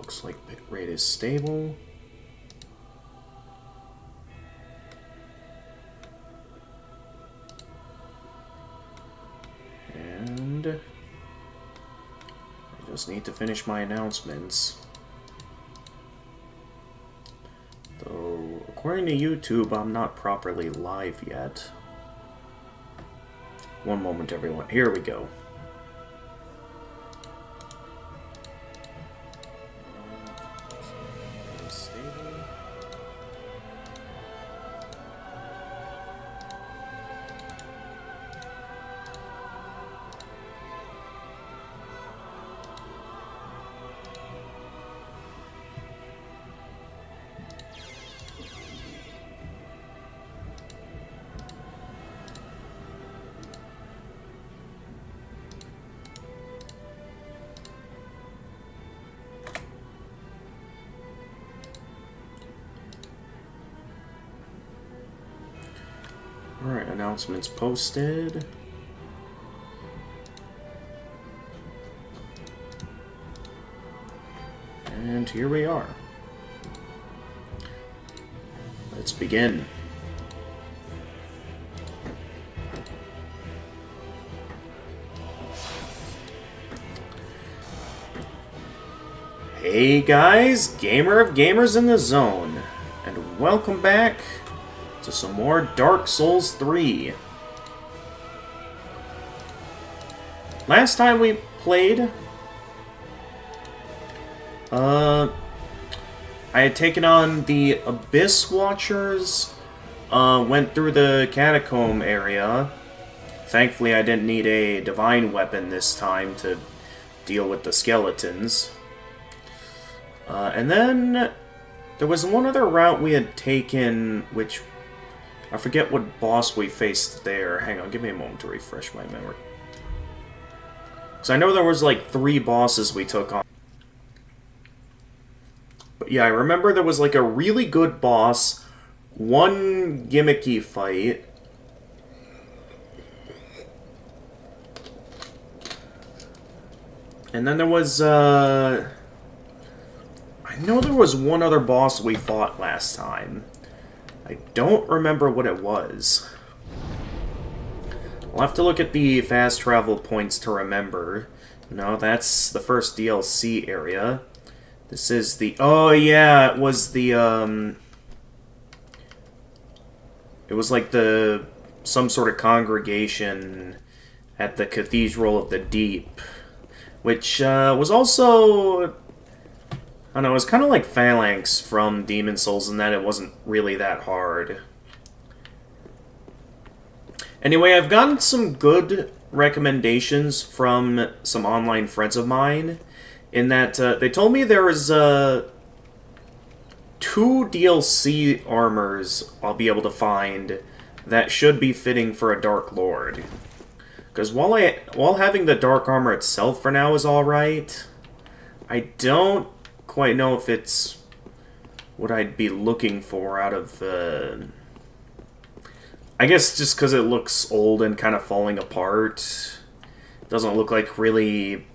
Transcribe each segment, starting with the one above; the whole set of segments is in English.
Looks like bit rate is stable. And I just need to finish my announcements. Though, according to YouTube, I'm not properly live yet. One moment, everyone. Here we go. Alright, announcements posted. And here we are. Let's begin. Hey guys, Gamer of Gamers in the Zone, and welcome back to some more Dark Souls 3. Last time we played, I had taken on the Abyss Watchers, went through the Catacomb area. Thankfully I didn't need a divine weapon this time to deal with the skeletons. And then there was one other route we had taken, which I forget what boss we faced there. Hang on, give me a moment to refresh my memory. Because I know there was like 3 bosses we took on. But yeah, I remember there was like a really good boss, one gimmicky fight, and then there was, I know there was one other boss we fought last time. I don't remember what it was. I'll have to look at the fast travel points to remember. No, that's the first DLC area. This is the... Oh, yeah, it was the, It was like the... some sort of congregation at the Cathedral of the Deep. Which, was also... I don't know, it was kind of like Phalanx from Demon Souls in that it wasn't really that hard. Anyway, I've gotten some good recommendations from some online friends of mine in that they told me there was 2 DLC armors I'll be able to find that should be fitting for a Dark Lord. Because while having the Dark Armor itself for now is alright, I don't quite know if it's what I'd be looking for out of, I guess just because it looks old and kind of falling apart. It doesn't look like really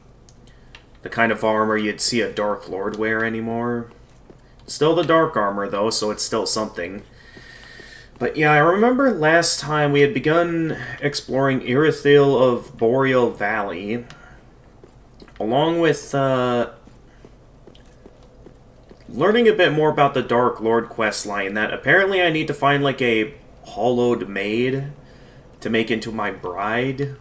the kind of armor you'd see a Dark Lord wear anymore. Still the Dark Armor, though, so it's still something. But yeah, I remember last time we had begun exploring Irithyll of Boreal Valley, along with, learning a bit more about the Dark Lord questline, that apparently I need to find, like, a hollowed maid to make into my bride.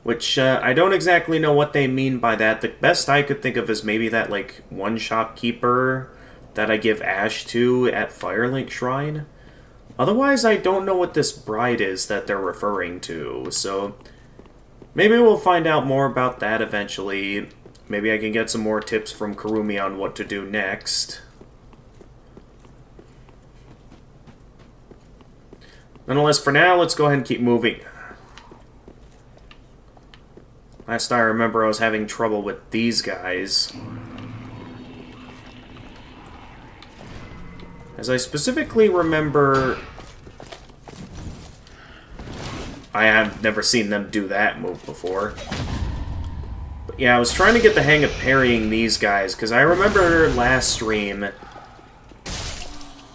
Which, I don't exactly know what they mean by that. The best I could think of is maybe that, like, one shopkeeper that I give Ash to at Firelink Shrine. Otherwise, I don't know what this bride is that they're referring to, so maybe we'll find out more about that eventually. Maybe I can get some more tips from Kurumi on what to do next. Nonetheless, for now, let's go ahead and keep moving. Last I remember, I was having trouble with these guys. As I specifically remember, I have never seen them do that move before. But yeah, I was trying to get the hang of parrying these guys, because I remember last stream,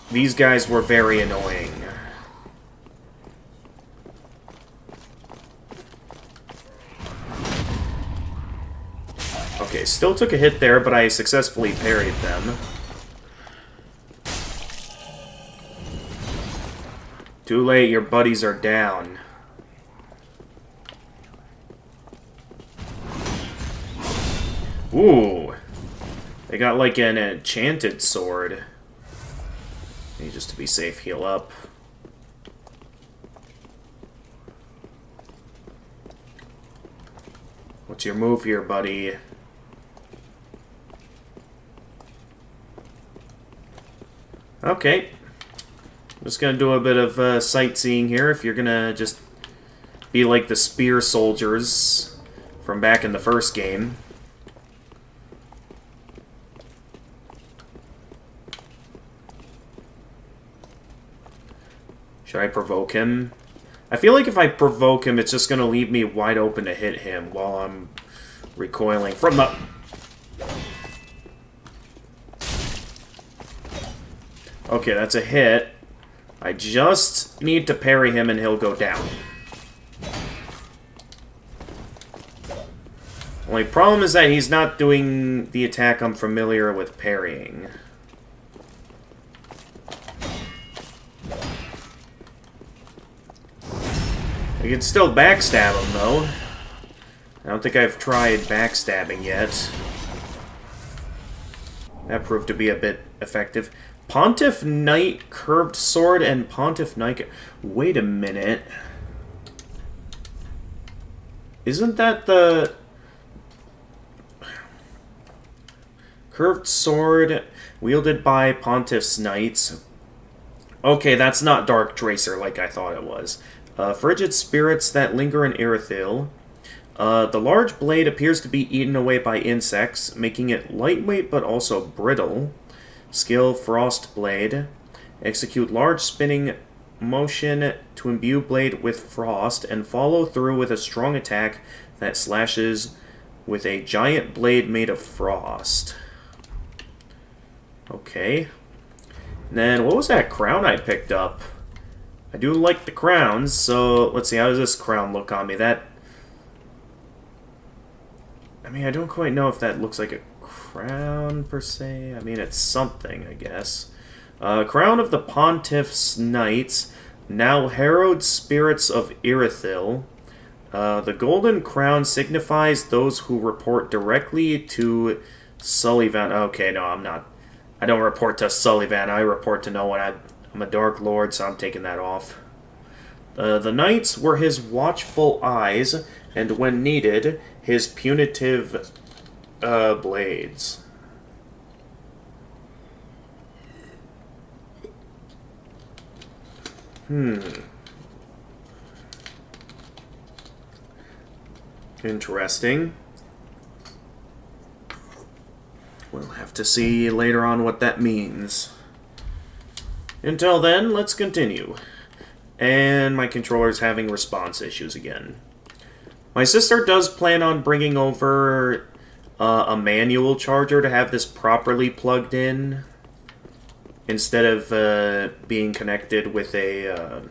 these guys were very annoying. Okay, still took a hit there, but I successfully parried them. Too late, your buddies are down. Ooh. They got like an enchanted sword. Maybe just to be safe, heal up. What's your move here, buddy? Okay. I'm just gonna do a bit of sightseeing here if you're gonna just be like the spear soldiers from back in the first game. Should I provoke him? I feel like if I provoke him, it's just gonna leave me wide open to hit him while I'm recoiling from the... Okay, that's a hit. I just need to parry him and he'll go down. Only problem is that he's not doing the attack I'm familiar with parrying. I can still backstab him, though. I don't think I've tried backstabbing yet. That proved to be a bit effective. Pontiff Knight Curved Sword and Pontiff Knight... Wait a minute. Isn't that the... Curved Sword wielded by Pontiff's Knights? Okay, that's not Dark Tracer like I thought it was. Frigid spirits that linger in Irithyll. The large blade appears to be eaten away by insects, making it lightweight but also brittle. Skill Frost Blade. Execute large spinning motion to imbue blade with frost and follow through with a strong attack that slashes with a giant blade made of frost. Okay. And then, what was that crown I picked up? I do like the crowns, so let's see, how does this crown look on me? That... I mean, I don't quite know if that looks like a crown, per se. I mean, it's something, I guess. Crown of the Pontiff's Knights, now harrowed spirits of Irithyll. The golden crown signifies those who report directly to Sullivan. Okay, no, I'm not. I don't report to Sullivan. I report to no one. I'm a Dark Lord, so I'm taking that off. The knights were his watchful eyes, and when needed, his punitive blades. Interesting. We'll have to see later on what that means. Until then, let's continue. And my controller's having response issues again. My sister does plan on bringing over a manual charger to have this properly plugged in, instead of being connected with a...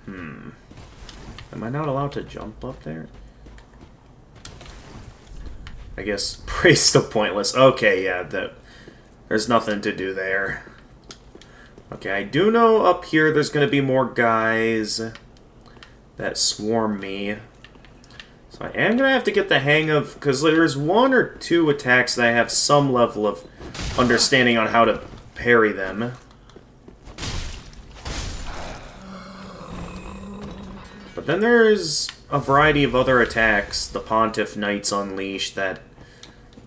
Am I not allowed to jump up there? I guess praise still pointless. Okay, yeah, there's nothing to do there. Okay, I do know up here there's going to be more guys that swarm me. So I am going to have to get the hang of... Because there's one or two attacks that I have some level of understanding on how to parry them. But then there's a variety of other attacks the Pontiff Knights unleash that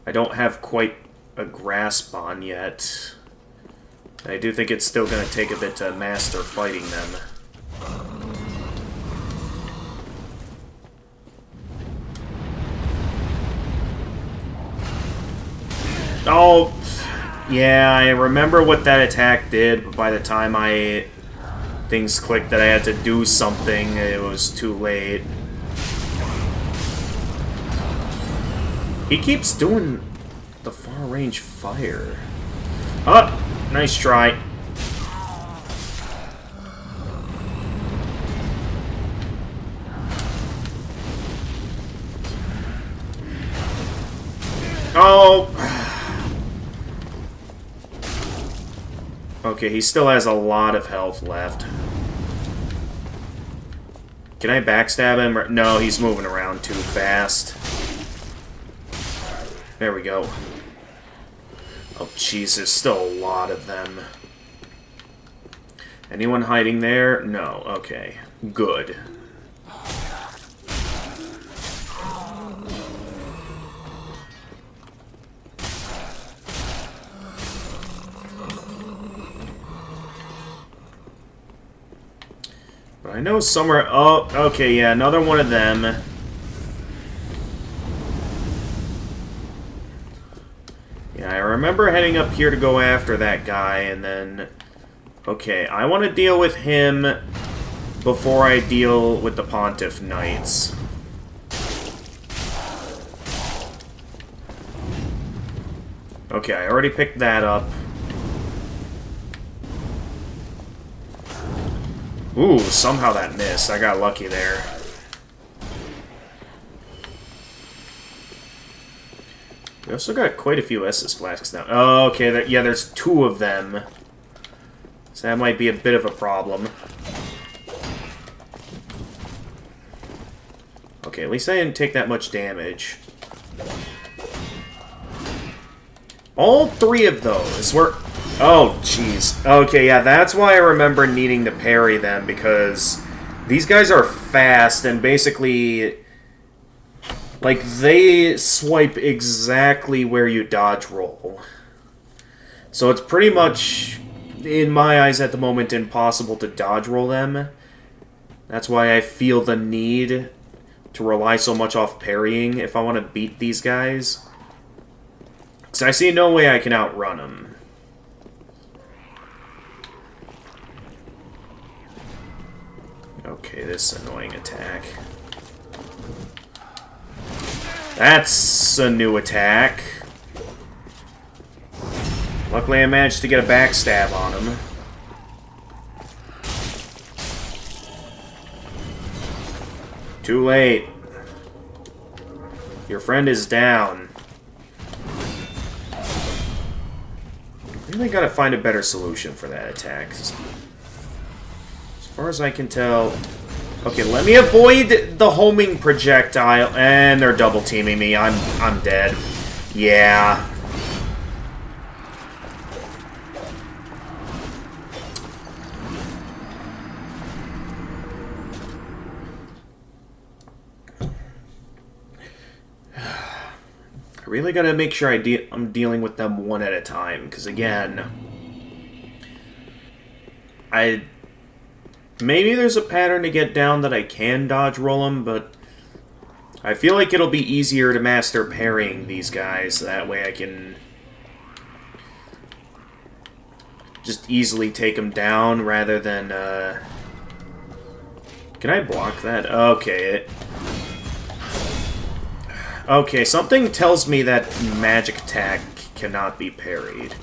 I don't have quite a grasp on yet. I do think it's still going to take a bit to master fighting them. Oh, yeah, I remember what that attack did, but by the time I things clicked that I had to do something. It was too late. He keeps doing the far-range fire. Oh, nice try. Oh! Okay, he still has a lot of health left. Can I backstab him? No, he's moving around too fast. There we go. Oh, jeez, there's still a lot of them. Anyone hiding there? No. Okay. Good. But I know somewhere... Oh, okay, yeah, another one of them. Yeah, I remember heading up here to go after that guy, and then... Okay, I want to deal with him before I deal with the Pontiff Knights. Okay, I already picked that up. Ooh, somehow that missed. I got lucky there. We also got quite a few Estus flasks now. Oh, okay, yeah, there's two of them. So that might be a bit of a problem. Okay, at least I didn't take that much damage. All three of those were... Oh, jeez. Okay, yeah, that's why I remember needing to parry them, because these guys are fast, and basically... Like, they swipe exactly where you dodge roll. So it's pretty much, in my eyes at the moment, impossible to dodge roll them. That's why I feel the need to rely so much off parrying if I want to beat these guys. Because I see no way I can outrun them. Okay, this annoying attack. That's a new attack. Luckily I managed to get a backstab on him. Too late. Your friend is down. Really gotta find a better solution for that attack. As far as I can tell... Okay, let me avoid the homing projectile. And they're double teaming me. I'm dead. Yeah. I really gotta make sure I'm dealing with them one at a time, because again, maybe there's a pattern to get down that I can dodge roll them, but I feel like it'll be easier to master parrying these guys. That way I can just easily take them down rather than... Can I block that? Okay. Okay, something tells me that magic attack cannot be parried.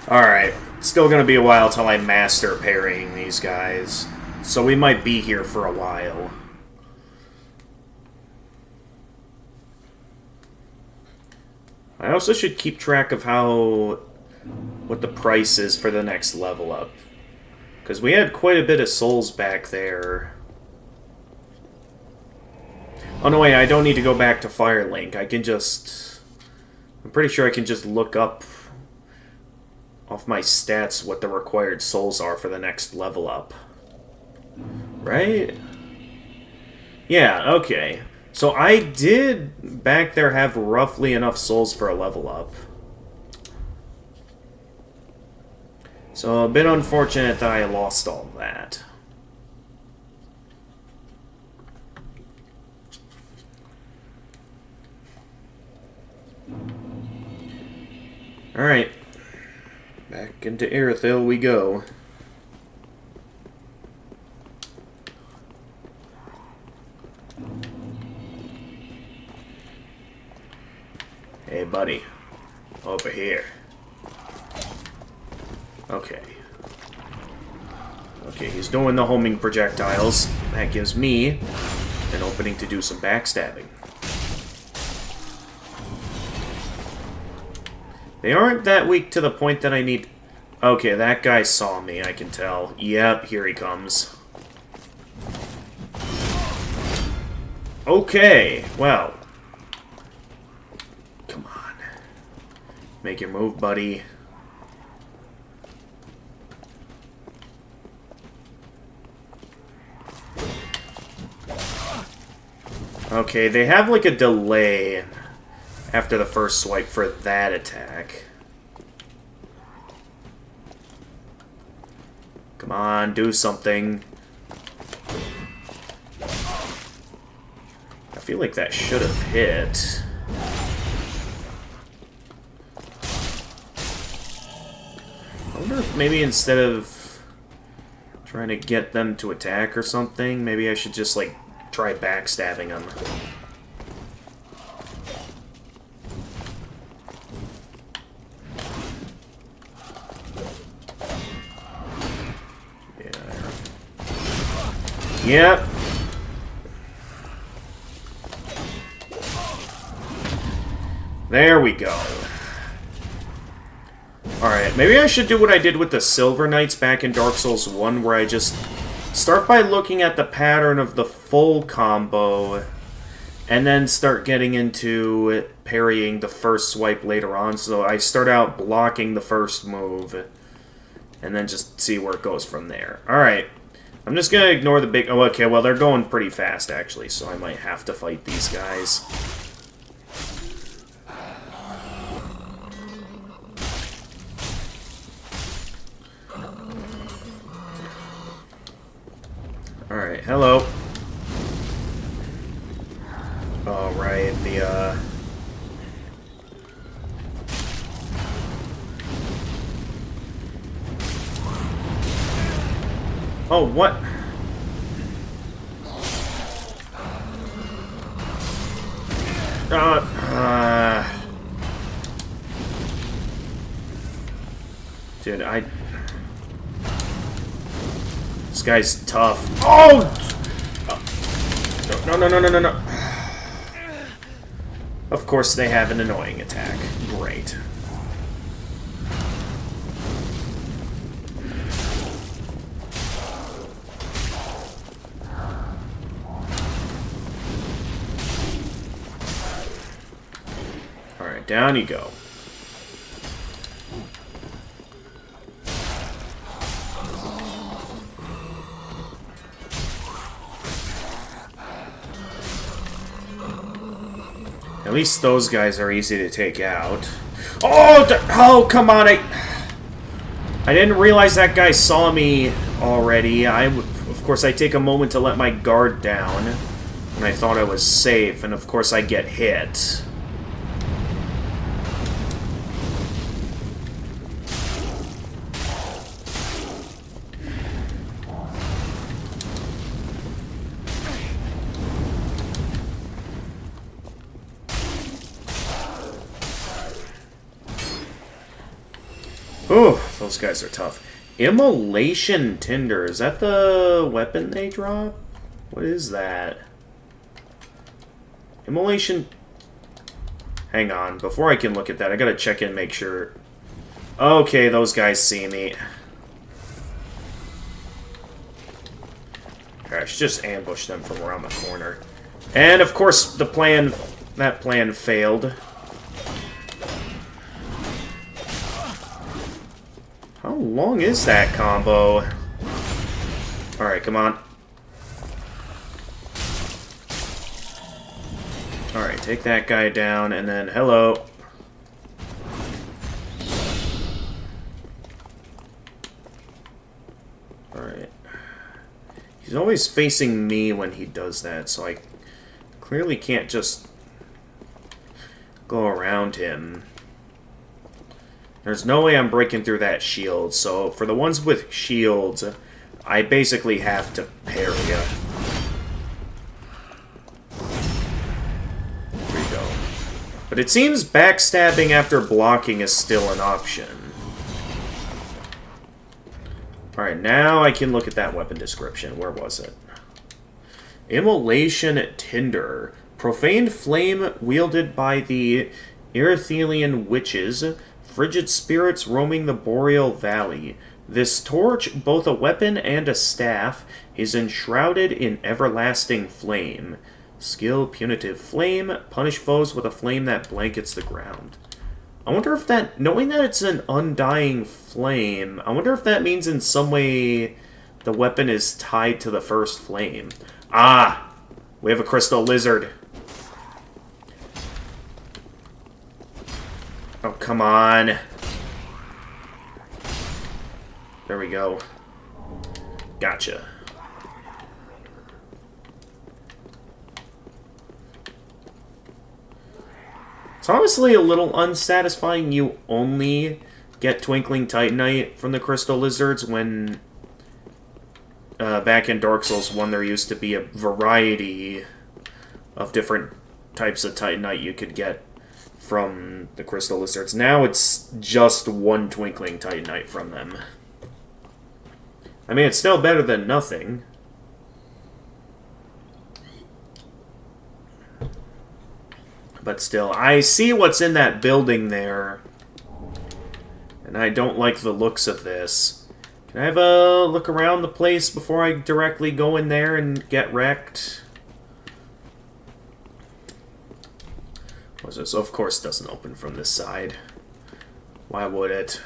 Alright, still gonna be a while till I master parrying these guys. So we might be here for a while. I also should keep track of what the price is for the next level up. Because we had quite a bit of souls back there. Oh no wait, I don't need to go back to Firelink. I can just... I'm pretty sure I can just look up off my stats what the required souls are for the next level up. Right? Yeah, okay. So I did back there have roughly enough souls for a level up. So a bit unfortunate that I lost all that. Alright. Back into Irithyll we go. Hey, buddy. Over here. Okay. Okay, he's doing the homing projectiles. That gives me an opening to do some backstabbing. They aren't that weak to the point that I need... Okay, that guy saw me, I can tell. Yep, here he comes. Okay, well. Come on. Make your move, buddy. Okay, they have like a delay after the first swipe for that attack. Come on, do something. I feel like that should have hit. I wonder if maybe instead of trying to get them to attack or something, maybe I should just, like, try backstabbing them. Yep. There we go. Alright, maybe I should do what I did with the Silver Knights back in Dark Souls 1, where I just start by looking at the pattern of the full combo, and then start getting into parrying the first swipe later on. So I start out blocking the first move, and then just see where it goes from there. Alright. I'm just gonna ignore the big... Oh, okay, well, they're going pretty fast, actually, so I might have to fight these guys. Alright, hello. Alright, the, Oh, what? Dude, This guy's tough. Oh! No, no, no, no, no, no. Of course they have an annoying attack. Great. Alright, down you go. At least those guys are easy to take out. Oh, oh, come on! I didn't realize that guy saw me already. Of course, I take a moment to let my guard down when I thought I was safe, and of course I get hit. Ooh, those guys are tough. Immolation Tinder. Is that the weapon they drop? What is that? Immolation... Hang on. Before I can look at that, I gotta check in and make sure... Okay, those guys see me. I should just ambush them from around the corner. And, of course, the plan... That plan failed. How long is that combo? Alright, come on. Alright, take that guy down, and then hello. Alright. He's always facing me when he does that, so I clearly can't just go around him. There's no way I'm breaking through that shield, so for the ones with shields, I basically have to parry ya. There we go. But it seems backstabbing after blocking is still an option. Alright, now I can look at that weapon description. Where was it? Immolation Tinder. Profaned flame wielded by the Erythelian witches, frigid spirits roaming the boreal valley. This torch, both a weapon and a staff, is enshrouded in everlasting flame. Skill, punitive flame. Punish foes with a flame that blankets the ground. I wonder if that, knowing that it's an undying flame, I wonder if that means in some way the weapon is tied to the first flame. Ah! We have a crystal lizard. Oh, come on. There we go. Gotcha. It's honestly a little unsatisfying you only get Twinkling Titanite from the Crystal Lizards when back in Dark Souls 1 there used to be a variety of different types of Titanite you could get from the Crystal Lizards. Now it's just one Twinkling Titanite from them. I mean, it's still better than nothing. But still, I see what's in that building there. And I don't like the looks of this. Can I have a look around the place before I directly go in there and get wrecked? What's this? Of course it doesn't open from this side. Why would it?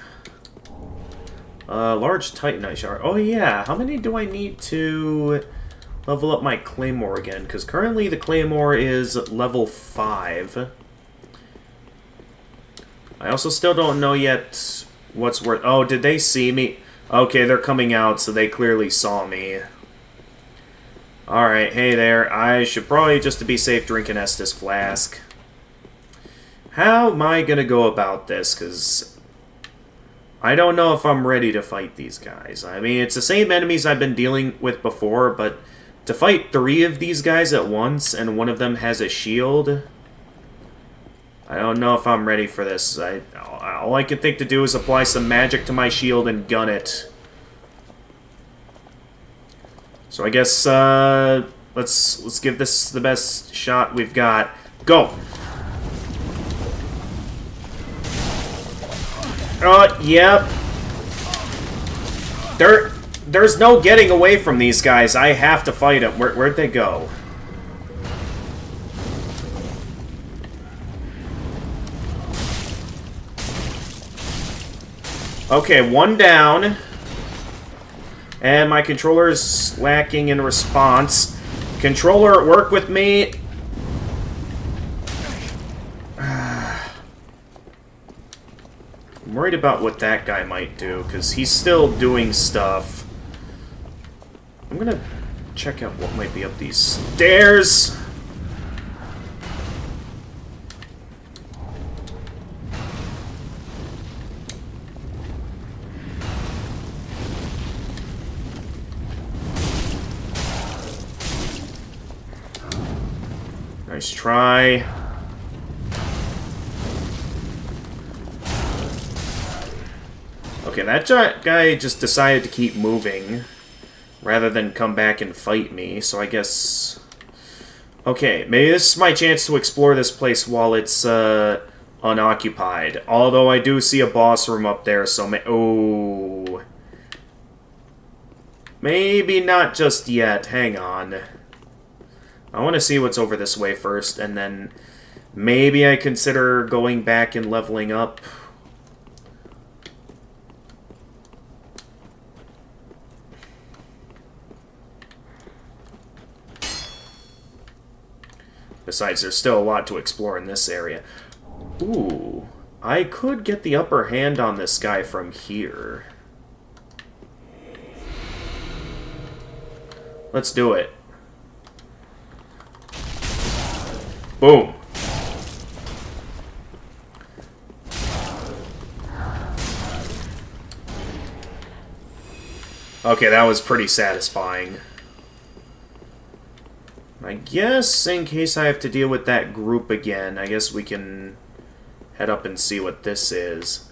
Large Titanite shard. Oh yeah, how many do I need to level up my Claymore again? Because currently the Claymore is level 5. I also still don't know yet what's worth... Oh, did they see me? Okay, they're coming out, so they clearly saw me. Alright, hey there. I should probably, just to be safe, drink an Estus Flask. How am I gonna go about this? Because I don't know if I'm ready to fight these guys. I mean, it's the same enemies I've been dealing with before, but to fight 3 of these guys at once, and one of them has a shield, I don't know if I'm ready for this. All I can think to do is apply some magic to my shield and gun it. So I guess, let's give this the best shot we've got. Go! Yep. There's no getting away from these guys. I have to fight them. Where'd they go? Okay, one down. And my controller's lacking in response. Controller, work with me. I'm worried about what that guy might do, because he's still doing stuff. I'm gonna check out what might be up these stairs. Nice try. Okay, that guy just decided to keep moving rather than come back and fight me, so I guess... Okay, maybe this is my chance to explore this place while it's unoccupied. Although I do see a boss room up there, so oh. Maybe not just yet. Hang on. I want to see what's over this way first, and then maybe I consider going back and leveling up. Besides, there's still a lot to explore in this area. Ooh, I could get the upper hand on this guy from here. Let's do it. Boom. Okay, that was pretty satisfying. I guess in case I have to deal with that group again, I guess we can head up and see what this is.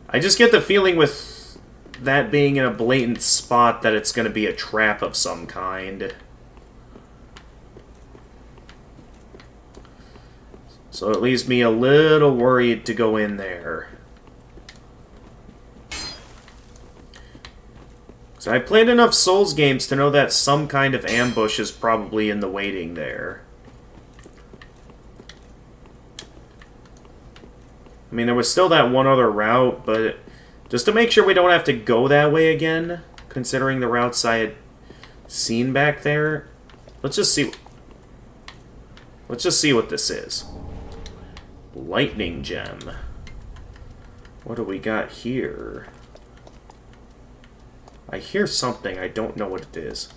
I just get the feeling with that being in a blatant spot that it's going to be a trap of some kind. So it leaves me a little worried to go in there. So I played enough Souls games to know that some kind of ambush is probably in the waiting there. I mean, there was still that one other route, but just to make sure we don't have to go that way again, considering the routes I had seen back there, let's just see what this is. Lightning Gem. What do we got here? I hear something. I don't know what it is.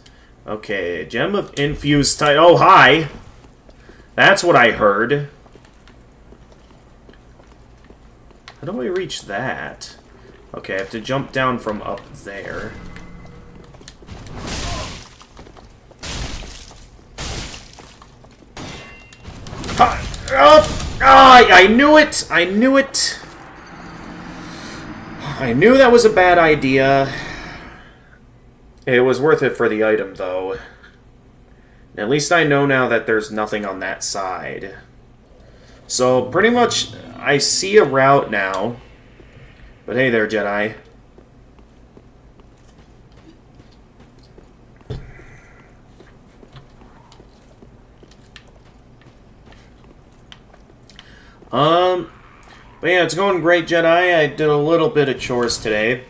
Okay, Gem of Infused Tide. Oh, hi! That's what I heard. How do I reach that? Okay, I have to jump down from up there. I knew it! I knew it! I knew that was a bad idea. It was worth it for the item, though. At least I know now that there's nothing on that side. So, pretty much, I see a route now. But hey there, Jedi. But yeah, it's going great, Jedi. I did a little bit of chores today.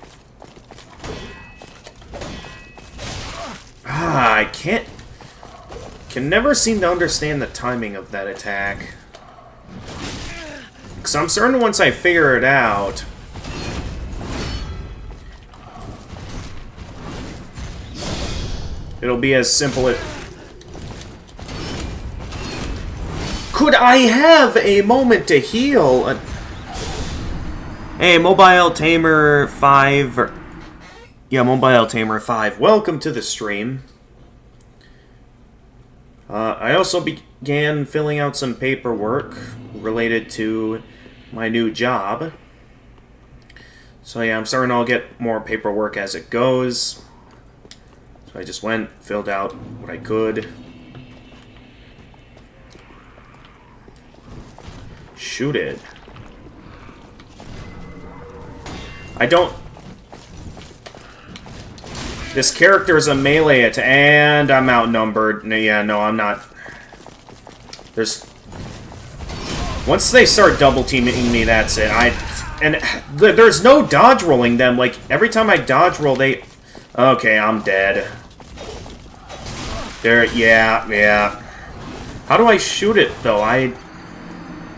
I can never seem to understand the timing of that attack. Because I'm certain once I figure it out... it'll be as simple as... Could I have a moment to heal? Hey, Mobile Tamer 5... Yeah, Mobile Tamer 5. Welcome to the stream. I also began filling out some paperwork related to my new job. So yeah, I'm starting to get more paperwork as it goes. So I just went, filled out what I could. Shoot it. I don't... This character is a melee attack, and I'm outnumbered. Yeah, no, I'm not. There's... Once they start double-teaming me, that's it. There's no dodge rolling them. Like, every time I dodge roll, they... Okay, I'm dead. There, yeah. How do I shoot it, though? I'm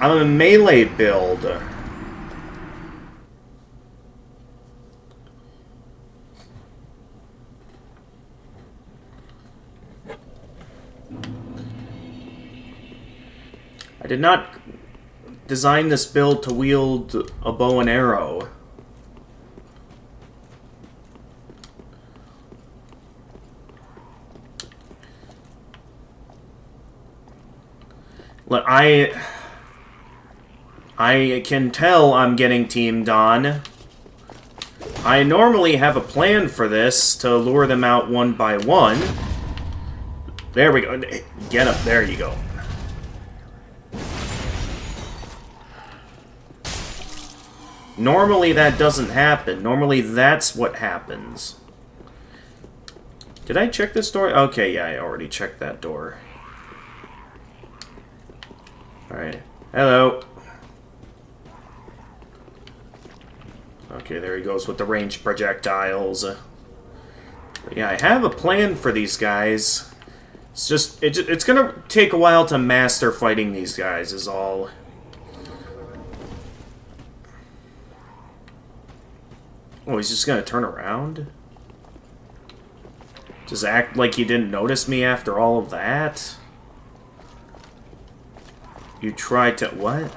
a melee build. I did not design this build to wield a bow and arrow. Look, I can tell I'm getting teamed on. I normally have a plan for this to lure them out one by one. There we go. Get up. There you go. Normally that doesn't happen. Normally that's what happens. Did I check this door? Okay, yeah, I already checked that door. Alright. Hello. Okay, there he goes with the ranged projectiles. But yeah, I have a plan for these guys. It's just, it's gonna take a while to master fighting these guys, is all. Oh, he's just gonna turn around? Just act like you didn't notice me after all of that? You tried to... what?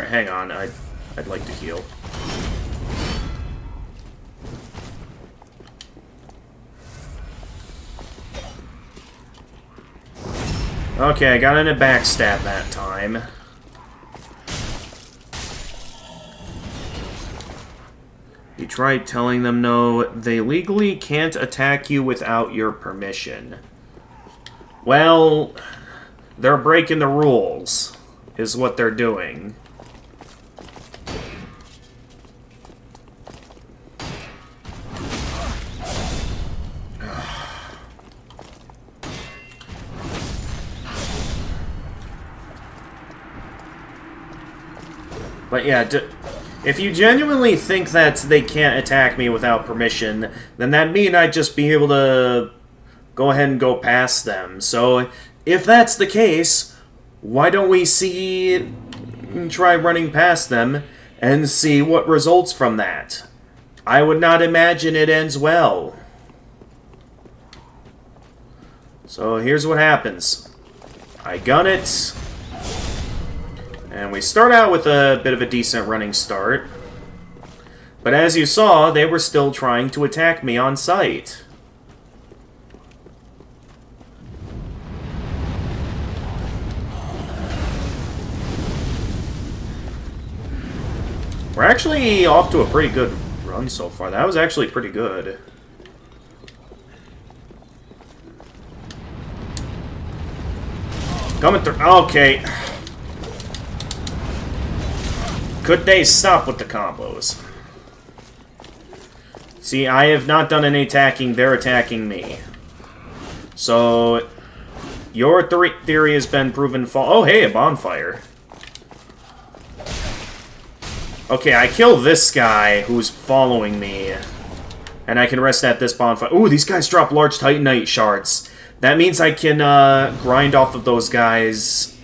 Alright, hang on. I'd like to heal. Okay, I got in a backstab that time. You tried telling them no, they legally can't attack you without your permission. Well, they're breaking the rules, is what they're doing. But yeah, if you genuinely think that they can't attack me without permission, then that'd mean I'd just be able to go ahead and go past them. So, if that's the case, why don't we try running past them and see what results from that? I would not imagine it ends well. So here's what happens. I gun it. And we start out with a bit of a decent running start. But as you saw, they were still trying to attack me on sight. We're actually off to a pretty good run so far. That was actually pretty good. Coming through. Okay. Could they stop with the combos? See, I have not done any attacking. They're attacking me. So, your theory has been proven false. Oh, hey, a bonfire. Okay, I kill this guy who's following me. And I can rest at this bonfire. Ooh, these guys drop large Titanite shards. That means I can grind off of those guys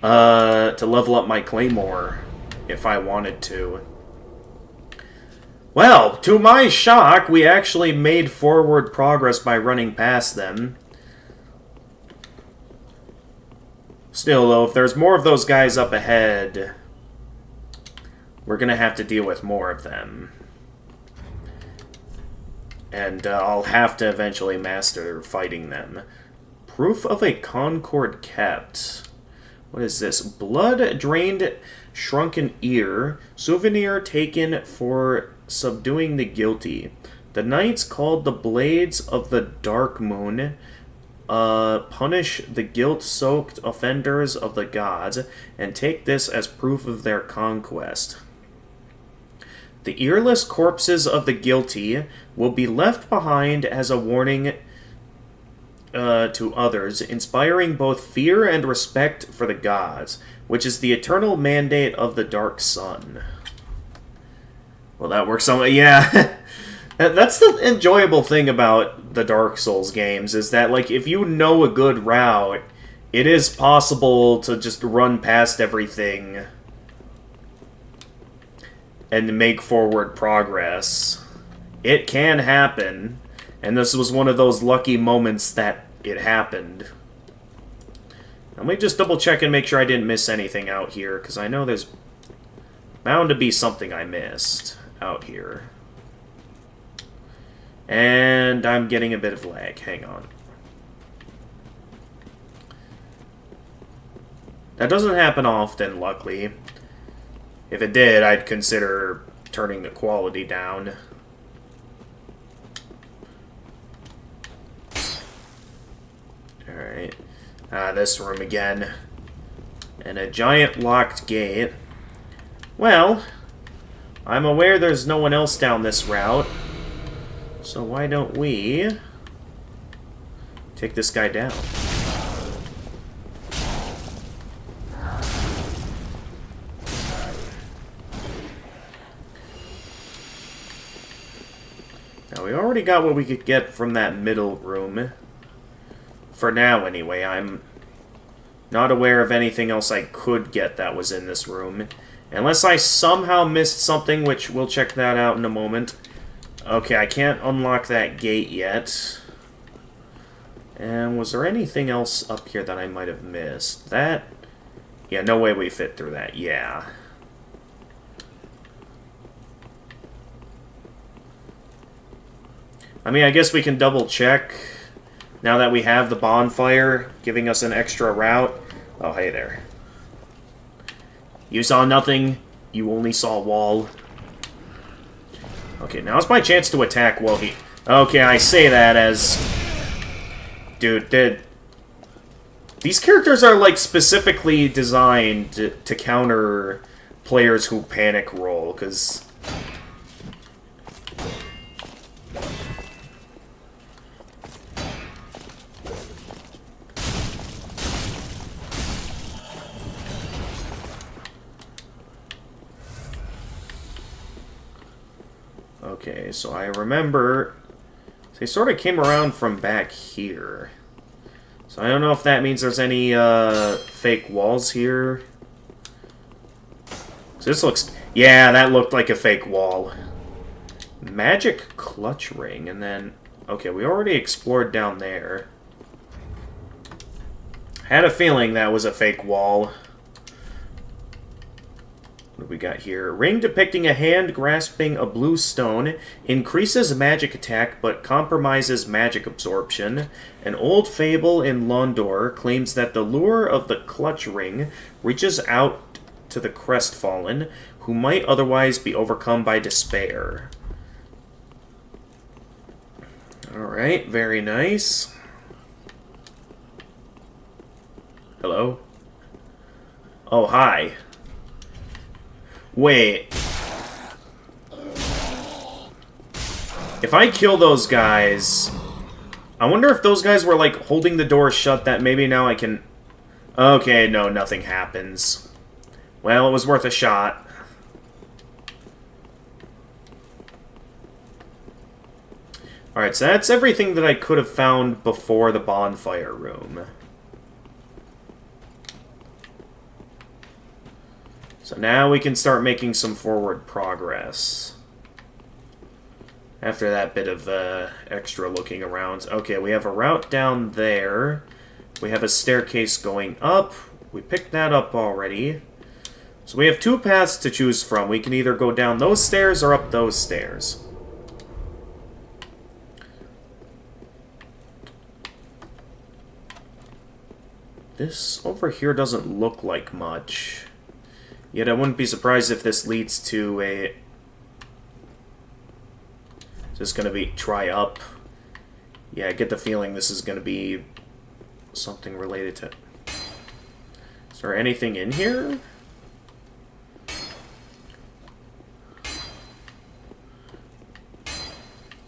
to level up my Claymore. If I wanted to. Well, to my shock, we actually made forward progress by running past them. Still, though, if there's more of those guys up ahead, we're gonna have to deal with more of them. And I'll have to eventually master fighting them. Proof of a Concord kept. What is this? Blood-drained shrunken ear. Souvenir taken for subduing the guilty. The knights called the Blades of the Dark Moon punish the guilt-soaked offenders of the gods and take this as proof of their conquest. The earless corpses of the guilty will be left behind as a warning to others, inspiring both fear and respect for the gods, which is the eternal mandate of the Dark Sun. Well, that works on... Yeah. That's the enjoyable thing about the Dark Souls games, is that, like, if you know a good route, it is possible to just run past everything and make forward progress. It can happen, and this was one of those lucky moments that it happened. Let me just double check and make sure I didn't miss anything out here, because I know there's bound to be something I missed out here. And I'm getting a bit of lag. Hang on. That doesn't happen often, luckily. If it did, I'd consider turning the quality down. Alright. This room again. And a giant locked gate. Well, I'm aware there's no one else down this route. So why don't we take this guy down? Now, we already got what we could get from that middle room. For now, anyway. I'm not aware of anything else I could get that was in this room. Unless I somehow missed something, which we'll check that out in a moment. Okay, I can't unlock that gate yet. And was there anything else up here that I might have missed? That... Yeah, no way we fit through that. Yeah. I mean, I guess we can double check now that we have the bonfire giving us an extra route. Oh, hey there. You saw nothing. You only saw wall. Okay, now it's my chance to attack while he... Okay, I say that as... Dude, these characters are, like, specifically designed to counter players who panic roll, because... Okay, so I remember... They sort of came around from back here. So I don't know if that means there's any fake walls here. So this looks... Yeah, that looked like a fake wall. Magic clutch ring, and then... Okay, we already explored down there. Had a feeling that was a fake wall. What do we got here? Ring depicting a hand grasping a blue stone. Increases magic attack, but compromises magic absorption. An old fable in Londor claims that the lure of the clutch ring reaches out to the crestfallen, who might otherwise be overcome by despair. Alright, very nice. Hello? Oh, hi. Wait. If I kill those guys... I wonder if those guys were, like, holding the door shut that maybe now I can... Okay, no, nothing happens. Well, it was worth a shot. Alright, so that's everything that I could have found before the bonfire room. So now we can start making some forward progress. After that bit of extra looking around. Okay, we have a route down there. We have a staircase going up. We picked that up already. So we have two paths to choose from. We can either go down those stairs or up those stairs. This over here doesn't look like much. Yet I wouldn't be surprised if this leads to a... Is this going to be try up? Yeah, I get the feeling this is going to be something related to... Is there anything in here? It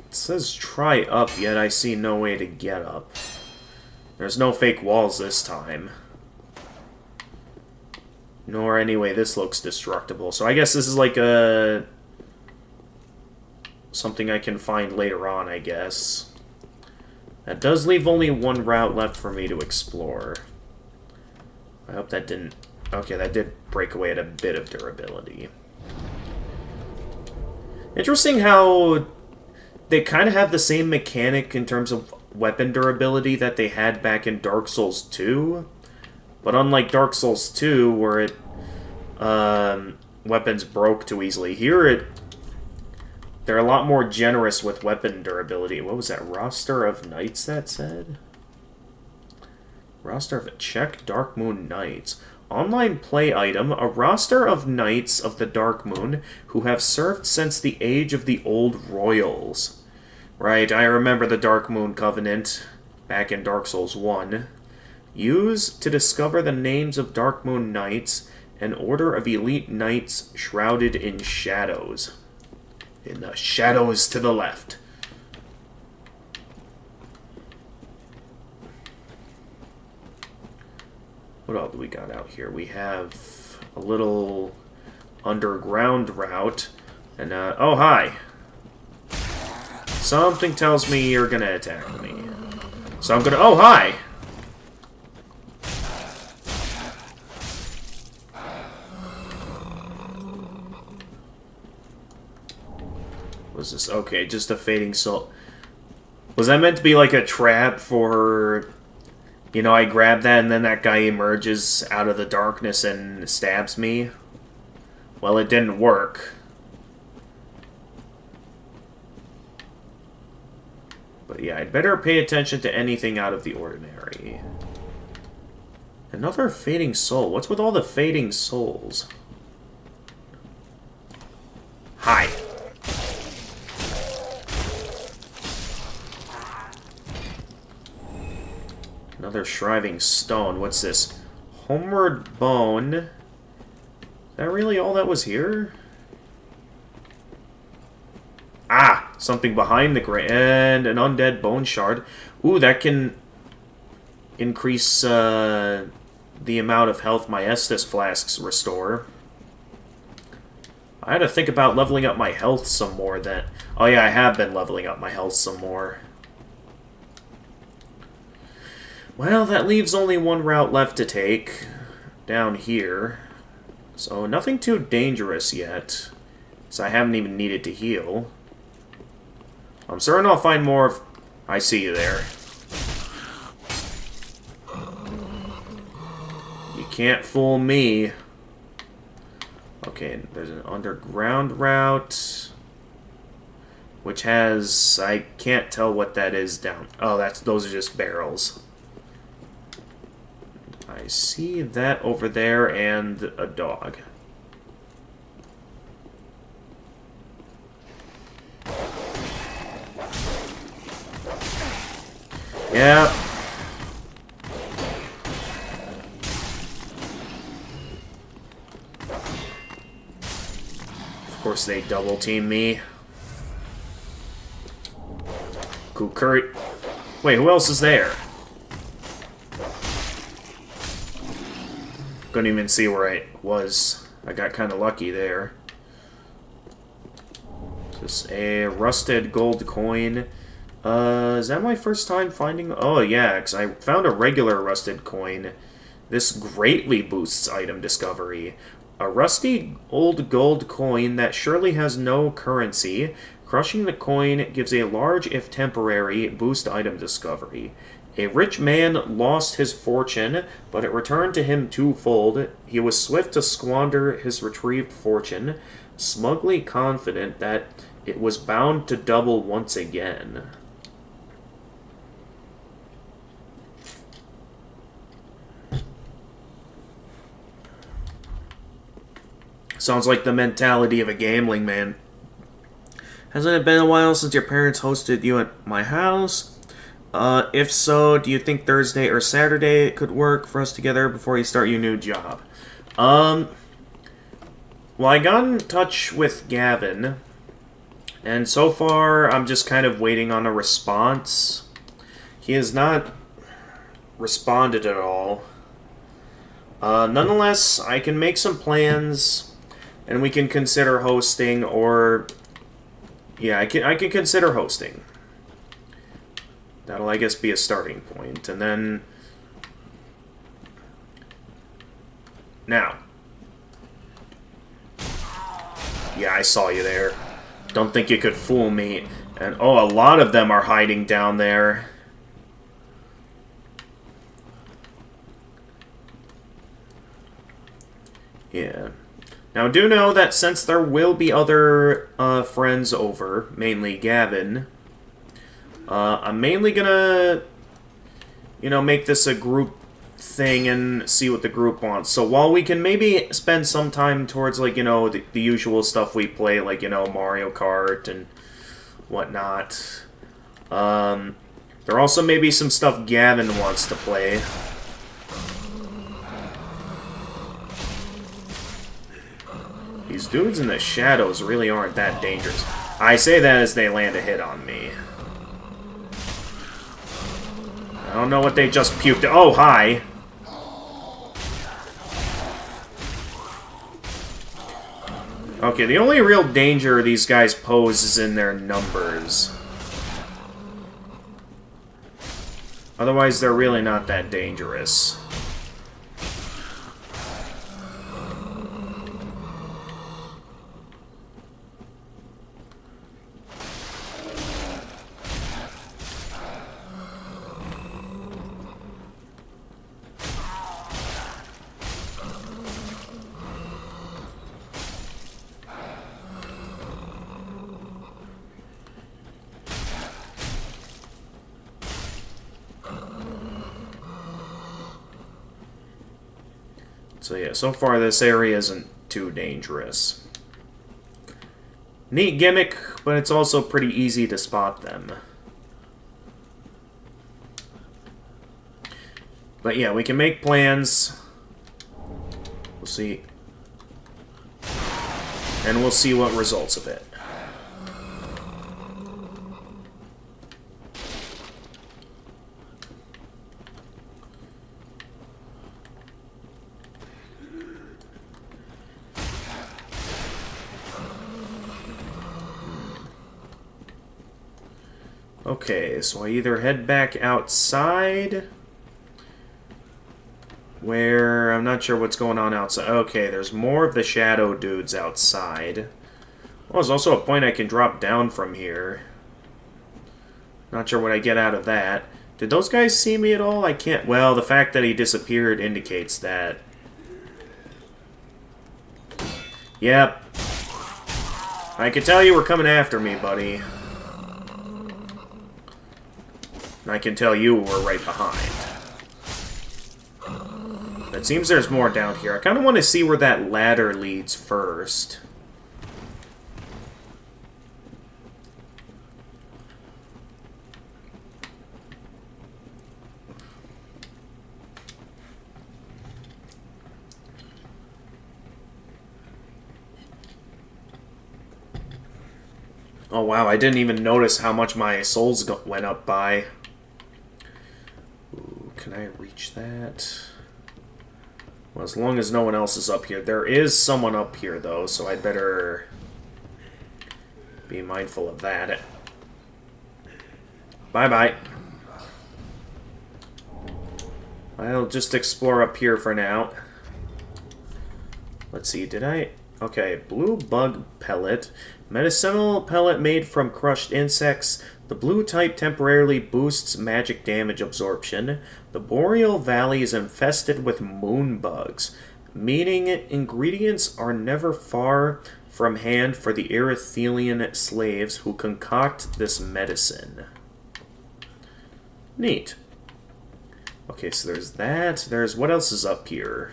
says try up, yet I see no way to get up. There's no fake walls this time. Nor anyway, this looks destructible. So I guess this is like a... something I can find later on, I guess. That does leave only one route left for me to explore. I hope that didn't... Okay, that did break away at a bit of durability. Interesting how they kind of have the same mechanic in terms of weapon durability that they had back in Dark Souls 2. But unlike Dark Souls 2, where it weapons broke too easily, here they're a lot more generous with weapon durability. What was that? Roster of Knights, that said? Roster of... Check Dark Moon Knights. Online play item. A roster of Knights of the Dark Moon who have served since the age of the Old Royals. Right, I remember the Dark Moon Covenant back in Dark Souls 1. Use to discover the names of Dark Moon Knights, an order of elite knights shrouded in shadows. In the shadows to the left. What else do we got out here? We have a little underground route. And, oh, hi. Something tells me you're gonna attack me. So I'm gonna... Oh, hi! Was this... Okay, just a fading soul. Was that meant to be like a trap for... You know, I grab that and then that guy emerges out of the darkness and stabs me? Well, it didn't work. yeah, I'd better pay attention to anything out of the ordinary. Another fading soul. What's with all the fading souls? Hi. Another shriving stone. What's this? Homeward bone. Is that really all that was here? Ah! Something behind the grave. And an undead bone shard. Ooh, that can increase the amount of health my Estus flasks restore. I had to think about leveling up my health some more then. Oh yeah, I have been leveling up my health some more. Well, that leaves only one route left to take. Down here. So, nothing too dangerous yet. So I haven't even needed to heal. I'm certain I'll find more if I see you there. You can't fool me. Okay, there's an underground route. Which has... I can't tell what that is down... Oh, those are just barrels. I see that over there and a dog. Yeah. Of course they double team me. Kukuri. Wait, who else is there? Couldn't even see where I was. I got kind of lucky there. Just a rusted gold coin. Is that my first time finding... Oh, yeah, because I found a regular rusted coin. This greatly boosts item discovery. A rusty old gold coin that surely has no currency. Crushing the coin gives a large, if temporary, boost item discovery. A rich man lost his fortune, but it returned to him twofold. He was swift to squander his retrieved fortune, smugly confident that it was bound to double once again. Sounds like the mentality of a gambling man. Hasn't it been a while since your parents hosted you at my house? If so, do you think Thursday or Saturday could work for us together before you start your new job? Well, I got in touch with Gavin, and so far I'm just kind of waiting on a response. He has not responded at all. Nonetheless, I can make some plans, and we can consider hosting, or... Yeah, I can consider hosting. That'll, I guess, be a starting point. And then... Now. Yeah, I saw you there. Don't think you could fool me. And, oh, a lot of them are hiding down there. Yeah. Now, do know that since there will be other friends over, mainly Gavin... I'm mainly gonna, make this a group thing and see what the group wants. So while we can maybe spend some time towards, like, the usual stuff we play, like, Mario Kart and whatnot, there also may be some stuff Gavin wants to play. These dudes in the shadows really aren't that dangerous. I say that as they land a hit on me. I don't know what they just puked. Oh, hi. Okay, the only real danger these guys pose is in their numbers. Otherwise, they're really not that dangerous. So yeah, so far this area isn't too dangerous. Neat gimmick, but it's also pretty easy to spot them. But yeah, we can make plans. We'll see. And we'll see what results of it. Okay, so I either head back outside, where I'm not sure what's going on outside. Okay, there's more of the shadow dudes outside. Well, there's also a point I can drop down from here. Not sure what I get out of that. Did those guys see me at all? I can't... Well, the fact that he disappeared indicates that. Yep. I can tell you were coming after me, buddy. And I can tell you were right behind. It seems there's more down here. I kind of want to see where that ladder leads first. Oh wow, I didn't even notice how much my souls went up by. Ooh, can I reach that? Well, as long as no one else is up here. There is someone up here, though, so I'd better be mindful of that. Bye-bye. I'll just explore up here for now. Let's see, did I... Okay, blue bug pellet. Medicinal pellet made from crushed insects. The blue type temporarily boosts magic damage absorption. The Boreal Valley is infested with moon bugs, meaning ingredients are never far from hand for the Erythelian slaves who concoct this medicine. Neat. Okay, so there's that. There's... What else is up here?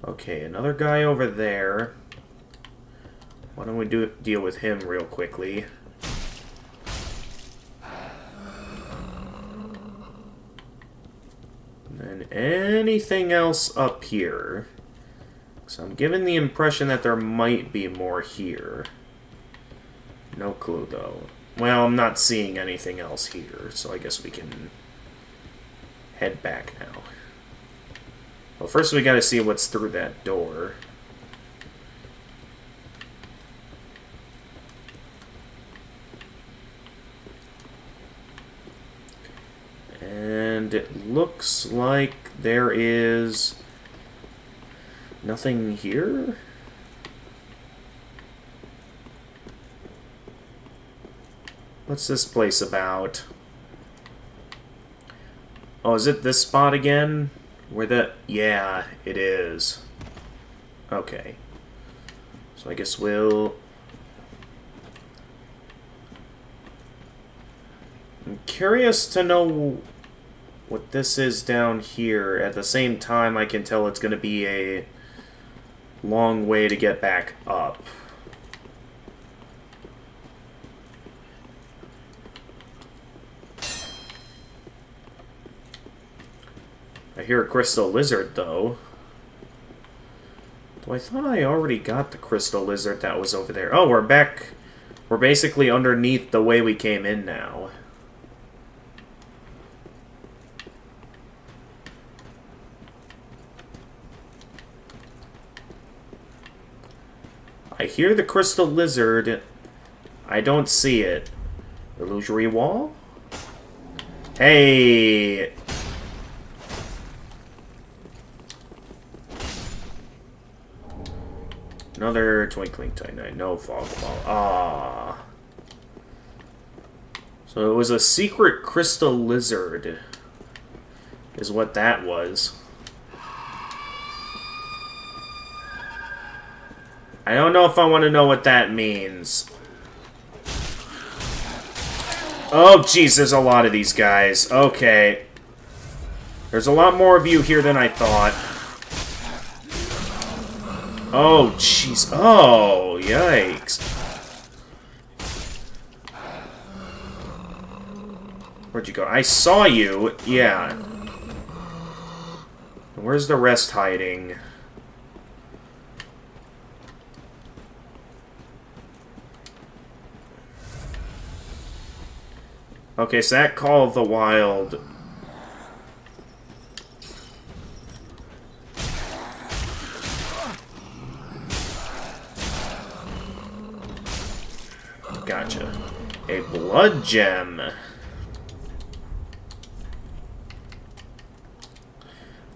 Okay, another guy over there. Why don't we deal with him real quickly? And then anything else up here? So I'm given the impression that there might be more here. No clue, though. Well, I'm not seeing anything else here, so I guess we can head back now. Well, first we gotta see what's through that door. And it looks like there is nothing here. What's this place about? Oh, is it this spot again? Where the... Yeah, it is. Okay. So I guess we'll... I'm curious to know what this is down here. At the same time, I can tell it's going to be a long way to get back up. I hear a crystal lizard, though. Though I thought I already got the crystal lizard that was over there. Oh, we're back. We're basically underneath the way we came in now. I hear the crystal lizard. I don't see it. Illusory wall? Hey! Another Twinkling Titanite. No Fog Ball. Ah. So it was a secret crystal lizard. Is what that was. I don't know if I want to know what that means. Oh, jeez, there's a lot of these guys. Okay. There's a lot more of you here than I thought. Oh, jeez. Oh, yikes. Where'd you go? I saw you. Yeah. Where's the rest hiding? Okay, so that Call of the Wild... Gotcha. A blood gem.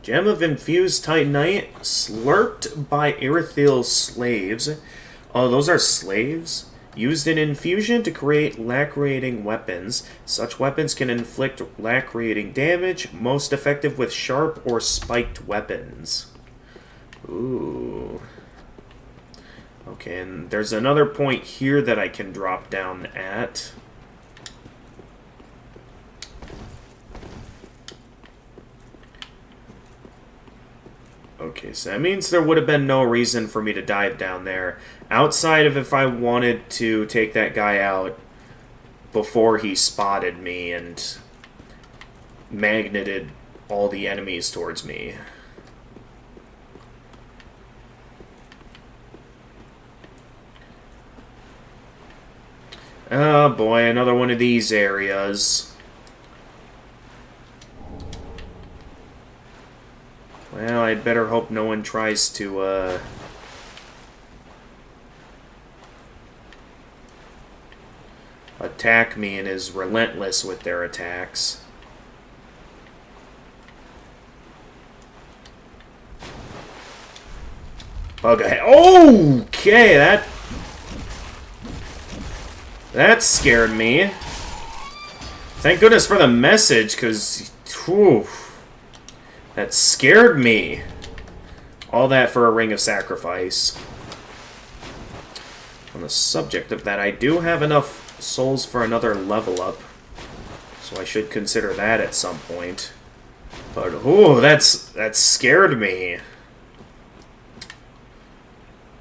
Gem of infused titanite, slurped by Irithyll slaves. Oh, those are slaves? Used in infusion to create lacerating weapons. Such weapons can inflict lacerating damage, most effective with sharp or spiked weapons. Ooh. Okay, and there's another point here that I can drop down at. Okay, so that means there would have been no reason for me to dive down there. Outside of if I wanted to take that guy out before he spotted me and magneted all the enemies towards me. Oh boy, another one of these areas. Well, I'd better hope no one tries to, attack me and is relentless with their attacks. Okay. Okay, that scared me. Thank goodness for the message, because... that scared me. All that for a ring of sacrifice. On the subject of that, I do have enough souls for another level up. So I should consider that at some point. But, ooh, that scared me.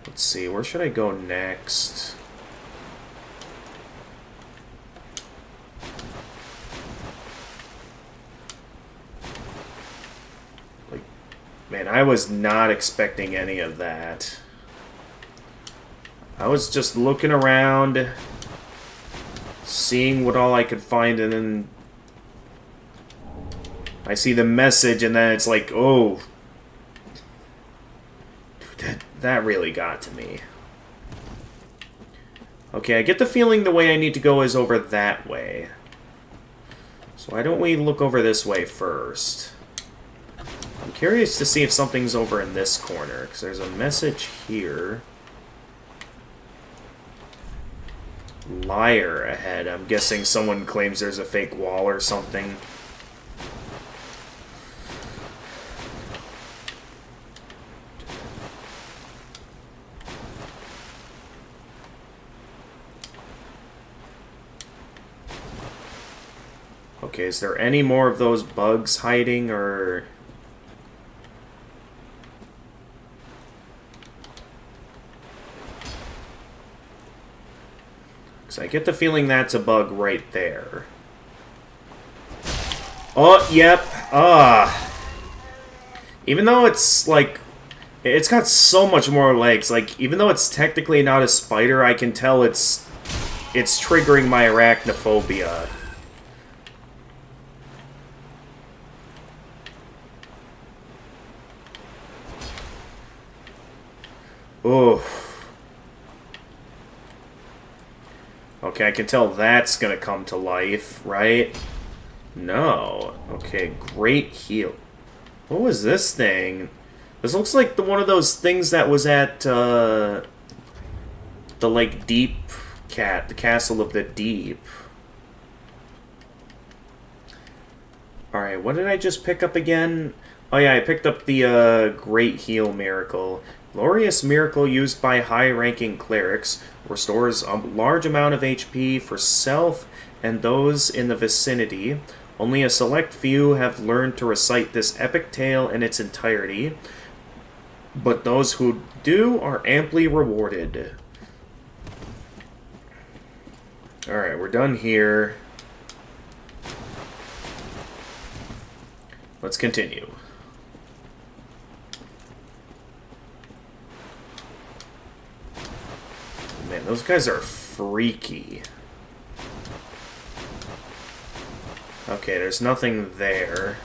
Let's see, where should I go next? Man, I was not expecting any of that. I was just looking around, seeing what all I could find, and then I see the message, and then it's like, oh, that really got to me. Okay, I get the feeling the way I need to go is over that way. So why don't we look over this way first? I'm curious to see if something's over in this corner, because there's a message here. Liar ahead. I'm guessing someone claims there's a fake wall or something. Okay, is there any more of those bugs hiding, or... Because I get the feeling that's a bug right there. Oh, yep. Even though it's, like... It's got so much more legs. Like, even though it's technically not a spider, I can tell it's triggering my arachnophobia. Oof. Okay, I can tell that's gonna come to life, right? No. Okay, great heal. What was this thing? This looks like one of those things that was at, the, like, Deep Cat, the Castle of the Deep. Alright, what did I just pick up again? Oh yeah, I picked up the, Great Heal Miracle. Glorious Miracle used by high-ranking clerics. Restores a large amount of HP for self and those in the vicinity. Only a select few have learned to recite this epic tale in its entirety, but those who do are amply rewarded. Alright, we're done here. Let's continue. Man, those guys are freaky. Okay, there's nothing there.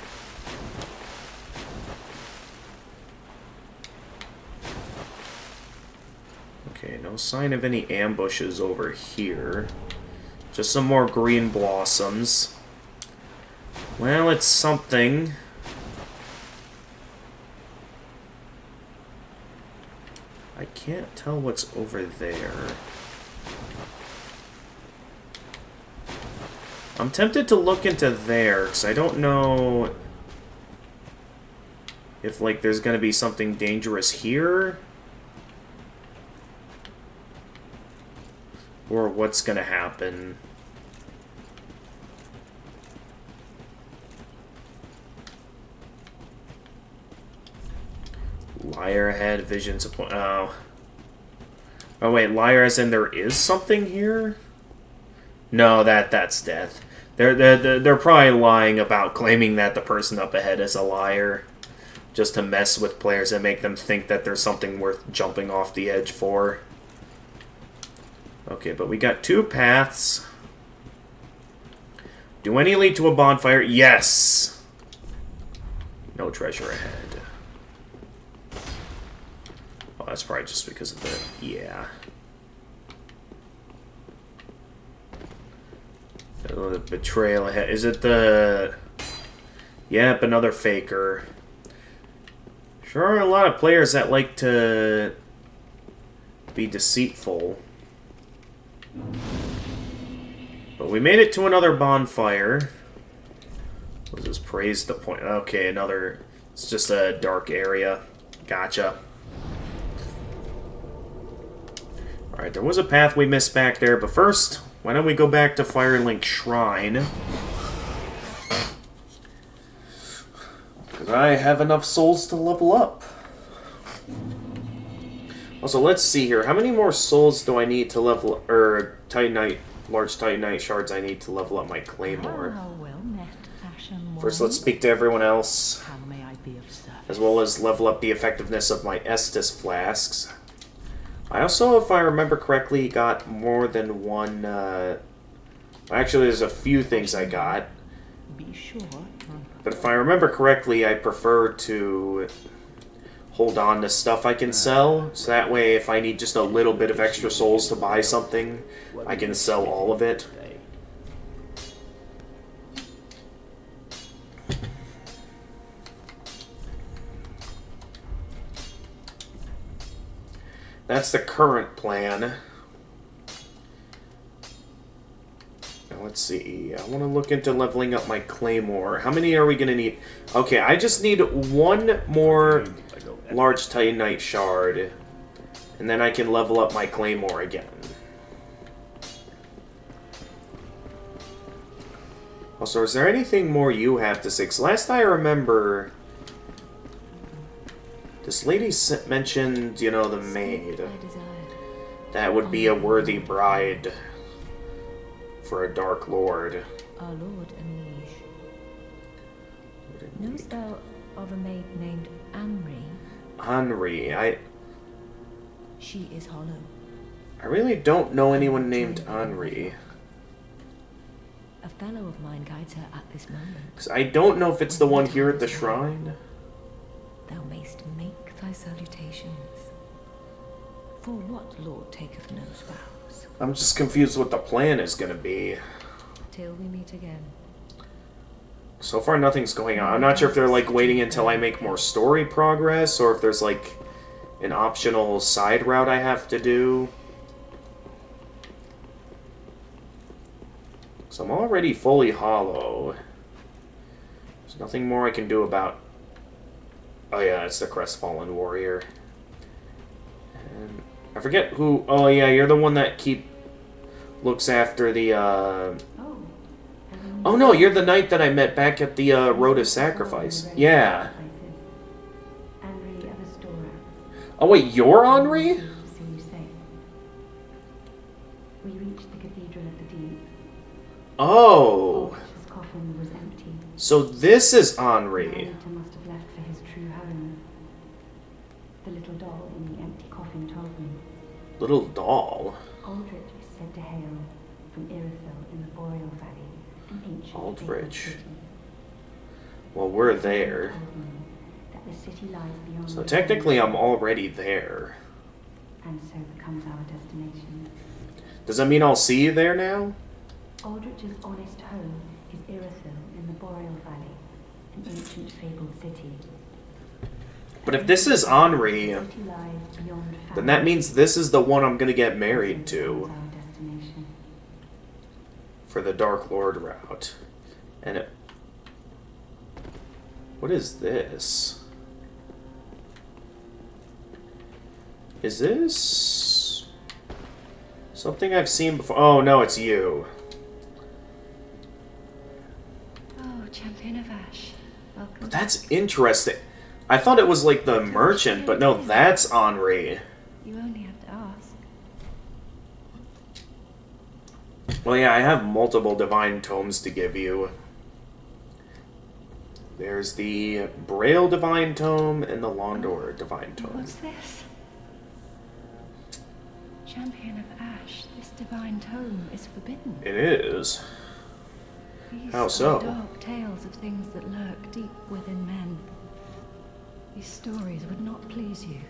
Okay, no sign of any ambushes over here. Just some more green blossoms. Well, it's something. I can't tell what's over there. I'm tempted to look into there, because I don't know if, like, there's going to be something dangerous here. Or what's going to happen. Liar ahead, visions of... Oh. Oh, wait, liar as in there is something here? No, that's death. They're probably lying about claiming that the person up ahead is a liar. Just to mess with players and make them think that there's something worth jumping off the edge for. Okay, but we got 2 paths. Do any lead to a bonfire? Yes! No treasure ahead. Oh, that's probably just because of the... Yeah. Oh, the betrayal ahead. Is it the... Yep, another faker. Sure are a lot of players that like to be deceitful. But we made it to another bonfire. Was this praise the point? Okay, another... It's just a dark area. Gotcha. Alright, there was a path we missed back there, but first, why don't we go back to Firelink Shrine? Because I have enough souls to level up. Also, let's see here. How many more souls do I need to level... Or Titanite... Large Titanite shards I need to level up my Claymore? First, let's speak to everyone else. How may I be of service? As well as level up the effectiveness of my Estus flasks. I also, if I remember correctly, got more than one... Actually, there's a few things I got. Be sure. But if I remember correctly, I prefer to hold on to stuff I can sell. So that way, if I need just a little bit of extra souls to buy something, I can sell all of it. That's the current plan. Now let's see. I want to look into leveling up my Claymore. How many are we going to need? Okay, I just need one more large Titanite shard. And then I can level up my Claymore again. Also, is there anything more you have to say? 'Cause last I remember... This lady mentioned, you know, the maid. That would be a worthy bride for a Dark Lord. Our Lord Anij. Knowest thou of a maid named Anri? Anri, She is hollow. I really don't know anyone named Anri. A fellow of mine guides her at this moment. 'Cause I don't know if it's the one here at the shrine. Thou mayst make thy salutations. For what Lord taketh no spouse? I'm just confused what the plan is going to be. Till we meet again. So far, nothing's going on. I'm not sure if they're, like, waiting until I make more story progress, or if there's, like, an optional side route I have to do. So I'm already fully hollow. There's nothing more I can do about... Oh yeah, it's the Crestfallen Warrior. And I forget who... Oh yeah, you're the one that looks after the, Oh no, you're the knight that I met back at the Road of Sacrifice. Yeah. Henry of Astora. Oh wait, you're Henri? See you safe. We reached the Cathedral of the Deep. Oh. His coffin was empty. So this is Henri. Janitor must have left for his true home. The little doll in the empty coffin told me. Little doll. Aldrich is said to hail from Irithyll in the Boreal Valley, an ancient Aldrich. fabled city. Well, we're there. Told me that the city lies beyond So the technically I'm horizon, already there. and so becomes our destination. Does that mean I'll see you there now? Aldrich's honest home is Irithyll in the Boreal Valley, an ancient fabled city. But if this is Henri, The city lies beyond then that means this is the one I'm gonna get married to Our destination. for the Dark Lord route. And it... What is this? Is this... something I've seen before? Oh, no, it's you. Oh, Champion of Ash. Welcome. But that's interesting. I thought it was like the merchant, but no, that's Henri. You only have to ask. Well, yeah, I have multiple divine tomes to give you. There's the Braille divine tome and the Londor divine tome. What's this? Champion of Ash, this divine tome is forbidden. It is. These How are so? dark tales of things that lurk deep within men. These stories would not please you.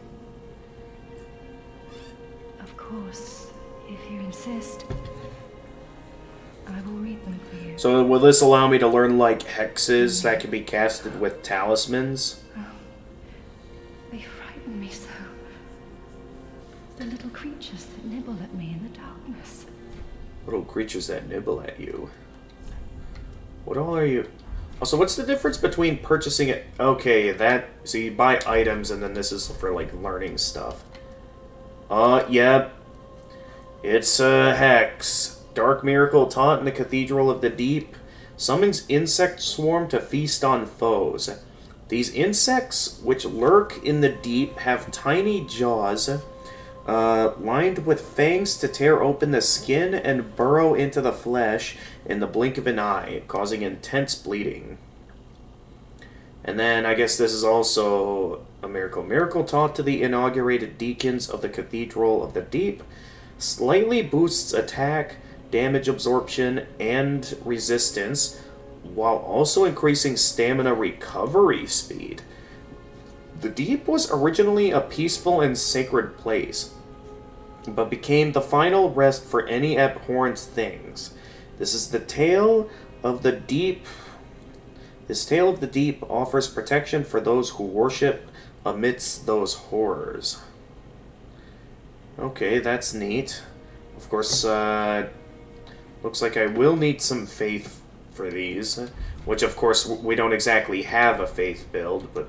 Of course, if you insist, I will read them for you. So will this allow me to learn, like, hexes that can be casted with talismans? They frighten me so. The little creatures that nibble at me in the darkness. Little creatures that nibble at you. What all are you... Also, what's the difference between purchasing it... Okay, that... So you buy items, and then this is for, like, learning stuff. Yep. It's a hex. Dark miracle taught in the Cathedral of the Deep. Summons insect swarm to feast on foes. These insects, which lurk in the deep, have tiny jaws, lined with fangs to tear open the skin and burrow into the flesh in the blink of an eye, causing intense bleeding. And then I guess this is also a miracle. Miracle taught to the inaugurated deacons of the Cathedral of the Deep. Slightly boosts attack, damage absorption, and resistance, while also increasing stamina recovery speed. The Deep was originally a peaceful and sacred place, but became the final rest for any abhorrent things. This is the tale of the Deep. This tale of the Deep offers protection for those who worship amidst those horrors. Okay, that's neat. Of course, looks like I will need some faith for these, which of course we don't exactly have a faith build, but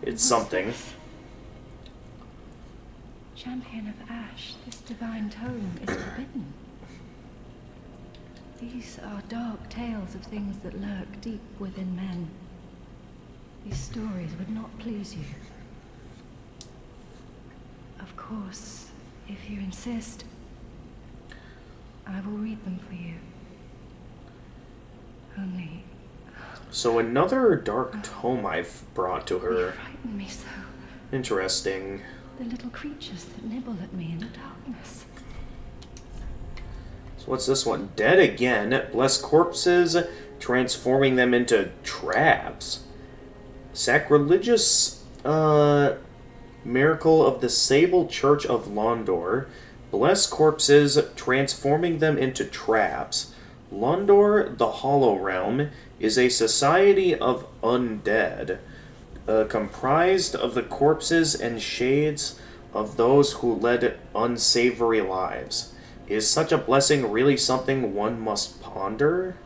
it's something. Champion of Ash, this divine tome is forbidden. These are dark tales of things that lurk deep within men. These stories would not please you. Of course, if you insist, I will read them for you. Only... So another dark tome I've brought to They her. frighten me so. Interesting. The little creatures that nibble at me in the darkness. So what's this one? Dead again. Bless corpses, transforming them into traps. Sacrilegious miracle of the Sable Church of Londor. Bless corpses, transforming them into traps. Londor, the Hollow Realm, is a society of undead, comprised of the corpses and shades of those who led unsavory lives. Is such a blessing really something one must ponder?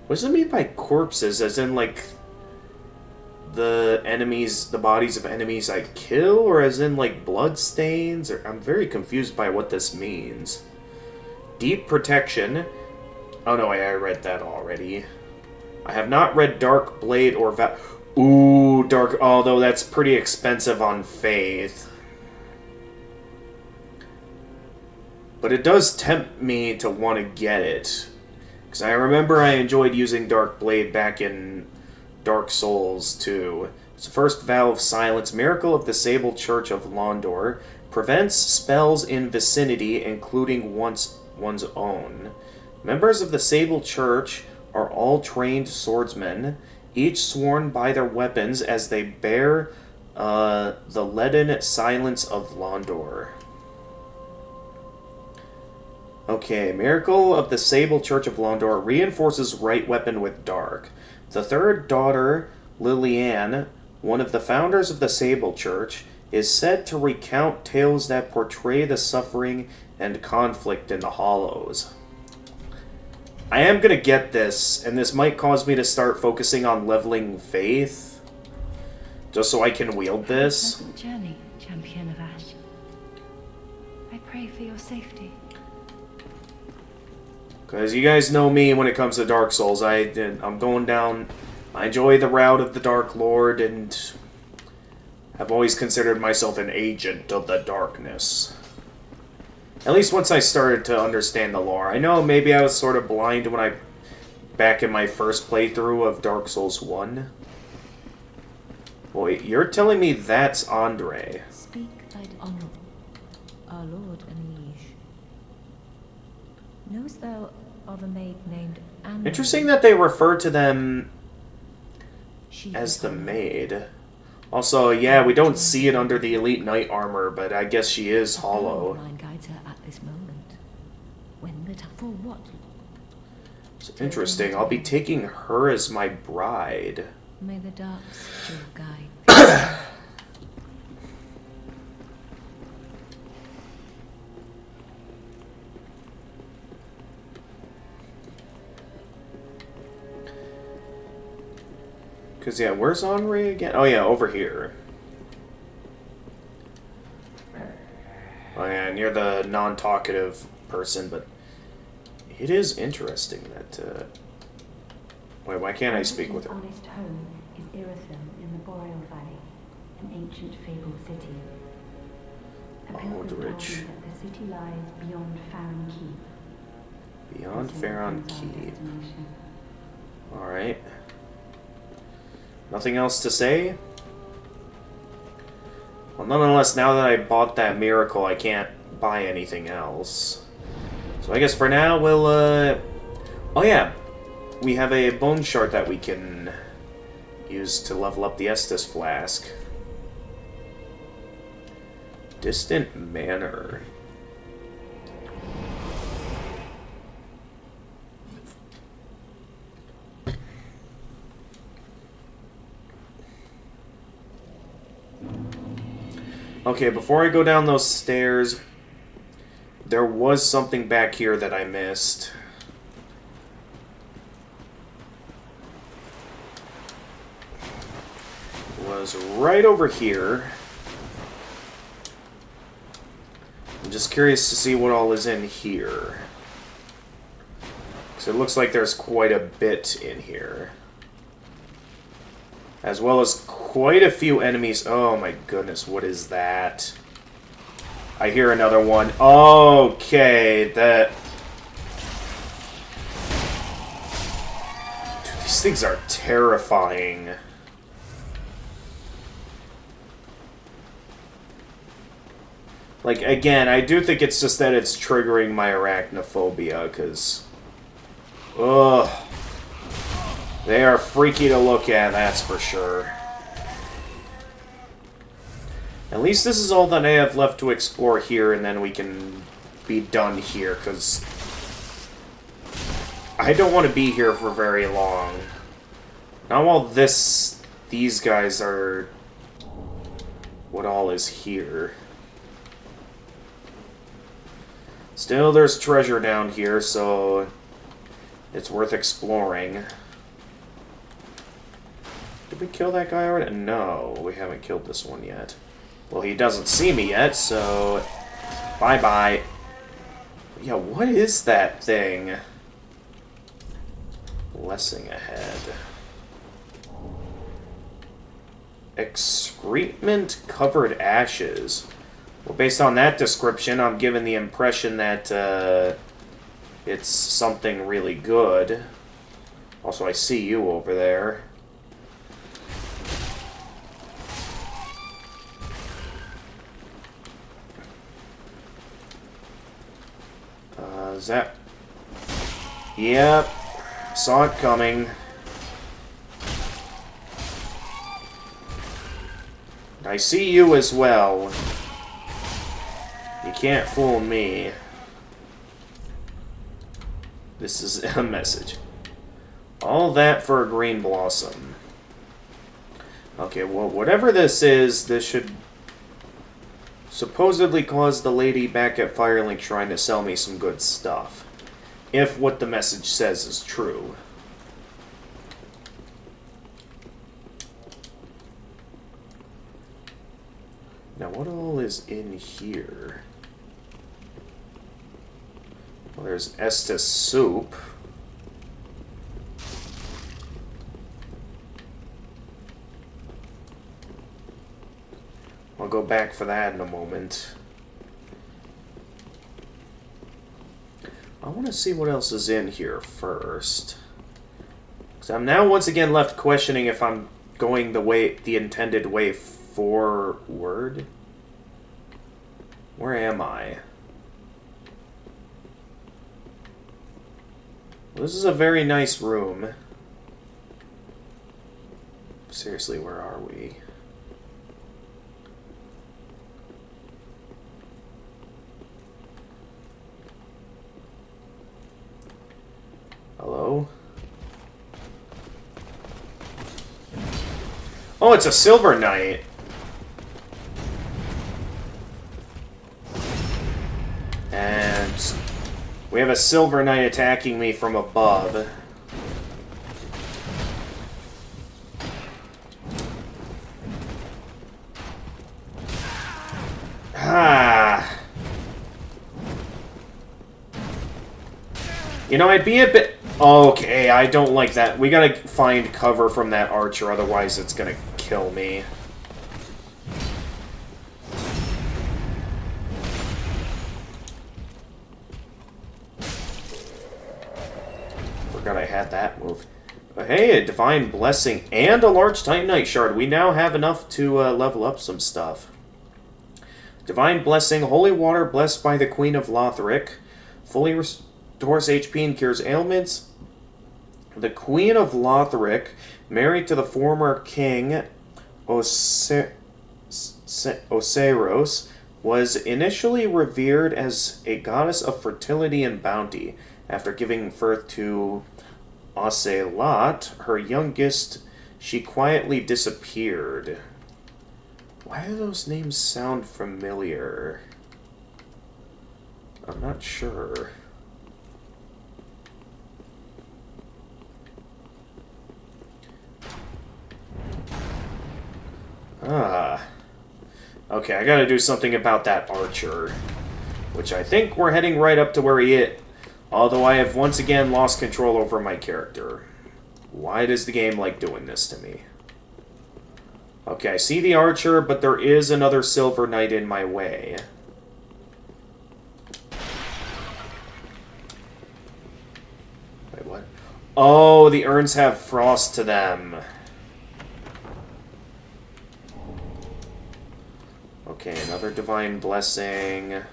What does it mean by corpses? As in, like, the enemies, the bodies of enemies I kill? Or as in, like, bloodstains? Or, I'm very confused by what this means. Deep protection. Oh no, I read that already. I have not read Dark Blade or Ooh, Dark... Although that's pretty expensive on Faith. But it does tempt me to want to get it. Because I remember I enjoyed using Dark Blade back in Dark Souls 2. It's the first vow of silence. Miracle of the Sable Church of Londor. Prevents spells in vicinity, including one's own. Members of the Sable Church are all trained swordsmen, each sworn by their weapons as they bear the leaden silence of Londor. Okay, Miracle of the Sable Church of Londor reinforces right weapon with dark. The third daughter, Liliane, one of the founders of the Sable Church, is said to recount tales that portray the suffering and conflict in the Hollows. I am gonna get this, and this might cause me to start focusing on leveling Faith, just so I can wield this. Pleasant journey, Champion of Ash. I pray for your safety. Because you guys know me when it comes to Dark Souls. I'm going down... I enjoy the route of the Dark Lord, and I've always considered myself an agent of the darkness. At least once I started to understand the lore. I know maybe I was sort of blind when back in my first playthrough of Dark Souls 1. Wait, you're telling me that's Andre? Speak thy honour, our lord and liege. Knowest thou of a maid named Anne? Interesting that they refer to them She as is the hollow. maid. Also, yeah, we don't see it under the elite knight armor, but I guess she is hollow. Line guides her at this moment. When the time for what? It's interesting. I'll be taking her as my bride. May the dark still guide. Because, yeah, where's Henri again? Oh, yeah, over here. Oh, yeah, near the non-talkative person, but it is interesting that, Wait, why can't I speak with her? Honest home is Irithyll in the Boreal Valley, an ancient fabled city. A pilgrim told me Aldrich. that the city lies beyond Farron Keep. Beyond Farron Keep. Alright. Nothing else to say? Well, nonetheless, now that I bought that miracle, I can't buy anything else. So I guess for now, we'll, Oh yeah, we have a bone shard that we can use to level up the Estus Flask. Distant Manor. Okay, before I go down those stairs, there was something back here that I missed. It was right over here. I'm just curious to see what all is in here. Because it looks like there's quite a bit in here. As well as quite a few enemies. Oh my goodness, what is that? I hear another one. Okay, that... Dude, these things are terrifying. Like, again, I do think it's just that it's triggering my arachnophobia, because... Ugh. They are freaky to look at, that's for sure. At least this is all that I have left to explore here, and then we can be done here, because I don't want to be here for very long. Not while these guys are... What all is here? Still, there's treasure down here, so it's worth exploring. Did we kill that guy already? No, we haven't killed this one yet. Well, he doesn't see me yet, so... Bye-bye. Yeah, what is that thing? blessing ahead. Excrement-covered ashes. Well, based on that description, I'm given the impression that it's something really good. Also, I see you over there. Is that... Yep. Saw it coming. I see you as well. You can't fool me. This is a message. All that for a green blossom. Okay, well, whatever this is, this should supposedly cause the lady back at Firelink Shrine to sell me some good stuff. If what the message says is true. Now, what all is in here? Well, there's Estus soup. I'll go back for that in a moment. I want to see what else is in here first. Because I'm now once again left questioning if I'm going the intended way forward. Where am I? Well, this is a very nice room. Seriously, where are we? Hello? Oh, it's a Silver Knight. And we have a Silver Knight attacking me from above. Ah. You know, I'd be a bit... Okay, I don't like that. We gotta find cover from that archer, otherwise it's gonna kill me. Forgot I had that move. But hey, a Divine Blessing and a large Titanite Shard. We now have enough to level up some stuff. Divine Blessing, Holy Water blessed by the Queen of Lothric. Fully restores HP and cures ailments. The Queen of Lothric, married to the former king Oseros, was initially revered as a goddess of fertility and bounty. After giving birth to Ocelot, her youngest, she quietly disappeared. Why do those names sound familiar? I'm not sure. Ah. Okay, I gotta do something about that archer. Which I think we're heading right up to where he is. Although I have once again lost control over my character. Why does the game like doing this to me? Okay, I see the archer, but there is another Silver Knight in my way. Wait, what? Oh, the urns have frost to them. Okay, another Divine Blessing.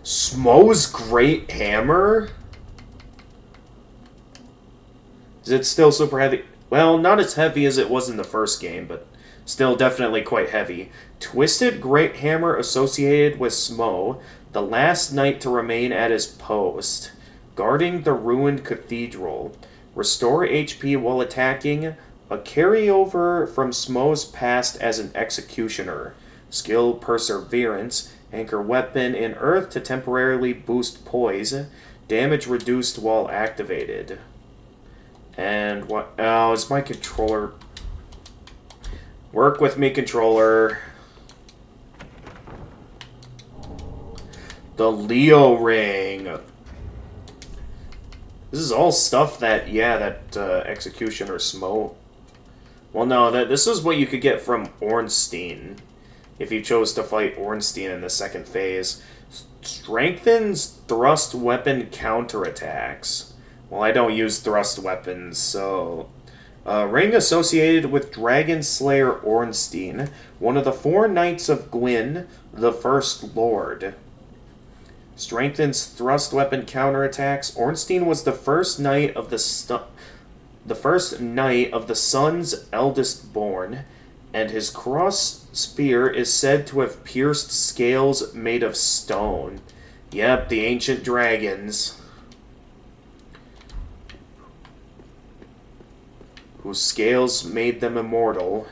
Smo's Great Hammer? Is it still super heavy? Well, not as heavy as it was in the first game, but still definitely quite heavy. Twisted Great Hammer associated with Smo, the last knight to remain at his post. Guarding the ruined cathedral. Restore HP while attacking. A carryover from Smo's past as an executioner. Skill Perseverance. Anchor weapon in earth to temporarily boost poise. Damage reduced while activated. And what? Oh, is my controller... Work with me, controller. The Leo Ring. This is all stuff that, yeah, that Executioner smote. Well, no, this is what you could get from Ornstein. If you chose to fight Ornstein in the second phase. Strengthens thrust weapon counterattacks. Well, I don't use thrust weapons, so... ring associated with Dragon Slayer Ornstein, one of the 4 Knights of Gwyn, the First Lord. Strengthens thrust weapon counterattacks. Ornstein was the first knight of the Sun's eldest born, and his cross spear is said to have pierced scales made of stone. Yep, the ancient dragons, whose scales made them immortal.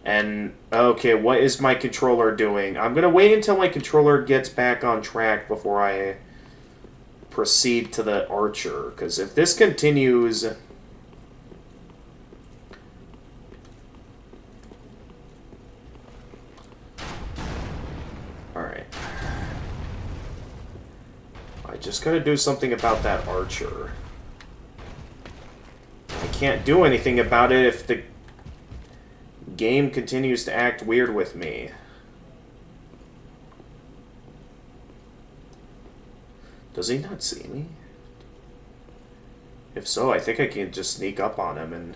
And, okay, what is my controller doing? I'm gonna wait until my controller gets back on track before I proceed to the archer, because if this continues... Alright. I just gotta do something about that archer. I can't do anything about it if the game continues to act weird with me. Does he not see me? If so, I think I can just sneak up on him and...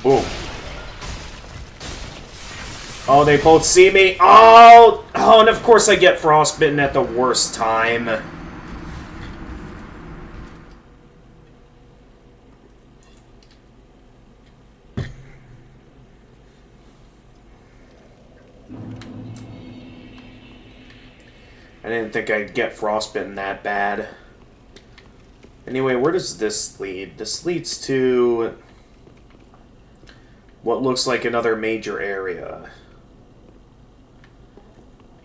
Boom. Oh, they both see me? Oh! Oh, and of course I get frostbitten at the worst time. I didn't think I'd get frostbitten that bad. Anyway, where does this lead? This leads to what looks like another major area.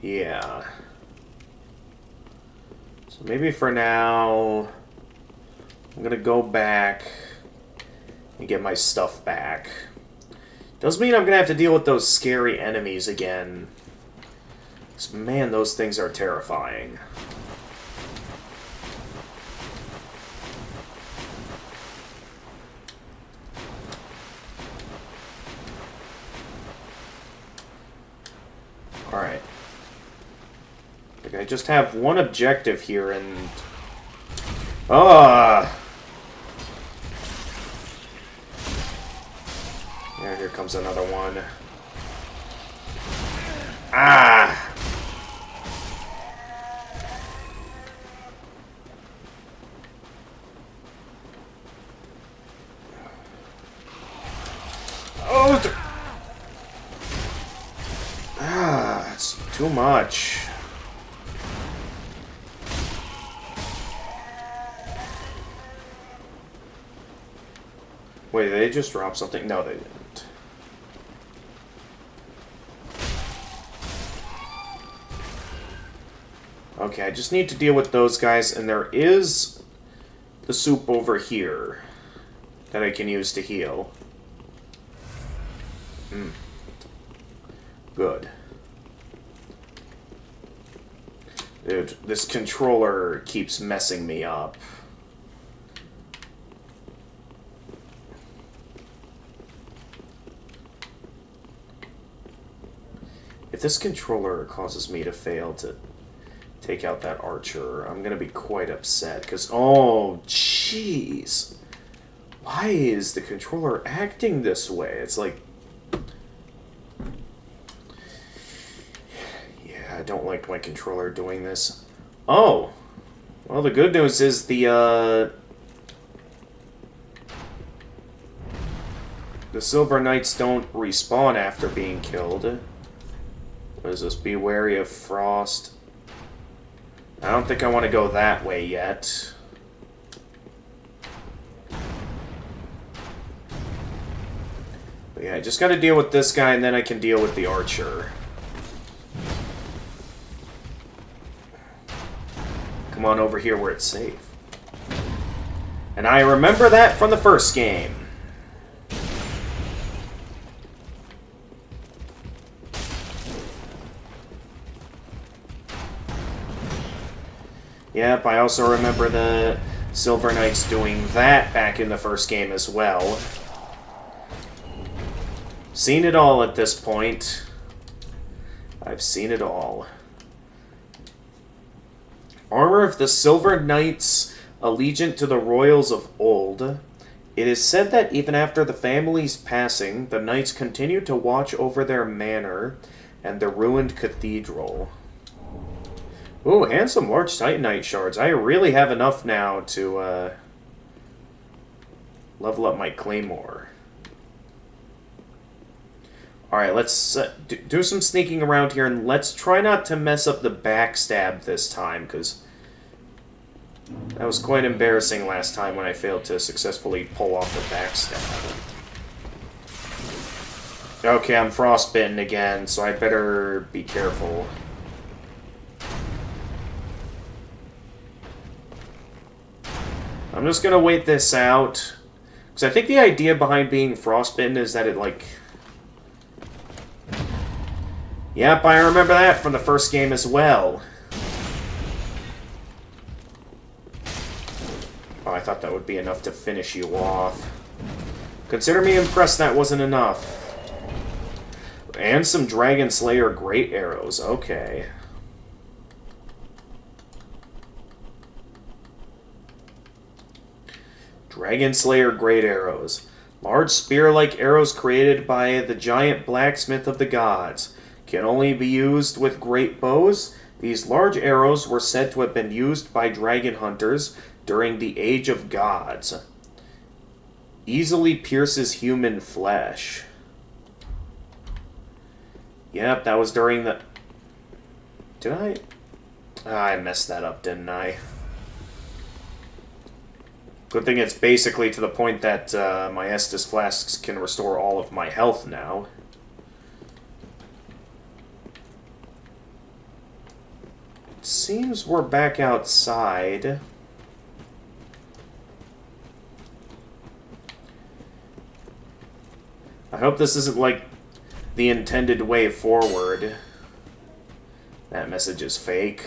Yeah. So maybe for now, I'm gonna go back and get my stuff back. Does mean I'm gonna have to deal with those scary enemies again. Man, those things are terrifying. Alright. Like, I just have one objective here and... Ah! Yeah, here comes another one. Ah! It's too much. Wait, did they just drop something? No, they didn't. Okay, I just need to deal with those guys, and there is the soup over here that I can use to heal. Good. Dude, this controller keeps messing me up. If this controller causes me to fail to take out that archer, I'm gonna be quite upset, because, oh, jeez. Why is the controller acting this way? It's like... Yeah, I don't like my controller doing this. Oh! Well, the good news is the Silver Knights don't respawn after being killed. What is this? Be wary of frost. I don't think I want to go that way yet. But yeah, I just gotta deal with this guy and then I can deal with the archer. Come on over here where it's safe. And I remember that from the first game. Yep, I also remember Silver Knights doing that back in the first game as well. Seen it all at this point. I've seen it all. Armor of the Silver Knights, allegiant to the royals of old. It is said that even after the family's passing, the knights continued to watch over their manor and the ruined cathedral. Ooh, and some large Titanite shards. I really have enough now to level up my claymore. Alright, let's do some sneaking around here, and let's try not to mess up the backstab this time, because that was quite embarrassing last time when I failed to successfully pull off the backstab. Okay, I'm frostbitten again, so I better be careful. I'm just gonna wait this out, because I think the idea behind being frostbitten is that it, like... Yep, I remember that from the first game as well. Oh, I thought that would be enough to finish you off. Consider me impressed that wasn't enough. And some Dragon Slayer Great Arrows, okay. Dragon Slayer Great Arrows. Large spear-like arrows created by the giant blacksmith of the gods. Can only be used with great bows. These large arrows were said to have been used by dragon hunters during the Age of Gods. Easily pierces human flesh. Yep, that was during the... Did I? I messed that up, didn't I? Good thing it's basically to the point that my Estus flasks can restore all of my health now. It seems we're back outside. I hope this isn't like the intended way forward. That message is fake.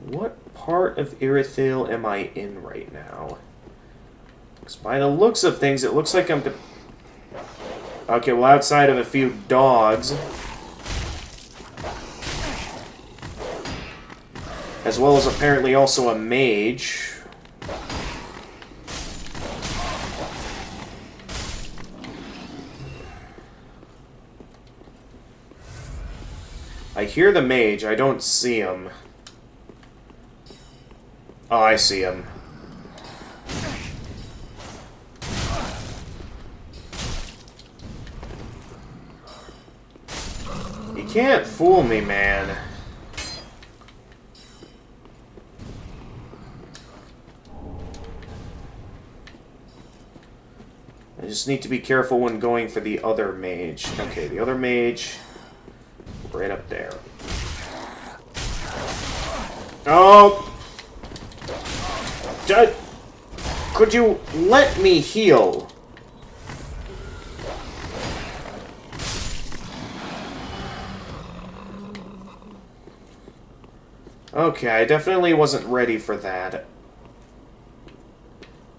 What part of Irithyll am I in right now? Because by the looks of things, it looks like I'm... Okay, well, outside of a few dogs, as well as apparently also a mage. I hear the mage, I don't see him. Oh, I see him. You can't fool me, man. I just need to be careful when going for the other mage. Okay, the other mage... right up there. Oh! Could you let me heal? Okay, I definitely wasn't ready for that.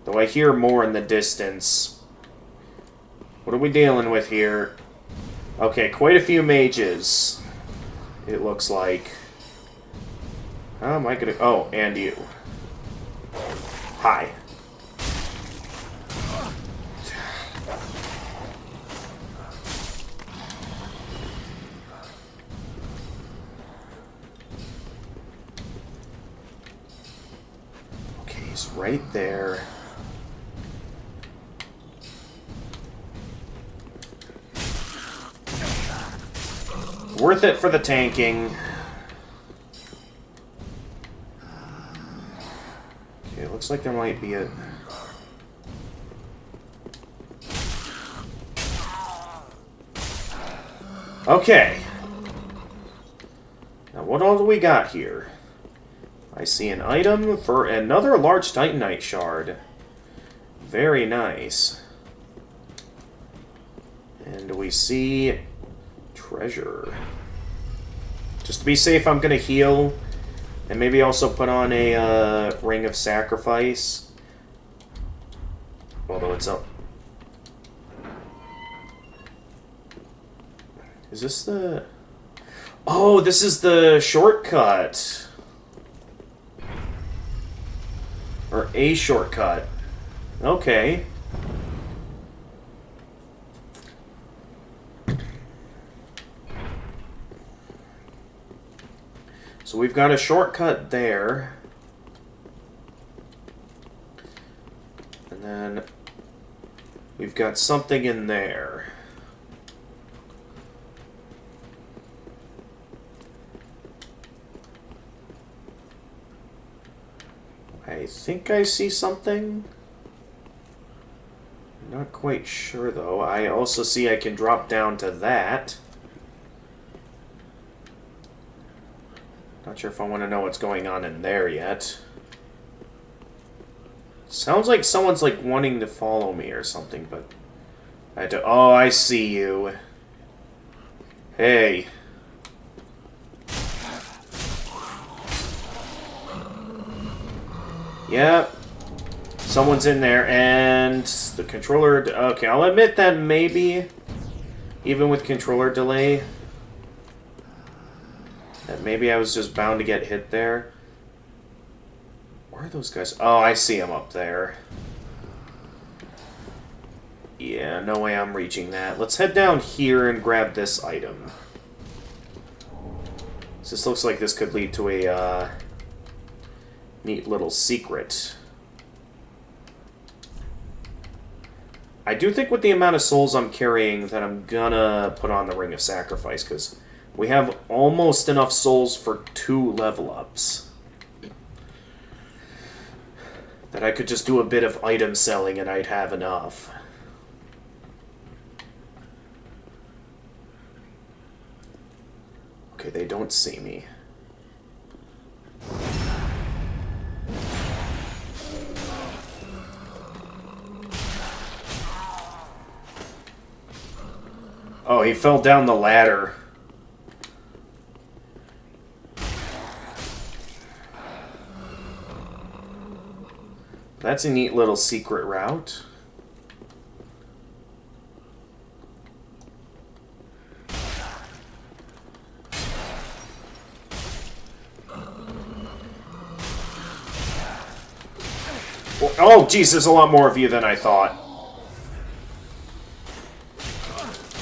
Though I hear more in the distance. What are we dealing with here? Okay, quite a few mages. It looks like. How am I gonna... Oh, and you. Hi. Okay, he's right there. Worth it for the tanking. Okay, looks like there might be a... Okay. Now what all do we got here? I see an item for another large Titanite shard. Very nice. And we see... treasure. Just to be safe, I'm gonna heal. And maybe also put on a Ring of Sacrifice. Although it's up. Is this the... Oh, this is the shortcut. Or a shortcut. Okay. So we've got a shortcut there. And then we've got something in there. I think I see something. Not quite sure though. I also see I can drop down to that. Not sure if I want to know what's going on in there yet. Sounds like someone's like wanting to follow me or something, but I had to... Oh, I see you. Hey. Yep. Someone's in there, and the controller... Okay, I'll admit that maybe, even with controller delay, that maybe I was just bound to get hit there. Where are those guys? Oh, I see them up there. Yeah, no way I'm reaching that. Let's head down here and grab this item. This looks like this could lead to a neat little secret. I do think with the amount of souls I'm carrying that I'm gonna put on the Ring of Sacrifice, because we have almost enough souls for 2 level ups. That I could just do a bit of item selling and I'd have enough. Okay, they don't see me. Oh, he fell down the ladder. That's a neat little secret route. Oh, geez, there's a lot more of you than I thought.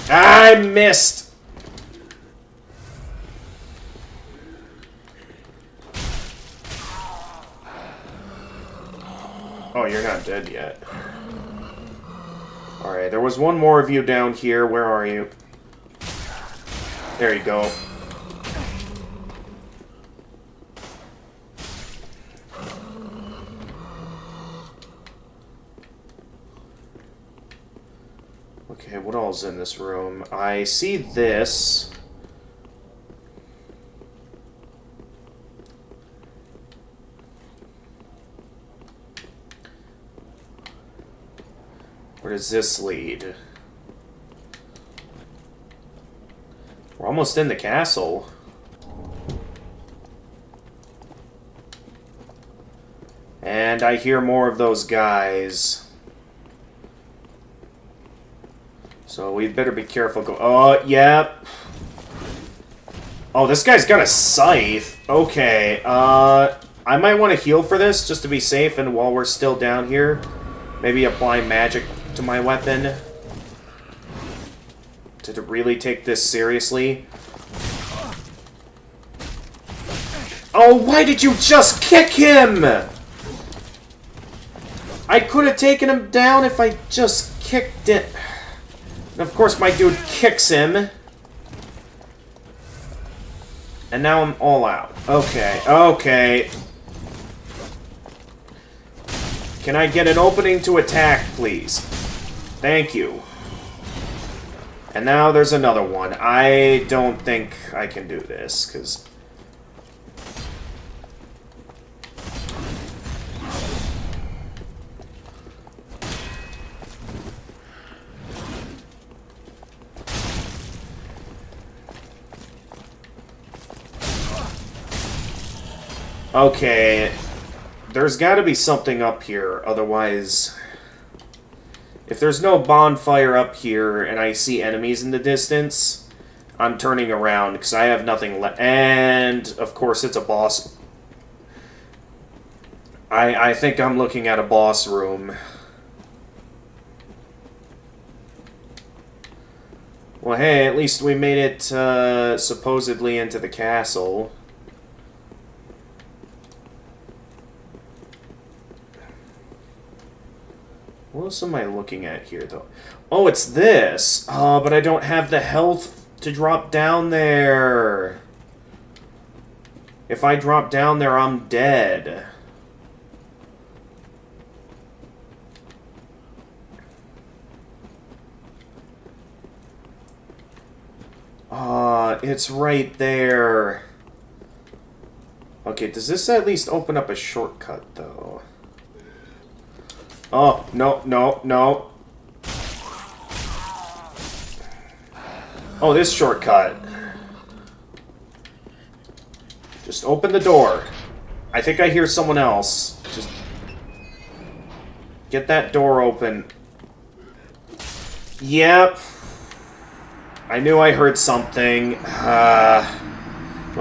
I missed! Oh, you're not dead yet. Alright, there was one more of you down here. Where are you? There you go. Okay, what all's in this room? I see this. Where does this lead? We're almost in the castle. And I hear more of those guys. So we better be careful. Oh, yep. Oh, this guy's got a scythe. Okay, I might want to heal for this, just to be safe, and while we're still down here, maybe apply magic to my weapon. To really take this seriously. Oh, why did you just kick him? I could have taken him down if I just kicked it. And of course my dude kicks him. And now I'm all out. Okay, okay. Can I get an opening to attack, please? Thank you. And now there's another one. I don't think I can do this, because... Okay. There's gotta be something up here, otherwise... If there's no bonfire up here and I see enemies in the distance, I'm turning around because I have nothing left. And, of course, it's a boss. I think I'm looking at a boss room. Well, hey, at least we made it supposedly into the castle. What else am I looking at here, though? Oh, it's this! Oh, but I don't have the health to drop down there. If I drop down there, I'm dead. It's right there. Okay, does this at least open up a shortcut, though? Oh, no, no, no. Oh, this shortcut. Just open the door. I think I hear someone else. Just get that door open. Yep. I knew I heard something. Well,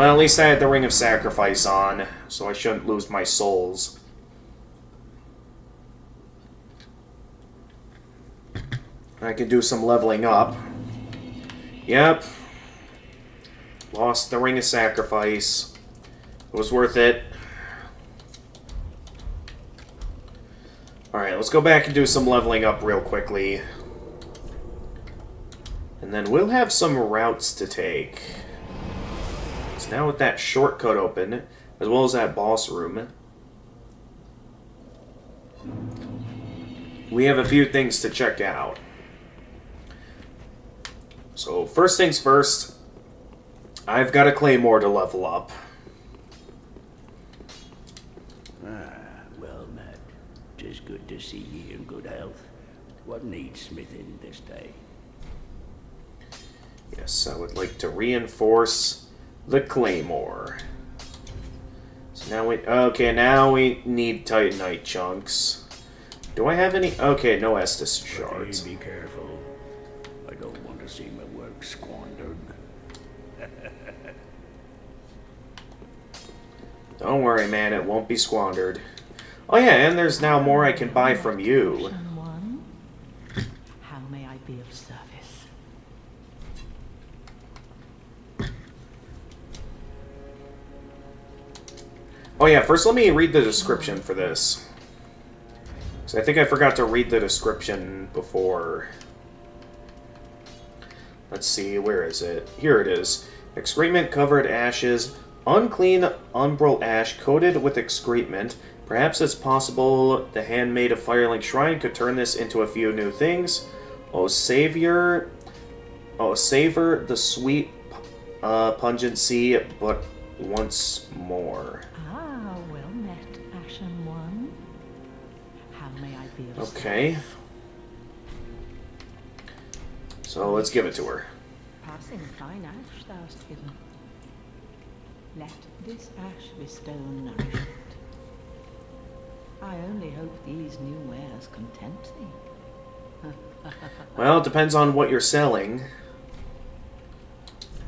at least I had the Ring of Sacrifice on, so I shouldn't lose my souls. I can do some leveling up. Yep. Lost the Ring of Sacrifice. It was worth it. Alright, let's go back and do some leveling up real quickly. And then we'll have some routes to take. So now with that shortcut open, as well as that boss room, we have a few things to check out. So first things first, I've got a Claymore to level up. Well, Matt, 'tis good to see ye in good health. What needs smithing this day? Yes, I would like to reinforce the Claymore. So now we need Titanite chunks. Do I have any? Okay, no Estus shards. Be careful. I don't want to see my work squandered. Don't worry, man, it won't be squandered. Oh yeah, and there's now more I can buy from you. Action 1. How may I be of service? Oh yeah, first let me read the description for this. So I think I forgot to read the description before. Let's see, where is it? Here it is. Excrement-covered ashes, unclean umbral ash coated with excrement. Perhaps it's possible the handmaid of Firelink Shrine could turn this into a few new things. Oh, savor the sweet pungency, but once more. Ah, well met, Ashen 1. How may I be of Okay. So let's give it to her. Passing fine ash thou hast given. Let this ash bestow nourishment. I only hope these new wares content thee. Well, it depends on what you're selling.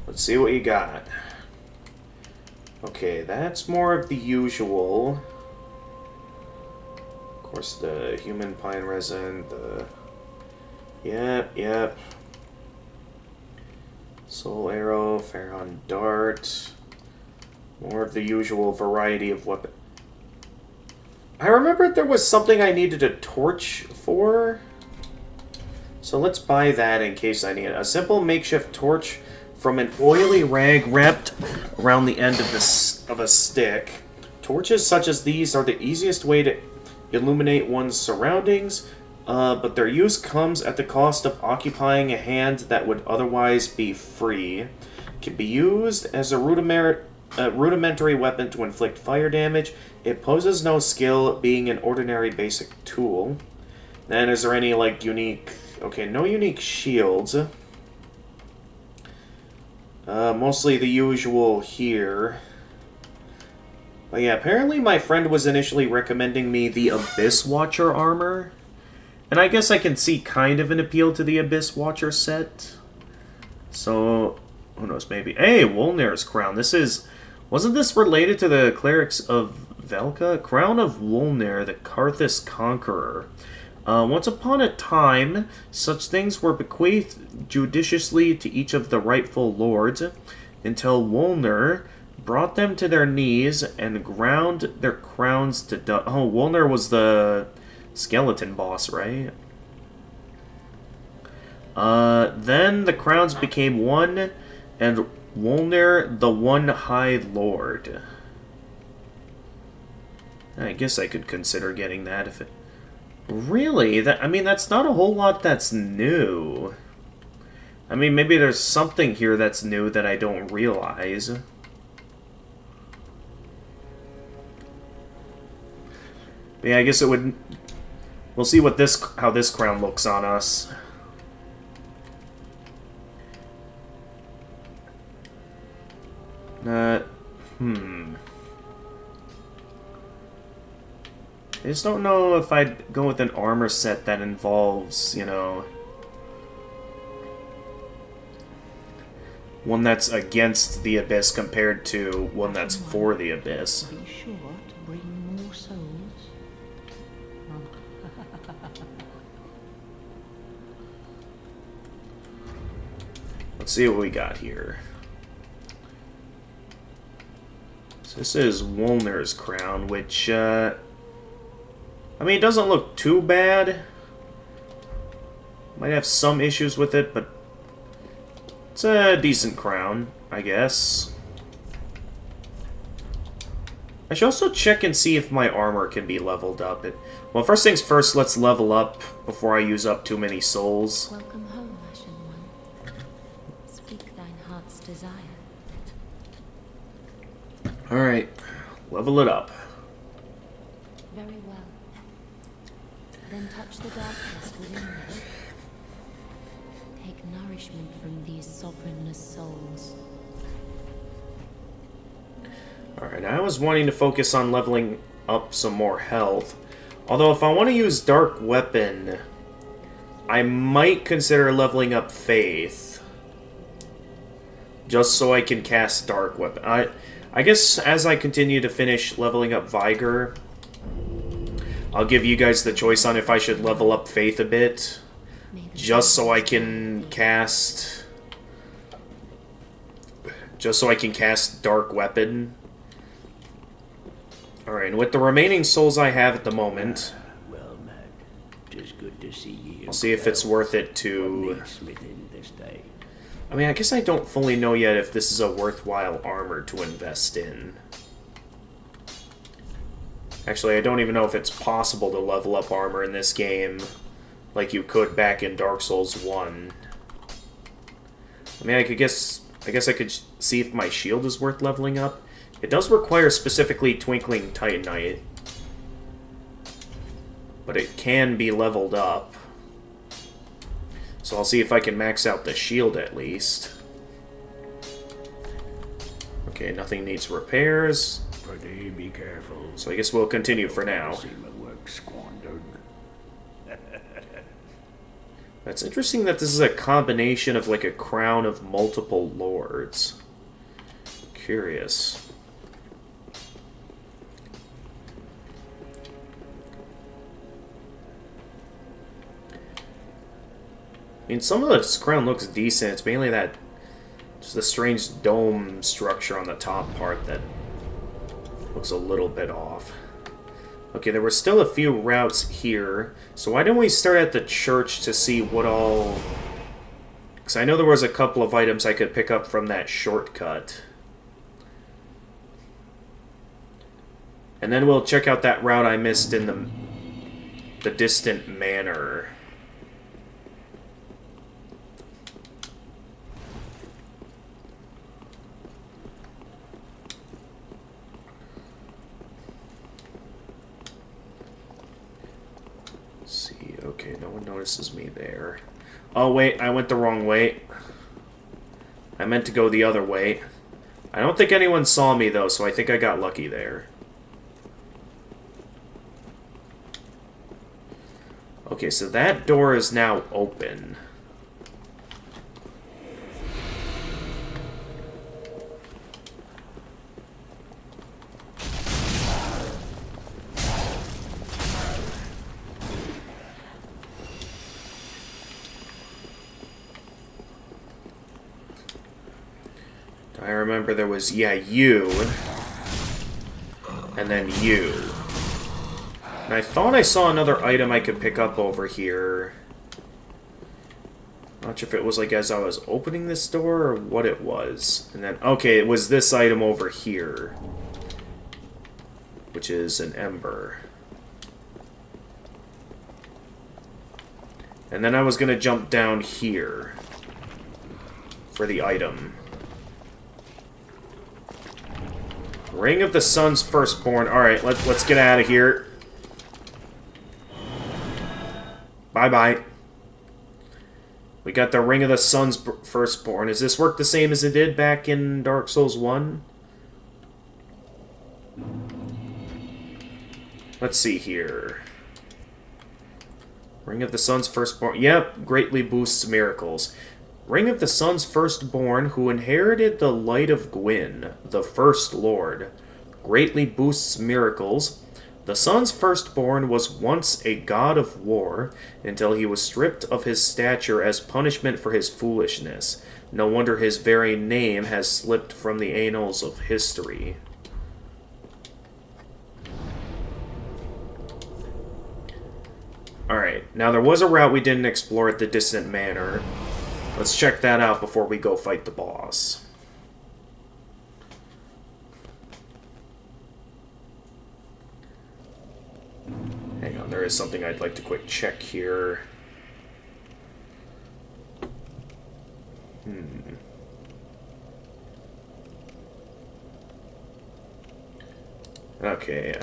Let's see what you got. Okay, that's more of the usual. Of course, the human pine resin, the... Yep. Soul arrow, Pharaon dart. More of the usual variety of weapon. I remembered there was something I needed a torch for. So let's buy that in case I need it. A simple makeshift torch from an oily rag wrapped around the end of a stick. Torches such as these are the easiest way to illuminate one's surroundings, but their use comes at the cost of occupying a hand that would otherwise be free. Can be used as a rudimentary weapon to inflict fire damage. It poses no skill, being an ordinary basic tool. Then is there any, like, unique... Okay, no unique shields. Mostly the usual here. But yeah, apparently my friend was initially recommending me the Abyss Watcher armor. And I guess I can see kind of an appeal to the Abyss Watcher set. So, who knows, maybe... Hey, Wolnir's crown. This is... Wasn't this related to the clerics of Velka? Crown of Wolnir, the Karthus Conqueror. Once upon a time, such things were bequeathed judiciously to each of the rightful lords, until Wolnir brought them to their knees and ground their crowns to dust. Oh, Wolnir was the skeleton boss, right? Then the crowns became one, and Wolnir the One High Lord. I guess I could consider getting that if it... Really? I mean, that's not a whole lot that's new. I mean, maybe there's something here that's new that I don't realize. But yeah, I guess it would... We'll see what how this crown looks on us. I just don't know if I'd go with an armor set that involves, you know... one that's against the Abyss compared to one that's for the Abyss. Be sure to bring more souls. Let's see what we got here. So this is Wolnir's crown, which, I mean, it doesn't look too bad. Might have some issues with it, but it's a decent crown, I guess. I should also check and see if my armor can be leveled up. Well, first things first, let's level up before I use up too many souls. Welcome home, Ashen One. Speak thine heart's desire. Alright, level it up. Very well. Then touch the darkness within me. Take nourishment from these sovereignless souls. Alright, I was wanting to focus on leveling up some more health. Although if I want to use Dark Weapon, I might consider leveling up Faith. Just so I can cast Dark Weapon. I guess as I continue to finish leveling up Vigor, I'll give you guys the choice on if I should level up Faith a bit. Just so I can cast... Just so I can cast Dark Weapon. Alright, and with the remaining souls I have at the moment... Well, Matt, 'tis good to see you. I'll see if it's worth it to... Need smithing this day. I mean, I guess I don't fully know yet if this is a worthwhile armor to invest in. Actually, I don't even know if it's possible to level up armor in this game like you could back in Dark Souls 1. I mean, I guess I could see if my shield is worth leveling up. It does require specifically Twinkling Titanite, but it can be leveled up. So I'll see if I can max out the shield at least. Okay, nothing needs repairs. Pretty be careful. So I guess we'll continue for now. See my work squandered. That's interesting that this is a combination of like a crown of multiple lords. Curious. I mean, some of this crown looks decent. It's mainly that, just the strange dome structure on the top part that looks a little bit off. Okay, there were still a few routes here, so why don't we start at the church to see what all... Because I know there was a couple of items I could pick up from that shortcut. And then we'll check out that route I missed in the distant manor. Okay, no one notices me there. Oh, wait, I went the wrong way. I meant to go the other way. I don't think anyone saw me, though, so I think I got lucky there. Okay, so that door is now open. I remember there was, yeah, you. And then you. And I thought I saw another item I could pick up over here. Not sure if it was like as I was opening this door or what it was. And then, okay, it was this item over here. Which is an ember. And then I was going to jump down here. For the item. Ring of the Sun's Firstborn. Alright, let's get out of here. Bye-bye. We got the Ring of the Sun's Firstborn. Does this work the same as it did back in Dark Souls 1? Let's see here. Ring of the Sun's Firstborn. Yep, greatly boosts miracles. Ring of the Sun's Firstborn, who inherited the Light of Gwyn, the First Lord, greatly boosts miracles. The Sun's Firstborn was once a god of war, until he was stripped of his stature as punishment for his foolishness. No wonder his very name has slipped from the annals of history. Alright, now there was a route we didn't explore at the Distant Manor. Let's check that out before we go fight the boss. Hang on, there is something I'd like to quick check here. Okay,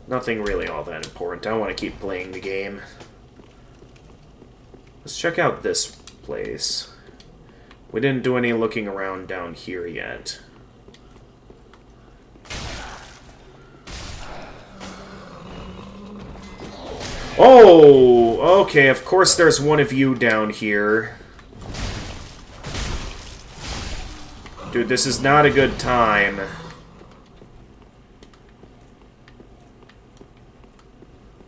nothing really all that important. I want to keep playing the game. Let's check out this place. We didn't do any looking around down here yet. Oh, okay, of course there's one of you down here. Dude, this is not a good time.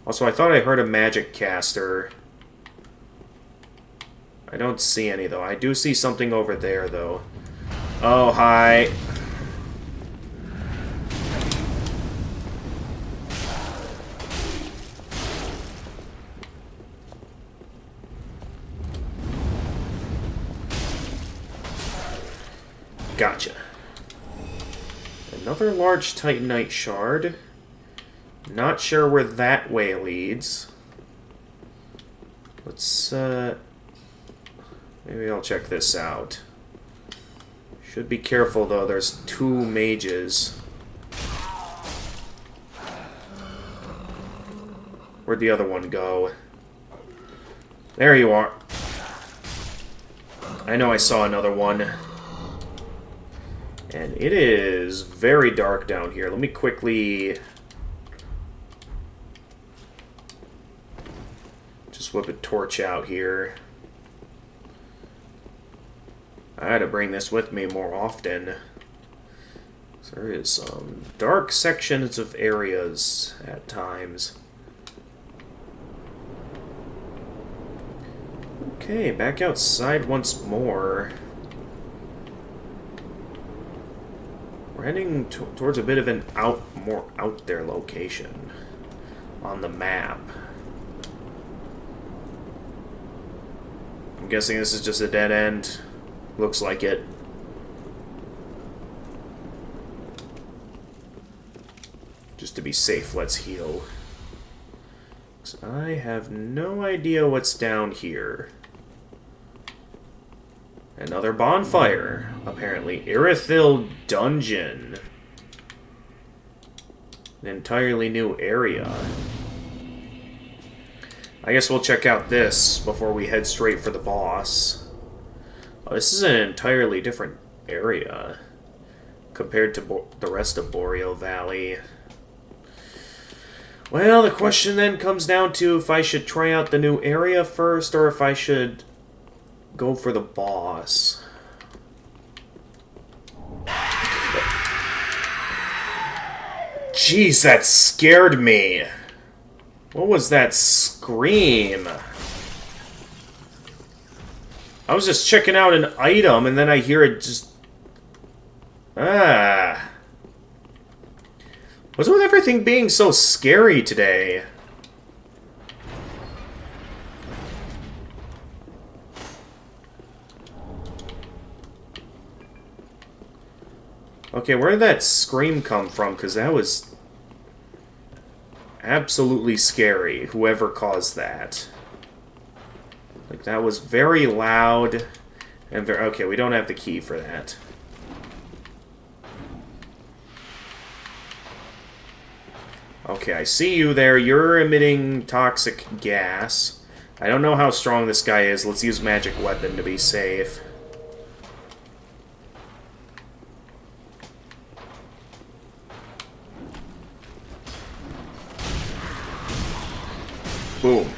Also, I thought I heard a magic caster. I don't see any, though. I do see something over there, though. Oh, hi. Gotcha. Another large Titanite shard. Not sure where that way leads. Let's, maybe I'll check this out. Should be careful, though. There's two mages. Where'd the other one go? There you are. I know I saw another one. And it is very dark down here. Let me quickly just whip a torch out here. I had to bring this with me more often. So there is some dark sections of areas at times. Okay, back outside once more. We're heading towards a bit of an more out there location on the map. I'm guessing this is just a dead end. Looks like it. Just to be safe, let's heal. 'Cause I have no idea what's down here. Another bonfire, apparently. Irithyll Dungeon. An entirely new area. I guess we'll check out this before we head straight for the boss. Oh, this is an entirely different area compared to the rest of Boreal Valley. Well, the question then comes down to if I should try out the new area first or if I should go for the boss. Jeez, that scared me. What was that scream? I was just checking out an item and then I hear it just... Ah. What's with everything being so scary today? Okay, where did that scream come from? Because that was absolutely scary, whoever caused that. Like, that was very loud and very... Okay, we don't have the key for that. Okay, I see you there. You're emitting toxic gas. I don't know how strong this guy is. Let's use magic weapon to be safe. Boom.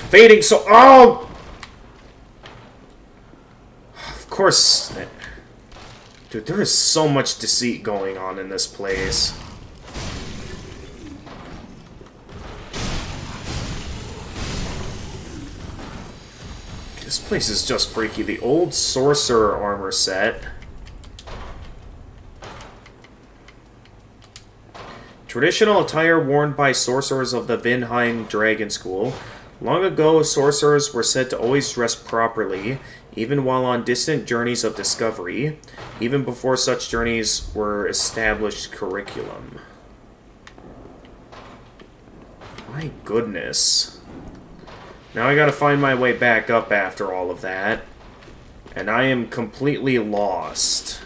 Fading so... Oh! Of course... Dude, there is so much deceit going on in this place. This place is just freaky. The old sorcerer armor set. Traditional attire worn by sorcerers of the Vinheim Dragon School. Long ago, sorcerers were said to always dress properly, even while on distant journeys of discovery, even before such journeys were established curriculum. My goodness. Now I gotta find my way back up after all of that. And I am completely lost.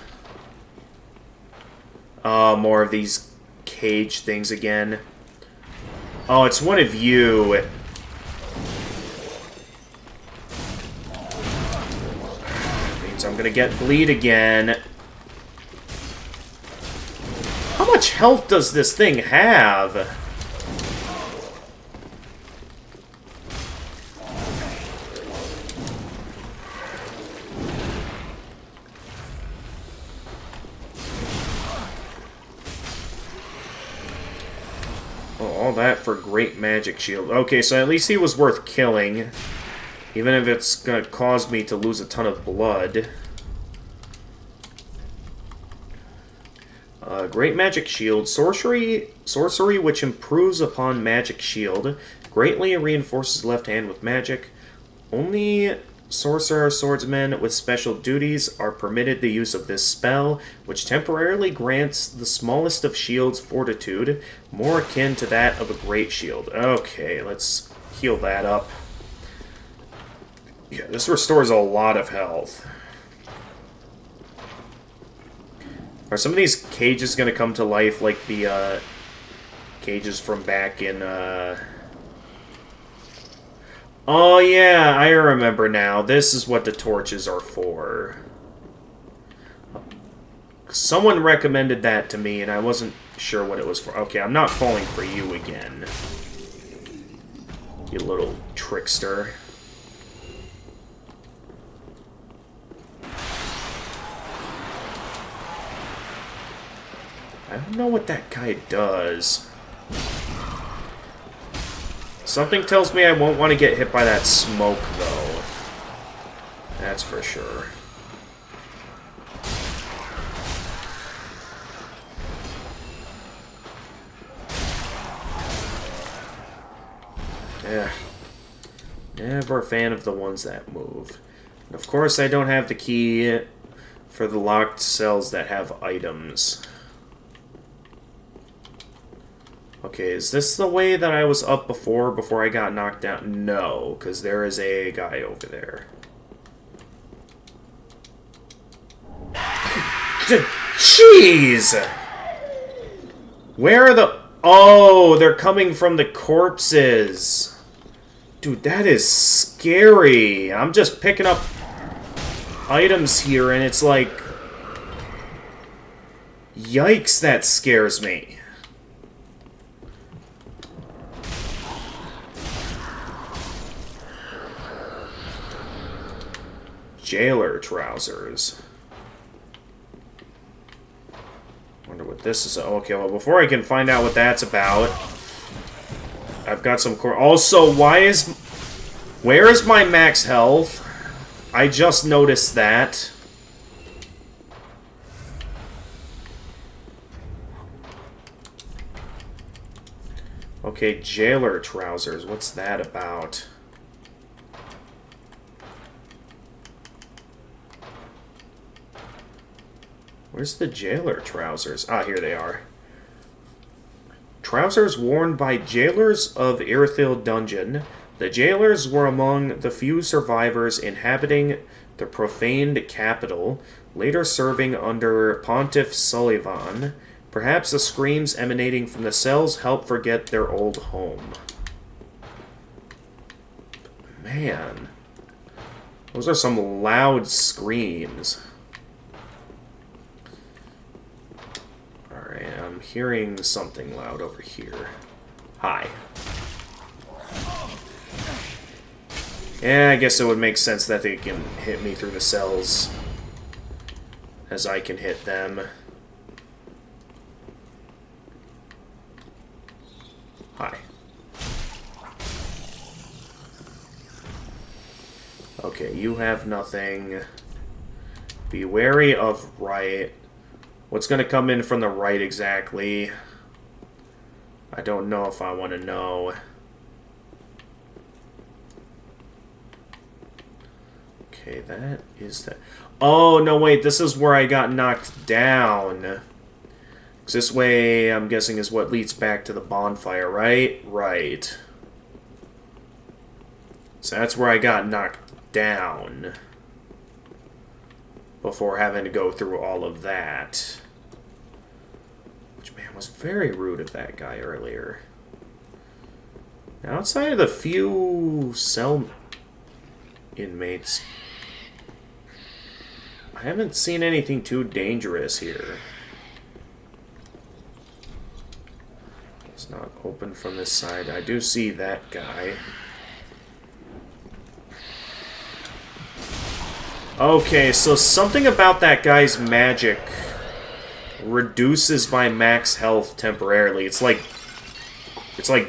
More of these cage things again. Oh, it's one of you. Means I'm gonna get bleed again. How much health does this thing have? All that for great magic shield. Okay, so at least he was worth killing. Even if it's gonna cause me to lose a ton of blood. Great magic shield. Sorcery which improves upon magic shield. Greatly reinforces left hand with magic. Only sorcerer swordsmen with special duties are permitted the use of this spell, which temporarily grants the smallest of shields fortitude, more akin to that of a great shield. Okay, let's heal that up. Yeah, this restores a lot of health. Are some of these cages going to come to life like the cages from back in... Oh yeah, I remember now. This is what the torches are for. Someone recommended that to me, and I wasn't sure what it was for. Okay, I'm not falling for you again. You little trickster. I don't know what that guy does. Something tells me I won't want to get hit by that smoke, though. That's for sure. Yeah. Never a fan of the ones that move. And of course, I don't have the key for the locked cells that have items. Okay, is this the way that I was up before I got knocked down? No, because there is a guy over there. Jeez! Where are the... Oh, they're coming from the corpses. Dude, that is scary. I'm just picking up items here, and it's like... Yikes, that scares me. Jailer trousers. Wonder what this is. Okay, well, before I can find out what that's about, I've got some core. Also, where is my max health? I just noticed that. Okay, jailer trousers. What's that about? Where's the jailer trousers? Ah, here they are. Trousers worn by jailers of Irithyll Dungeon. The jailers were among the few survivors inhabiting the profaned capital, later serving under Pontiff Sullivan. Perhaps the screams emanating from the cells help forget their old home. Man. Those are some loud screams. Alright, I'm hearing something loud over here. Hi. Yeah, I guess it would make sense that they can hit me through the cells as I can hit them. Hi. Okay, you have nothing. Be wary of right. What's going to come in from the right exactly? I don't know if I want to know. Okay, that is that. Oh, no, wait. This is where I got knocked down. 'Cause this way, I'm guessing, is what leads back to the bonfire, right? Right. So that's where I got knocked down. Before having to go through all of that. Which, man, was very rude of that guy earlier. Now, outside of the few cell inmates, I haven't seen anything too dangerous here. It's not open from this side. I do see that guy. Okay, so something about that guy's magic reduces my max health temporarily. It's like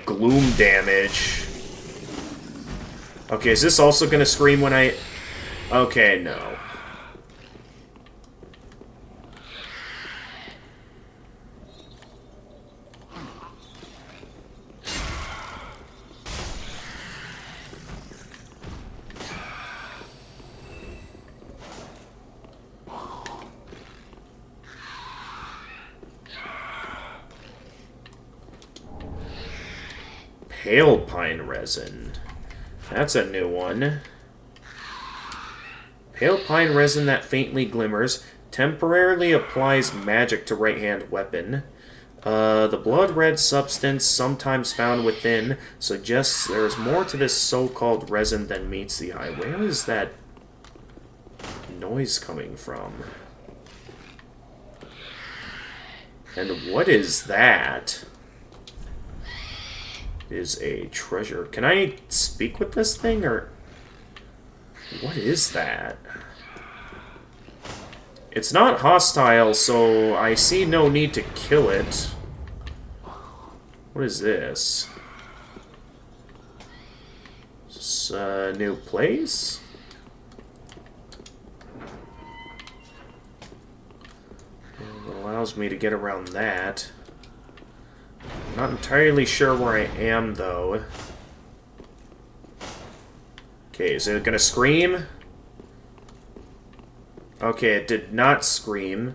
gloom damage. Okay, is this also gonna scream when I... Okay, no. Pale pine resin. That's a new one. Pale pine resin that faintly glimmers temporarily applies magic to right-hand weapon. The blood-red substance sometimes found within suggests there is more to this so-called resin than meets the eye. Where is that noise coming from? And what is that? Is a treasure. Can I speak with this thing, or what is that? It's not hostile, so I see no need to kill it. What is this? Is this a new place? It allows me to get around that. Not entirely sure where I am, though. Okay, is it gonna scream? Okay, it did not scream.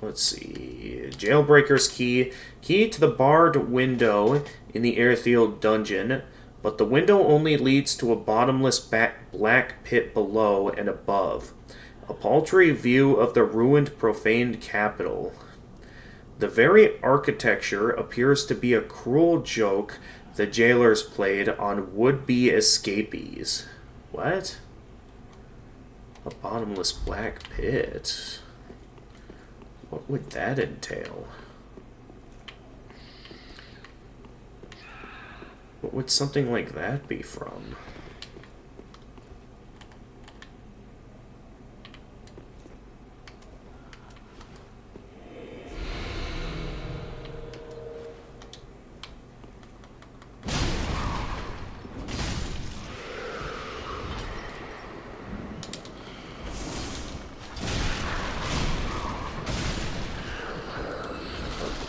Let's see. Jailbreaker's key. Key to the barred window in the Irithyll dungeon, but the window only leads to a bottomless black pit below and above. A paltry view of the ruined, profaned capital. The very architecture appears to be a cruel joke the jailers played on would-be escapees. What? A bottomless black pit. What would that entail? What would something like that be from?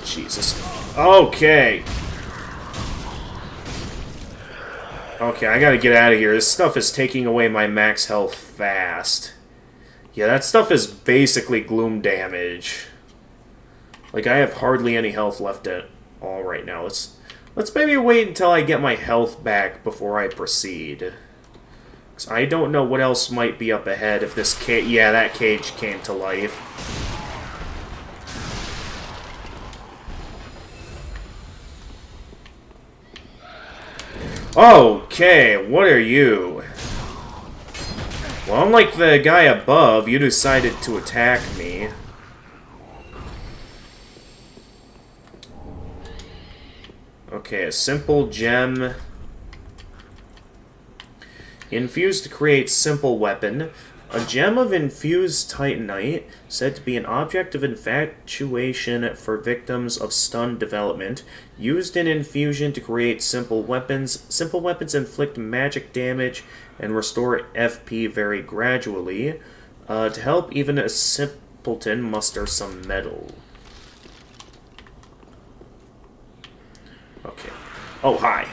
Jesus. Okay. Okay, I gotta get out of here. This stuff is taking away my max health fast. Yeah, that stuff is basically gloom damage. Like, I have hardly any health left at all right now. Let's maybe wait until I get my health back before I proceed. 'Cause I don't know what else might be up ahead if this cage... Yeah, that cage came to life. Okay, what are you? Well, unlike the guy above, you decided to attack me. Okay, a simple gem. Infused to create simple weapon. A gem of infused titanite, said to be an object of infatuation for victims of stun development, used in infusion to create simple weapons. Simple weapons inflict magic damage and restore FP very gradually. To help even a simpleton muster some metal. Okay. Oh, hi.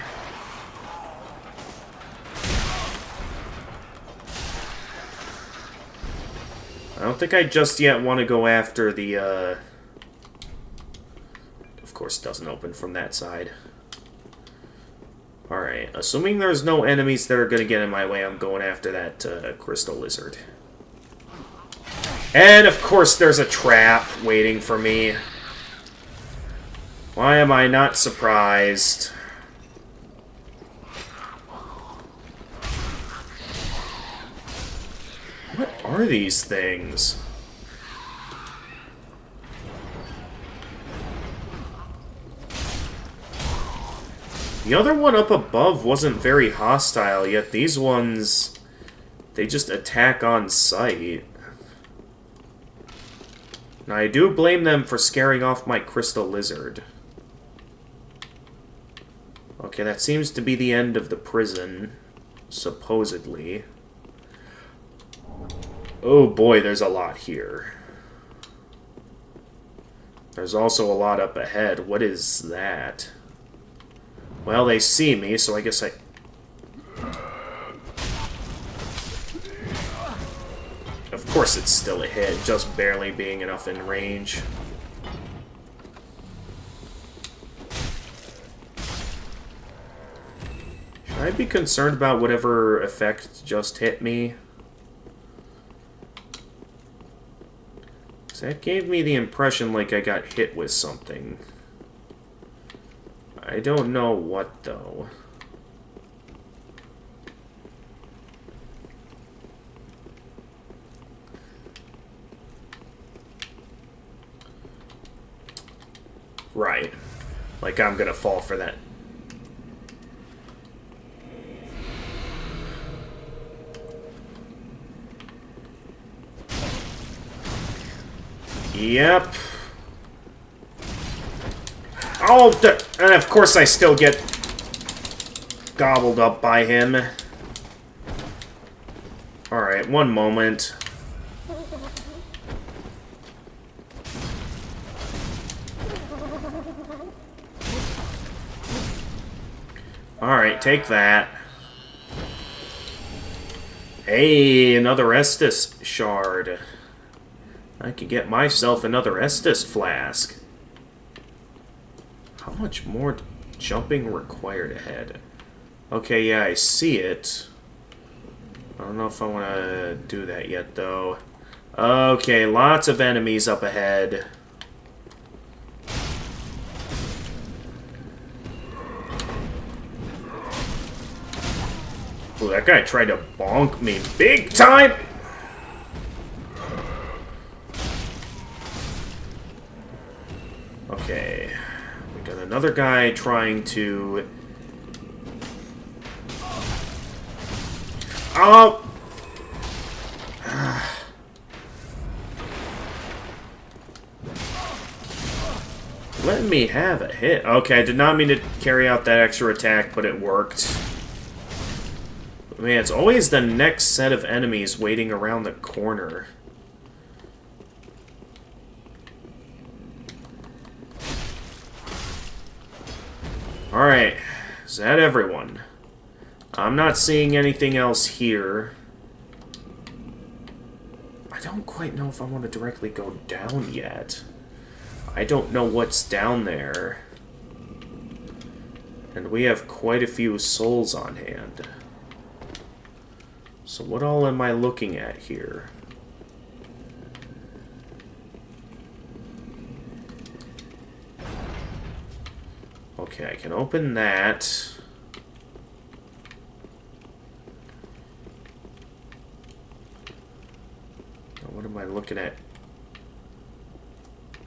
I don't think I just yet want to go after the, Of course, it doesn't open from that side. Alright, assuming there's no enemies that are going to get in my way, I'm going after that, crystal lizard. And, of course, there's a trap waiting for me. Why am I not surprised? What are these things? The other one up above wasn't very hostile, yet these ones, they just attack on sight. Now, I do blame them for scaring off my crystal lizard. Okay, that seems to be the end of the prison, supposedly. Oh boy, there's a lot here. There's also a lot up ahead. What is that? Well, they see me, so I guess I... Of course it's still a hit, just barely being enough in range. Should I be concerned about whatever effect just hit me? That gave me the impression like I got hit with something. I don't know what, though. Right. Like I'm gonna fall for that. Yep. Oh, and of course I still get gobbled up by him. Alright, one moment. Alright, take that. Hey, another Estus shard. I could get myself another Estus flask. How much more jumping required ahead? Okay, yeah, I see it. I don't know if I want to do that yet, though. Okay, lots of enemies up ahead. Ooh, that guy tried to bonk me big time! Okay. We got another guy trying to... Oh! Let me have a hit. Okay, I did not mean to carry out that extra attack, but it worked. Man, it's always the next set of enemies waiting around the corner. Alright, is that everyone? I'm not seeing anything else here. I don't quite know if I want to directly go down yet. I don't know what's down there. And we have quite a few souls on hand. So what all am I looking at here? Okay, I can open that. Now, what am I looking at?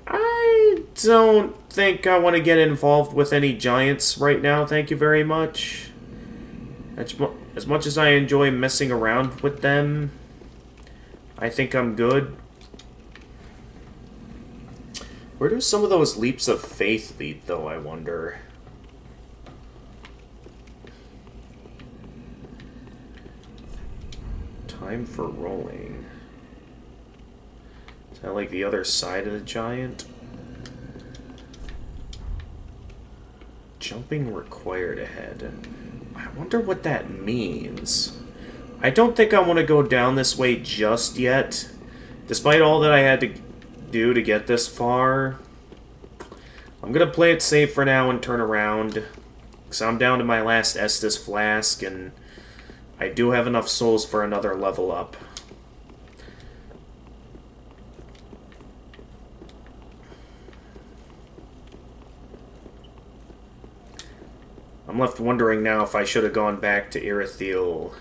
I don't think I want to get involved with any giants right now, thank you very much. As much as I enjoy messing around with them, I think I'm good. Where do some of those leaps of faith lead, though, I wonder? Time for rolling. Is that like the other side of the giant? Jumping required ahead. I wonder what that means. I don't think I want to go down this way just yet. Despite all that I had to do to get this far. I'm going to play it safe for now and turn around. Because I'm down to my last Estus Flask and I do have enough souls for another level up. I'm left wondering now if I should have gone back to Irithyll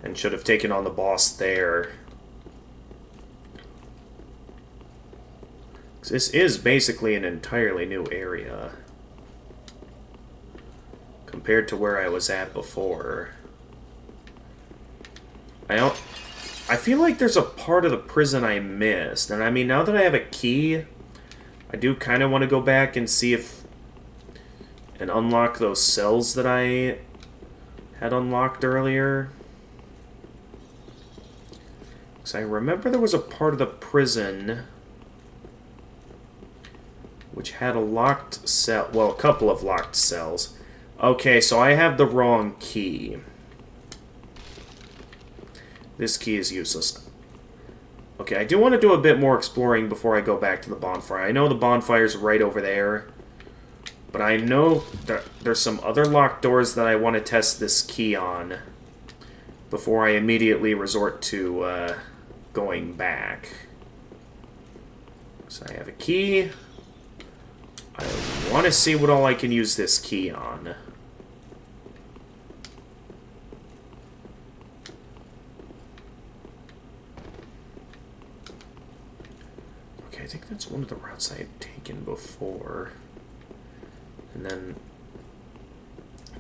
and should have taken on the boss there. This is basically an entirely new area compared to where I was at before. I feel like there's a part of the prison I missed, and I mean, now that I have a key, I do kind of want to go back and see if and unlock those cells that I had unlocked earlier. Because I remember there was a part of the prison which had a locked cell, well, a couple of locked cells. Okay, so I have the wrong key. This key is useless. Okay, I do want to do a bit more exploring before I go back to the bonfire. I know the bonfire's right over there, but I know that there's some other locked doors that I want to test this key on before I immediately resort to going back. So I have a key. I want to see what all I can use this key on. Okay, I think that's one of the routes I had taken before. And then,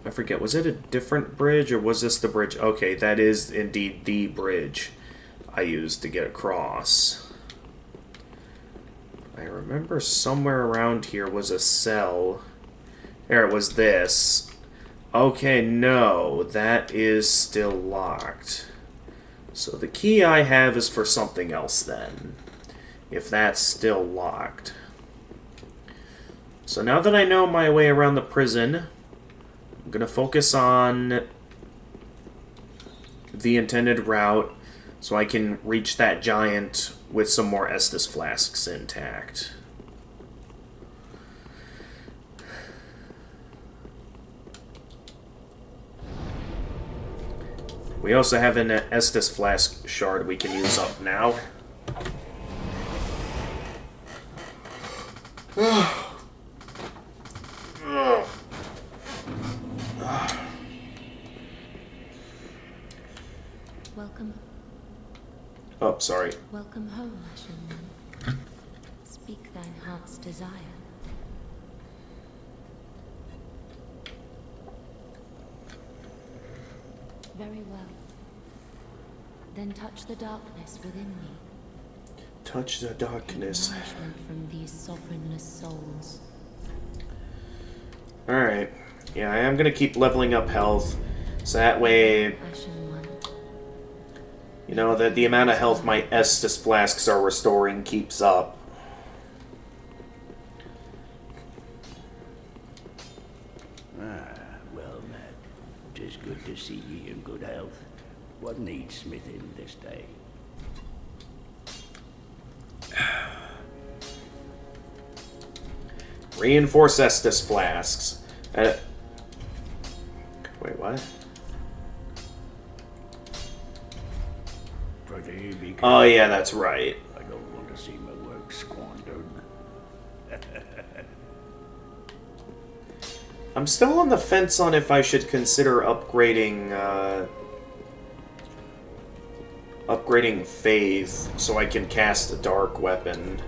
I forget, was it a different bridge or was this the bridge? Okay, that is indeed the bridge I used to get across. I remember somewhere around here was a cell. There, it was this. Okay, no, that is still locked. So the key I have is for something else then, if that's still locked. So now that I know my way around the prison, I'm going to focus on the intended route so I can reach that giant with some more Estus Flasks intact. We also have an Estus Flask shard we can use up now. Welcome, Oh, sorry. welcome home, Ashen One. Speak thine heart's desire. Very well. Then touch the darkness within me. Touch the darkness. Nourishment from these sovereignless souls. Alright. Yeah, I am gonna keep leveling up health. So that way, Ashen One. you know, the amount of health my Estus flasks are restoring keeps up. Well, Matt, 'tis good to see ye in good health. What needs smithing this day? Reinforce Estus flasks. Wait, what? Prithee, be Oh, yeah, that's right. I don't want to see my work squandered. I'm still on the fence on if I should consider upgrading, upgrading Faith so I can cast a dark weapon.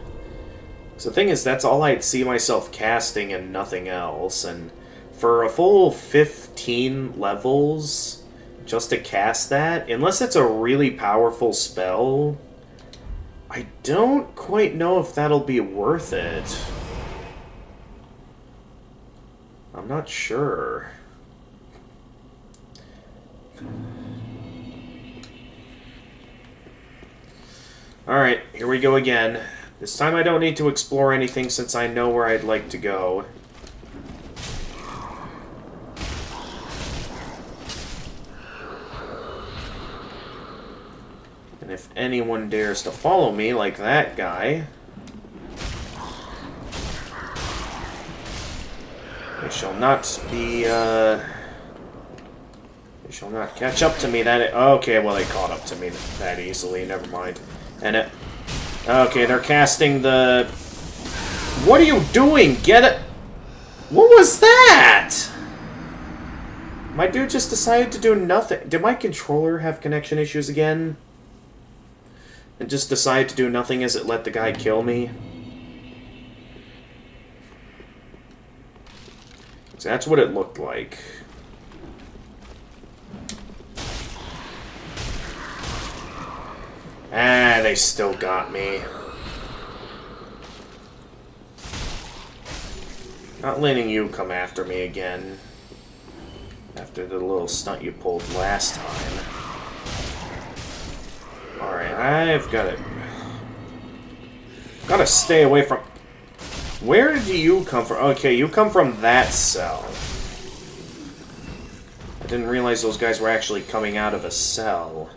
So the thing is, that's all I'd see myself casting and nothing else, and for a full 15 levels, just to cast that, unless it's a really powerful spell, I don't quite know if that'll be worth it. I'm not sure. Alright, here we go again. This time I don't need to explore anything since I know where I'd like to go. And if anyone dares to follow me like that guy, they shall not be, they shall not catch up to me that... Okay, well, they caught up to me that easily. Never mind. And it... Okay, they're casting the... What are you doing? Get it... What was that? My dude just decided to do nothing. Did my controller have connection issues again? And just decide to do nothing as it let the guy kill me? So that's what it looked like. Ah, they still got me. Not letting you come after me again. After the little stunt you pulled last time. Alright, I've got to... Gotta stay away from... Where do you come from? Okay, you come from that cell. I didn't realize those guys were actually coming out of a cell.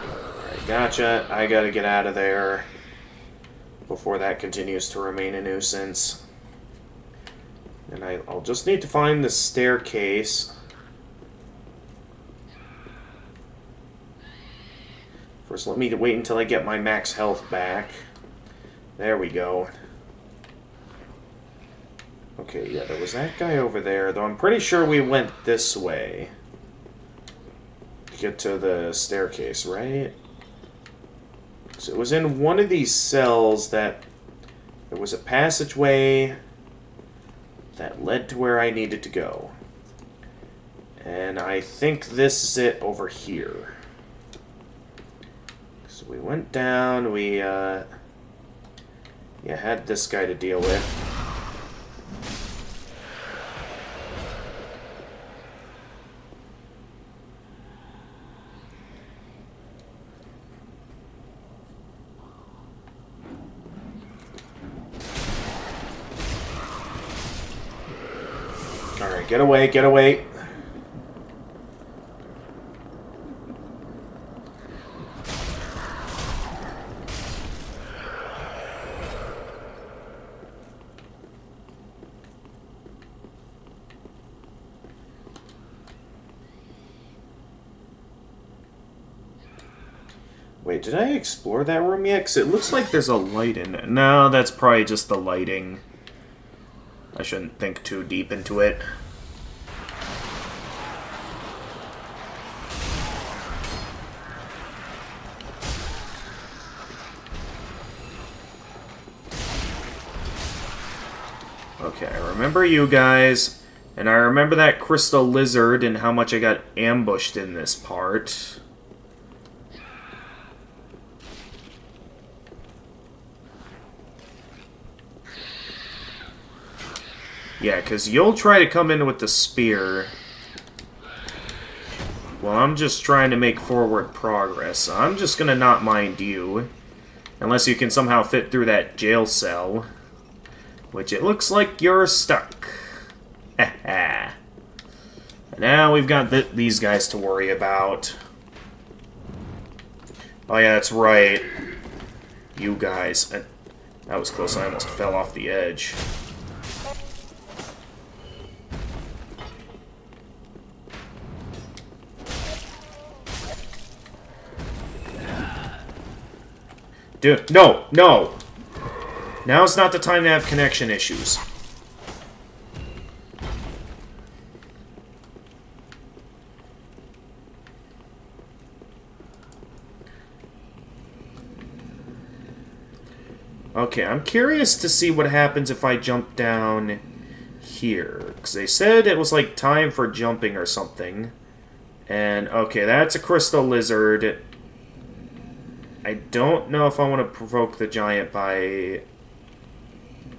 Alright, gotcha. I gotta get out of there before that continues to remain a nuisance. And I'll just need to find the staircase. First, let me wait until I get my max health back. There we go. Okay, yeah, there was that guy over there, though I'm pretty sure we went this way to get to the staircase, right? So it was in one of these cells that there was a passageway that led to where I needed to go. And I think this is it over here. So we went down, we had this guy to deal with. Alright, get away, get away. Wait, did I explore that room yet? Because it looks like there's a light in it. No, that's probably just the lighting. I shouldn't think too deep into it. Okay, I remember you guys, and I remember that crystal lizard and how much I got ambushed in this part. Yeah, because you'll try to come in with the spear. Well, I'm just trying to make forward progress. I'm just gonna not mind you. Unless you can somehow fit through that jail cell. Which it looks like you're stuck. And now we've got these guys to worry about. Oh yeah, that's right. You guys. That was close. I almost fell off the edge. Dude, no, no! Now's not the time to have connection issues. Okay, I'm curious to see what happens if I jump down here. Because they said it was like time for jumping or something. And, okay, that's a crystal lizard. I don't know if I want to provoke the giant by...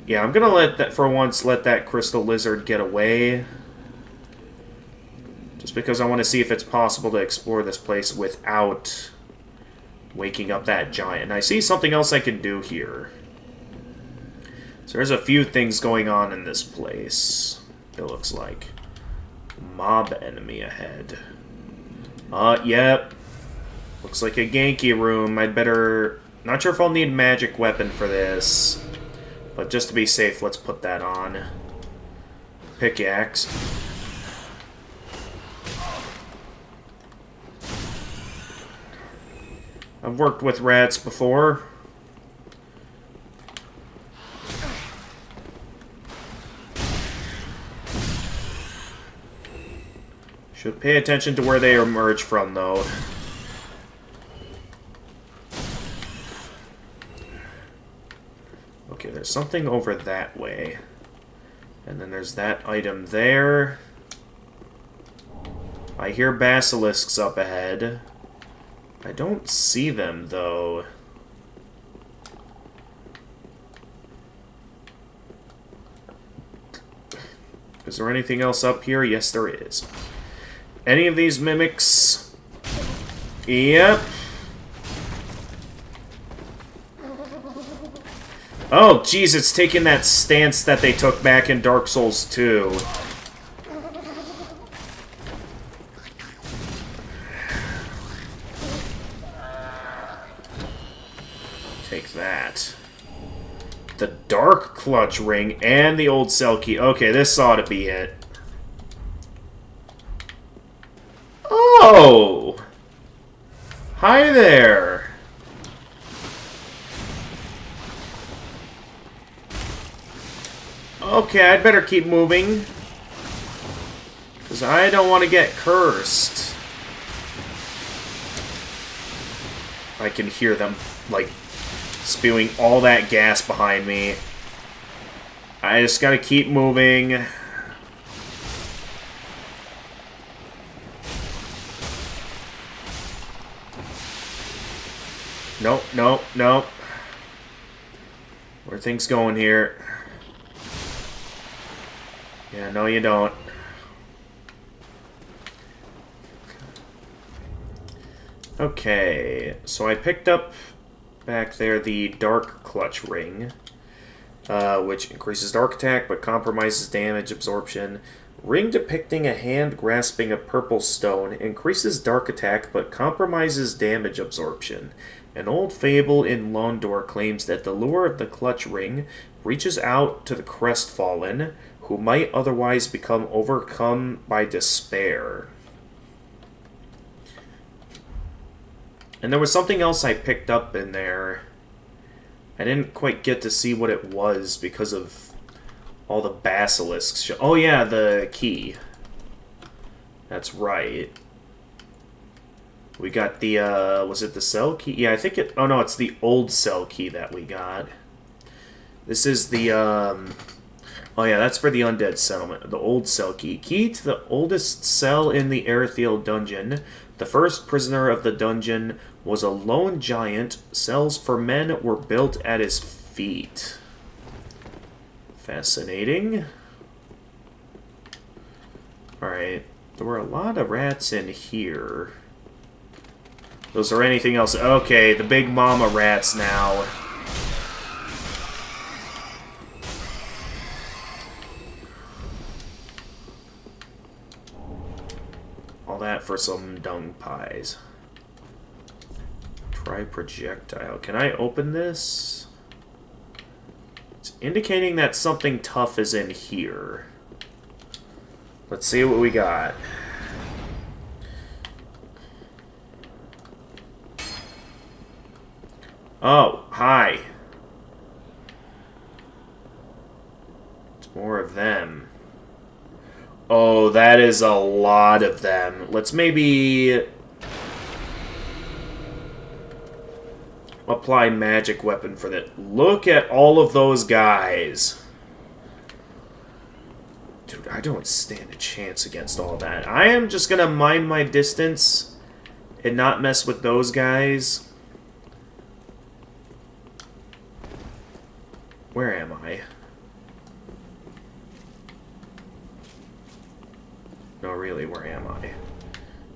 Yeah, I'm gonna let that, for once, let that crystal lizard get away. Just because I want to see if it's possible to explore this place without waking up that giant. And I see something else I can do here. So there's a few things going on in this place, it looks like. Mob enemy ahead. Yep. Looks like a Genki room. I'd better... Not sure if I'll need magic weapon for this. But just to be safe, let's put that on. Pickaxe. I've worked with rats before. Should pay attention to where they emerge from, though. Okay, there's something over that way. And then there's that item there. I hear basilisks up ahead. I don't see them, though. Is there anything else up here? Yes, there is. Any of these mimics? Yep. Oh, jeez, it's taking that stance that they took back in Dark Souls 2. Take that. The Dark Clutch Ring and the Old Cell Key. Okay, this ought to be it. Oh! Hi there! Okay, I'd better keep moving. Because I don't want to get cursed. I can hear them, like, spewing all that gas behind me. I just gotta keep moving. Nope, nope, nope. Where are things going here? Yeah, no you don't. Okay, so I picked up back there the Dark Clutch Ring, which increases dark attack but compromises damage absorption. Ring depicting a hand grasping a purple stone increases dark attack but compromises damage absorption. An old fable in Londor claims that the lure of the clutch ring reaches out to the crestfallen, who might otherwise become overcome by despair. And there was something else I picked up in there. I didn't quite get to see what it was because of all the basilisks. Oh yeah, the key. That's right. We got the, was it the cell key? Yeah, I think it... Oh, no, it's the old cell key that we got. This is the, Oh, yeah, that's for the undead settlement. The old cell key. Key to the oldest cell in the Erethiel dungeon. The first prisoner of the dungeon was a lone giant. Cells for men were built at his feet. Fascinating. Alright. There were a lot of rats in here. Was there anything else? Okay, the big mama rats now. All that for some dung pies. Try projectile. Can I open this? It's indicating that something tough is in here. Let's see what we got. Oh, hi. It's more of them. Oh, that is a lot of them. Let's maybe apply magic weapon for that. Look at all of those guys. Dude, I don't stand a chance against all that. I am just gonna mind my distance and not mess with those guys. Where am I? No, really, where am I?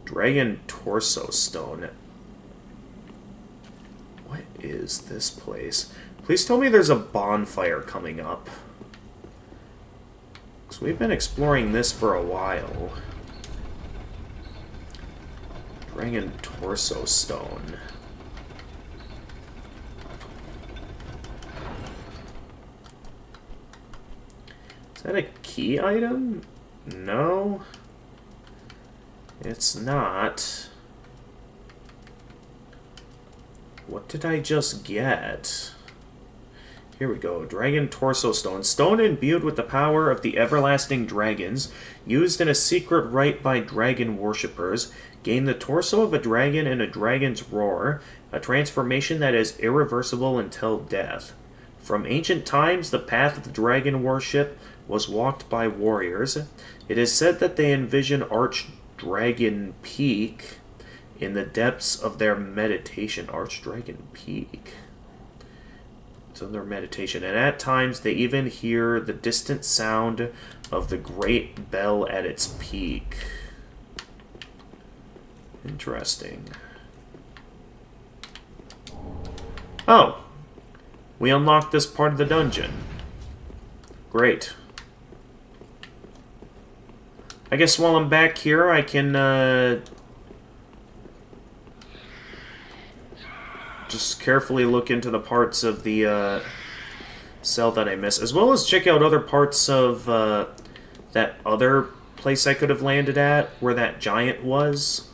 Dragon Torso Stone. What is this place? Please tell me there's a bonfire coming up. Because we've been exploring this for a while. Dragon Torso Stone. Is that a key item? No. It's not. What did I just get? Here we go. Dragon Torso Stone. Stone imbued with the power of the everlasting dragons, used in a secret rite by dragon worshippers. Gain the torso of a dragon and a dragon's roar, a transformation that is irreversible until death. From ancient times, the path of dragon worship was walked by warriors. It is said that they envision Archdragon Peak in the depths of their meditation. Archdragon Peak. It's in their meditation. And at times they even hear the distant sound of the great bell at its peak. Interesting. Oh! We unlocked this part of the dungeon. Great. I guess while I'm back here, I can, just carefully look into the parts of the, cell that I missed, as well as check out other parts of, that other place I could have landed at, where that giant was.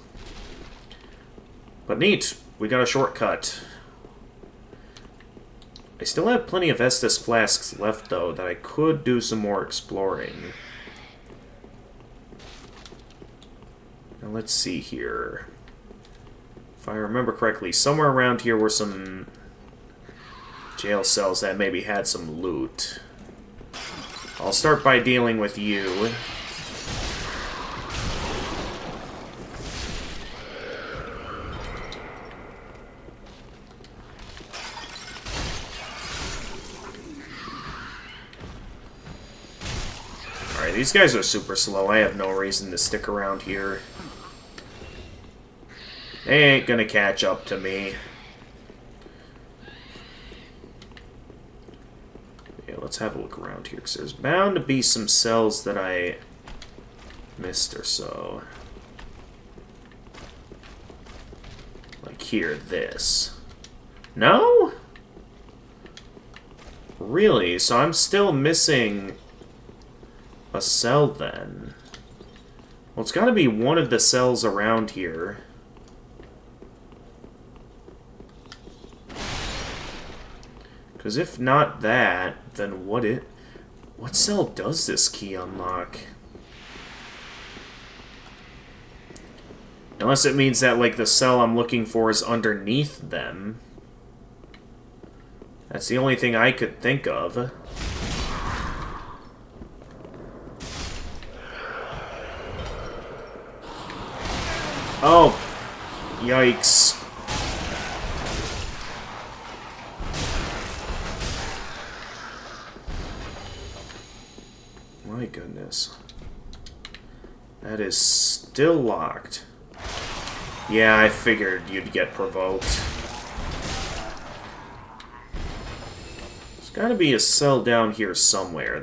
But neat. We got a shortcut. I still have plenty of Estus flasks left, though, that I could do some more exploring. Now, let's see here. If I remember correctly, somewhere around here were some jail cells that maybe had some loot. I'll start by dealing with you. Alright, these guys are super slow. I have no reason to stick around here. They ain't gonna catch up to me. Yeah, let's have a look around here, because there's bound to be some cells that I missed or so. Like here, this. No? Really? So I'm still missing a cell then? Well, it's gotta be one of the cells around here. Because if not that, then what it... What cell does this key unlock? Unless it means that, like, the cell I'm looking for is underneath them. That's the only thing I could think of. Oh! Yikes. My goodness. That is still locked. Yeah, I figured you'd get provoked. There's gotta be a cell down here somewhere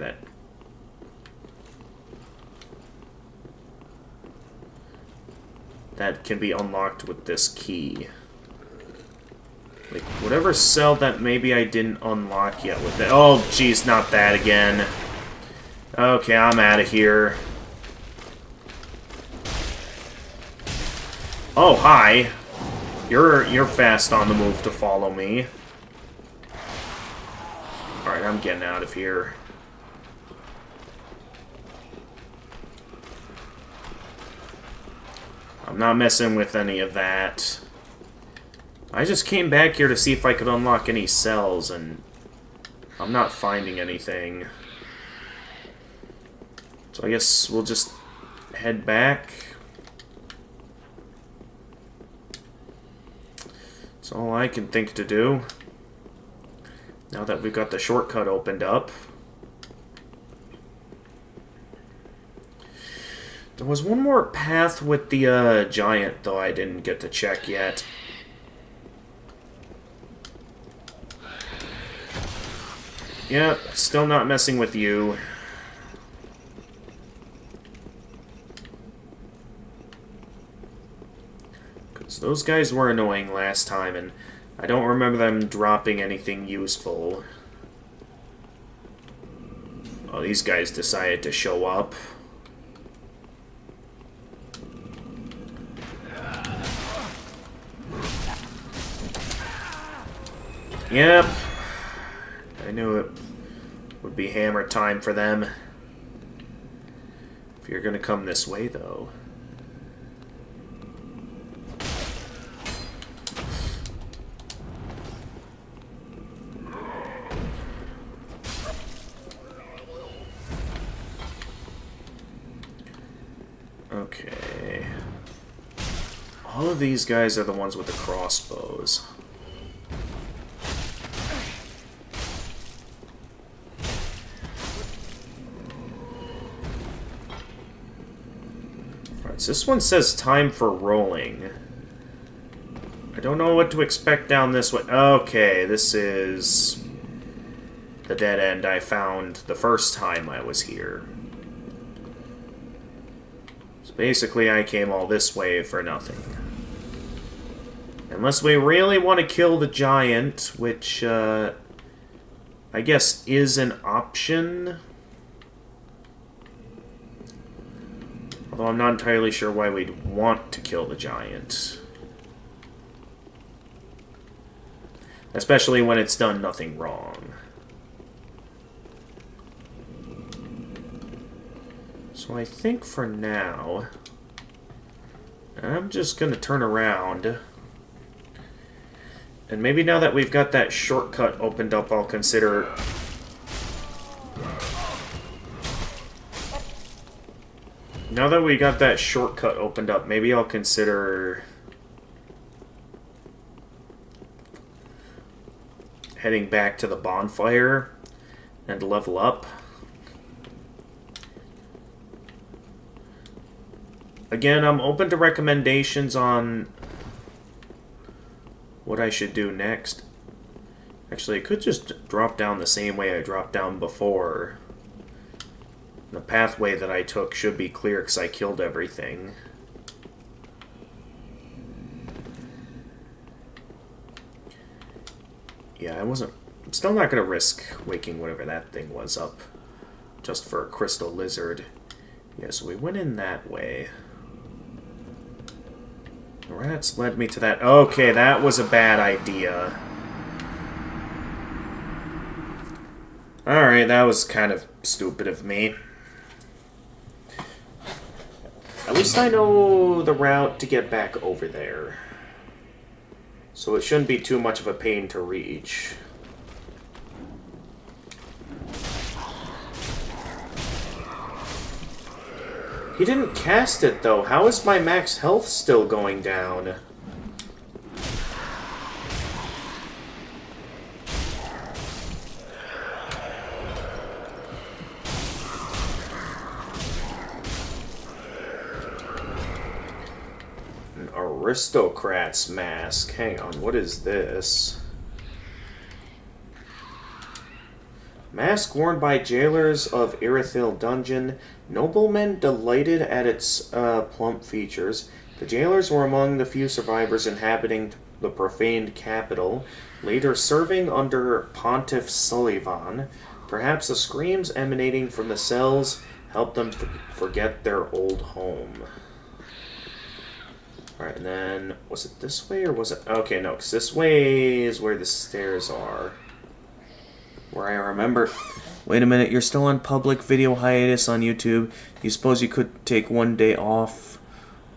that can be unlocked with this key. Like, whatever cell that maybe I didn't unlock yet with it. Oh, jeez, not that again. Okay, I'm out of here. Oh, hi. You're fast on the move to follow me. Alright, I'm getting out of here. I'm not messing with any of that. I just came back here to see if I could unlock any cells, and I'm not finding anything. So I guess we'll just head back. That's all I can think to do. Now that we've got the shortcut opened up. There was one more path with the giant, though I didn't get to check yet. Yep, still not messing with you. Because those guys were annoying last time, and I don't remember them dropping anything useful. Oh, these guys decided to show up. Yep. I knew it would be hammer time for them. If you're gonna come this way, though. Okay. All of these guys are the ones with the crossbows. So this one says time for rolling. I don't know what to expect down this way. Okay, this is the dead end I found the first time I was here. So basically I came all this way for nothing. Unless we really want to kill the giant, which I guess is an option. Although I'm not entirely sure why we'd want to kill the giant. Especially when it's done nothing wrong. So I think for now, I'm just going to turn around. And maybe now that we've got that shortcut opened up, I'll consider... Now that we got that shortcut opened up, maybe I'll consider heading back to the bonfire and level up. Again, I'm open to recommendations on what I should do next. Actually, I could just drop down the same way I dropped down before. The pathway that I took should be clear because I killed everything. Yeah, I'm still not going to risk waking whatever that thing was up just for a crystal lizard. Yeah, so we went in that way. The rats led me to that. Okay, that was a bad idea. Alright, that was kind of stupid of me. At least I know the route to get back over there. So it shouldn't be too much of a pain to reach. He didn't cast it, though. How is my max health still going down? An aristocrat's mask. Hang on, what is this? Mask worn by jailers of Irithyll Dungeon. Noblemen delighted at its plump features. The jailers were among the few survivors inhabiting the profaned capital, later serving under Pontiff Sullivan. Perhaps the screams emanating from the cells helped them forget their old home. Alright, and then, was it this way or was it... Okay, no, because this way is where the stairs are. Where I remember... Wait a minute, you're still on public video hiatus on YouTube. You suppose you could take one day off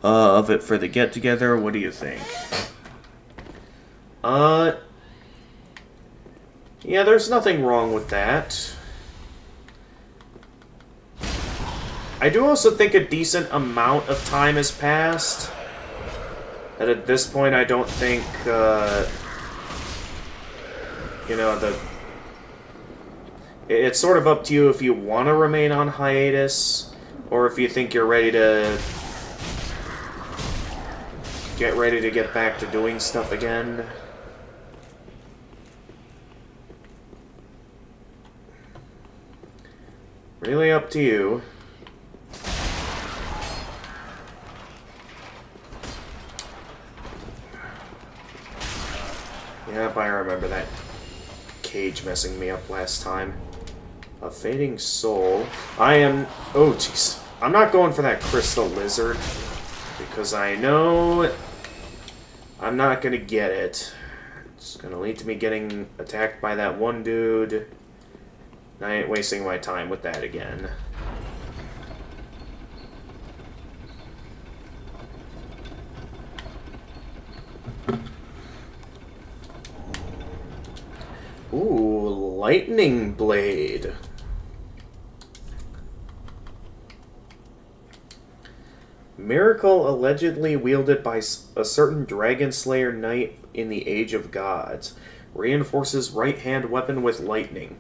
of it for the get-together? What do you think? Yeah, there's nothing wrong with that. I do also think a decent amount of time has passed. And at this point, I don't think, you know, it's sort of up to you if you want to remain on hiatus, or if you think you're ready to get back to doing stuff again. Really up to you. Yep, I remember that cage messing me up last time. A fading soul. I am... Oh, jeez. I'm not going for that crystal lizard, because I know I'm not going to get it. It's going to lead to me getting attacked by that one dude. I ain't wasting my time with that again. Ooh, lightning blade. Miracle allegedly wielded by a certain Dragon Slayer knight in the Age of Gods. Reinforces right-hand weapon with lightning.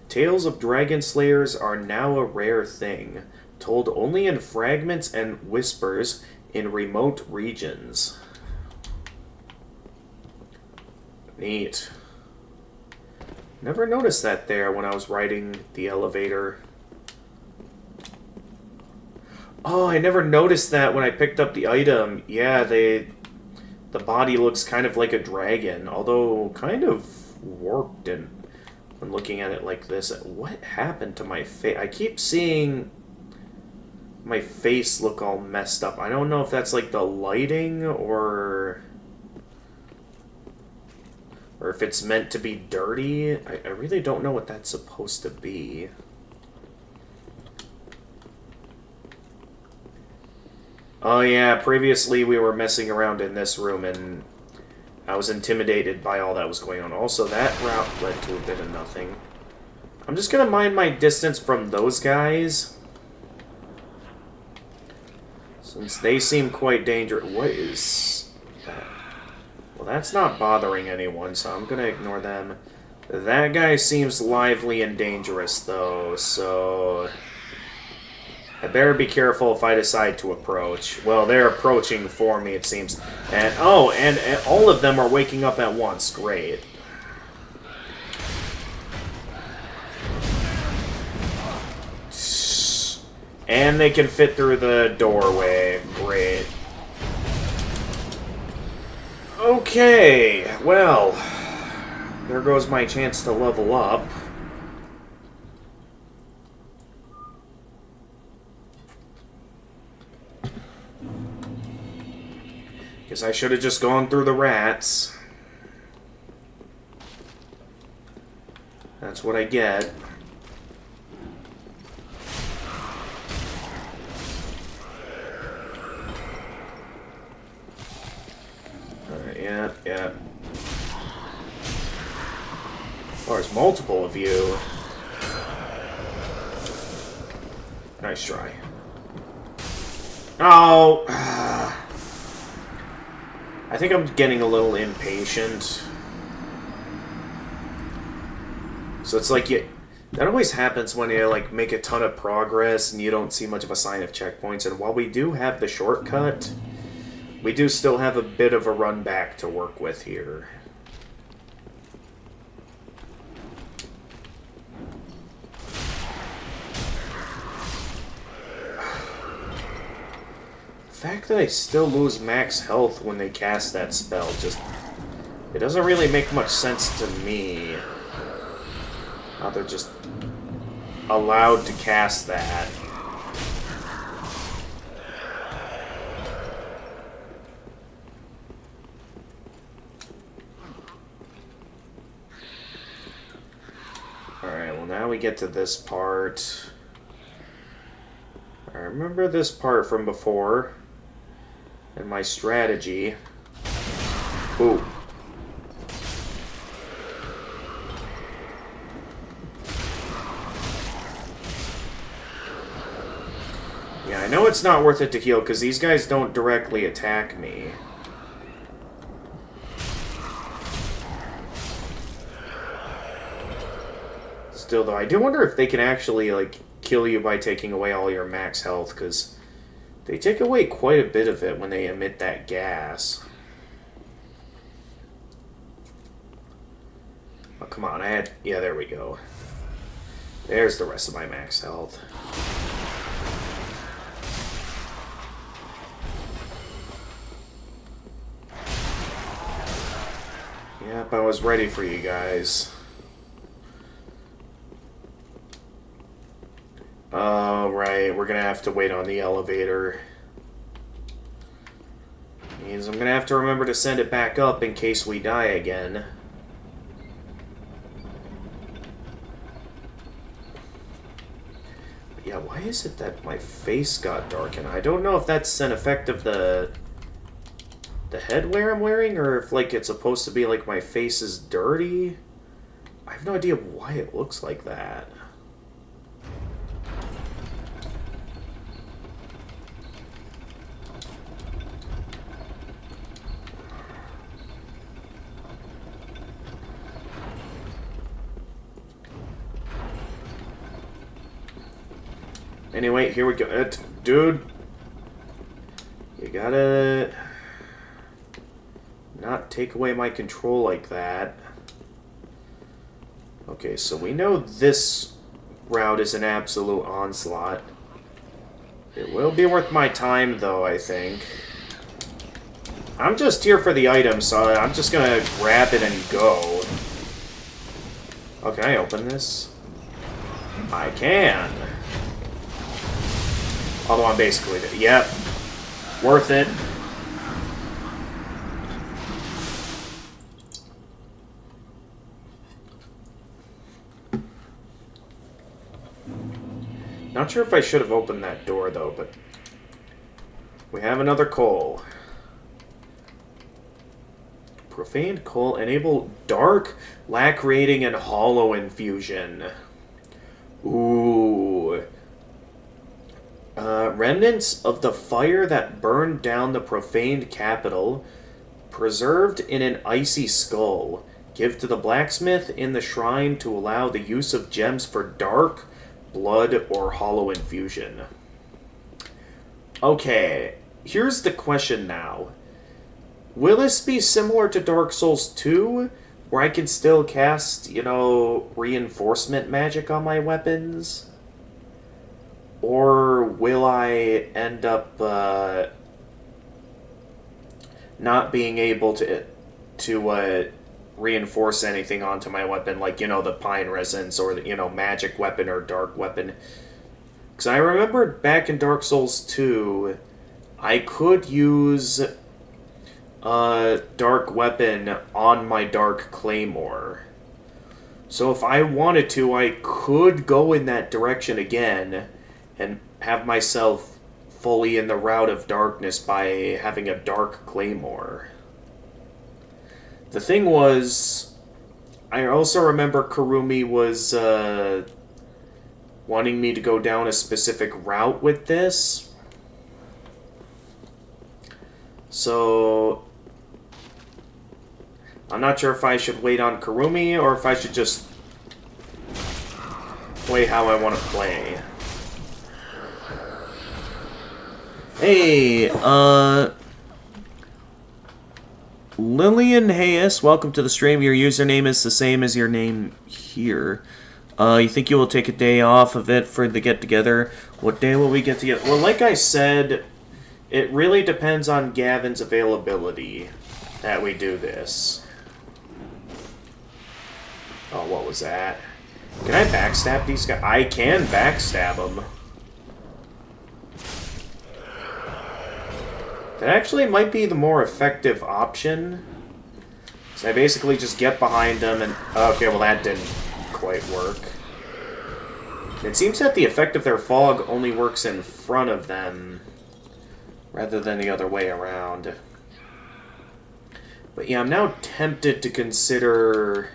Tales of Dragon Slayers are now a rare thing, told only in fragments and whispers in remote regions. Neat. Never noticed that there when I was riding the elevator. Oh, I never noticed that when I picked up the item. Yeah, the body looks kind of like a dragon, although kind of warped and when looking at it like this. What happened to my face? I keep seeing my face look all messed up. I don't know if that's like the lighting or if it's meant to be dirty. I really don't know what that's supposed to be. Oh yeah, previously we were messing around in this room and I was intimidated by all that was going on. Also, that route led to a bit of nothing. I'm just gonna mind my distance from those guys, since they seem quite dangerous. What is that? Well, that's not bothering anyone, so I'm gonna ignore them. That guy seems lively and dangerous, though, so I better be careful if I decide to approach. Well, they're approaching for me, it seems. And, oh, and all of them are waking up at once. Great. And they can fit through the doorway. Great. Okay, well, there goes my chance to level up. Guess I should have just gone through the rats. That's what I get. Oh, there's multiple of you. Nice try. Oh! I think I'm getting a little impatient. So it's like that always happens when you like make a ton of progress and you don't see much of a sign of checkpoints. And while we do have the shortcut, we do still have a bit of a run back to work with here. The fact that I still lose max health when they cast that spell just... it doesn't really make much sense to me. How they're just allowed to cast that. Alright, well now we get to this part. I remember this part from before. And my strategy. Ooh. Yeah, I know it's not worth it to heal, because these guys don't directly attack me. Still, though, I do wonder if they can actually, like, kill you by taking away all your max health, because they take away quite a bit of it when they emit that gas. Oh, come on, I had... yeah, there we go. There's the rest of my max health. Yep, I was ready for you guys. Oh, right, we're gonna have to wait on the elevator. Means I'm gonna have to remember to send it back up in case we die again. But yeah, why is it that my face got darkened? I don't know if that's an effect of the headwear I'm wearing, or if, like, it's supposed to be, like, my face is dirty. I have no idea why it looks like that. Anyway, here we go. Dude, you gotta not take away my control like that. Okay, so we know this route is an absolute onslaught. It will be worth my time, though, I think. I'm just here for the item, so I'm just gonna grab it and go. Oh, can I open this? I can. Although I'm basically... yep. Worth it. Not sure if I should have opened that door, though, but... we have another coal. Profaned coal. Enable dark, lack rating, and hollow infusion. Ooh... remnants of the fire that burned down the profaned capital, preserved in an icy skull. Give to the blacksmith in the shrine to allow the use of gems for dark, blood, or hollow infusion. Okay, here's the question now. Will this be similar to Dark Souls 2, where I can still cast, you know, reinforcement magic on my weapons? Or will I end up not being able to reinforce anything onto my weapon, like, you know, the pine resins or the, you know, magic weapon or dark weapon? Because I remember back in Dark Souls 2, I could use a dark weapon on my dark claymore. So if I wanted to, I could go in that direction again and have myself fully in the route of darkness by having a dark claymore. The thing was, I also remember Karumi was wanting me to go down a specific route with this. So I'm not sure if I should wait on Karumi or if I should just play how I want to play. Hey, Lillian Hayes, welcome to the stream. Your username is the same as your name here. You think you will take a day off of it for the get-together? What day will we get together? Well, like I said, it really depends on Gavin's availability that we do this. Oh, what was that? Can I backstab these guys? I can backstab them. That actually might be the more effective option. So I basically just get behind them and... Okay, well that didn't quite work. It seems that the effect of their fog only works in front of them, rather than the other way around. But yeah, I'm now tempted to consider...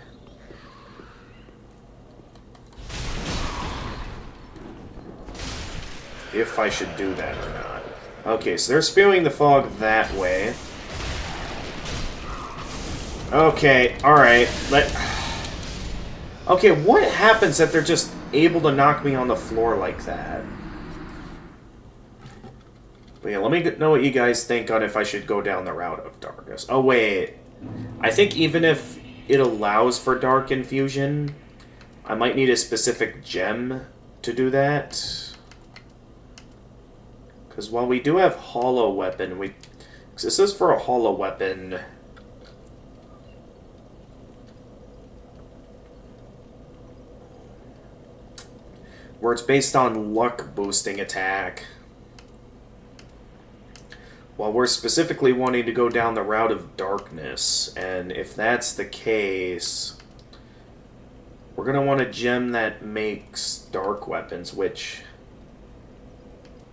if I should do that or not. Okay, so they're spewing the fog that way. Okay, alright. Okay, what happens that they're just able to knock me on the floor like that? But yeah, let me know what you guys think on if I should go down the route of darkness. Oh, wait. I think even if it allows for dark infusion, I might need a specific gem to do that. Because while we do have hollow weapon, this is for a hollow weapon. Where it's based on luck boosting attack. While we're specifically wanting to go down the route of darkness. And if that's the case, we're going to want a gem that makes dark weapons, which...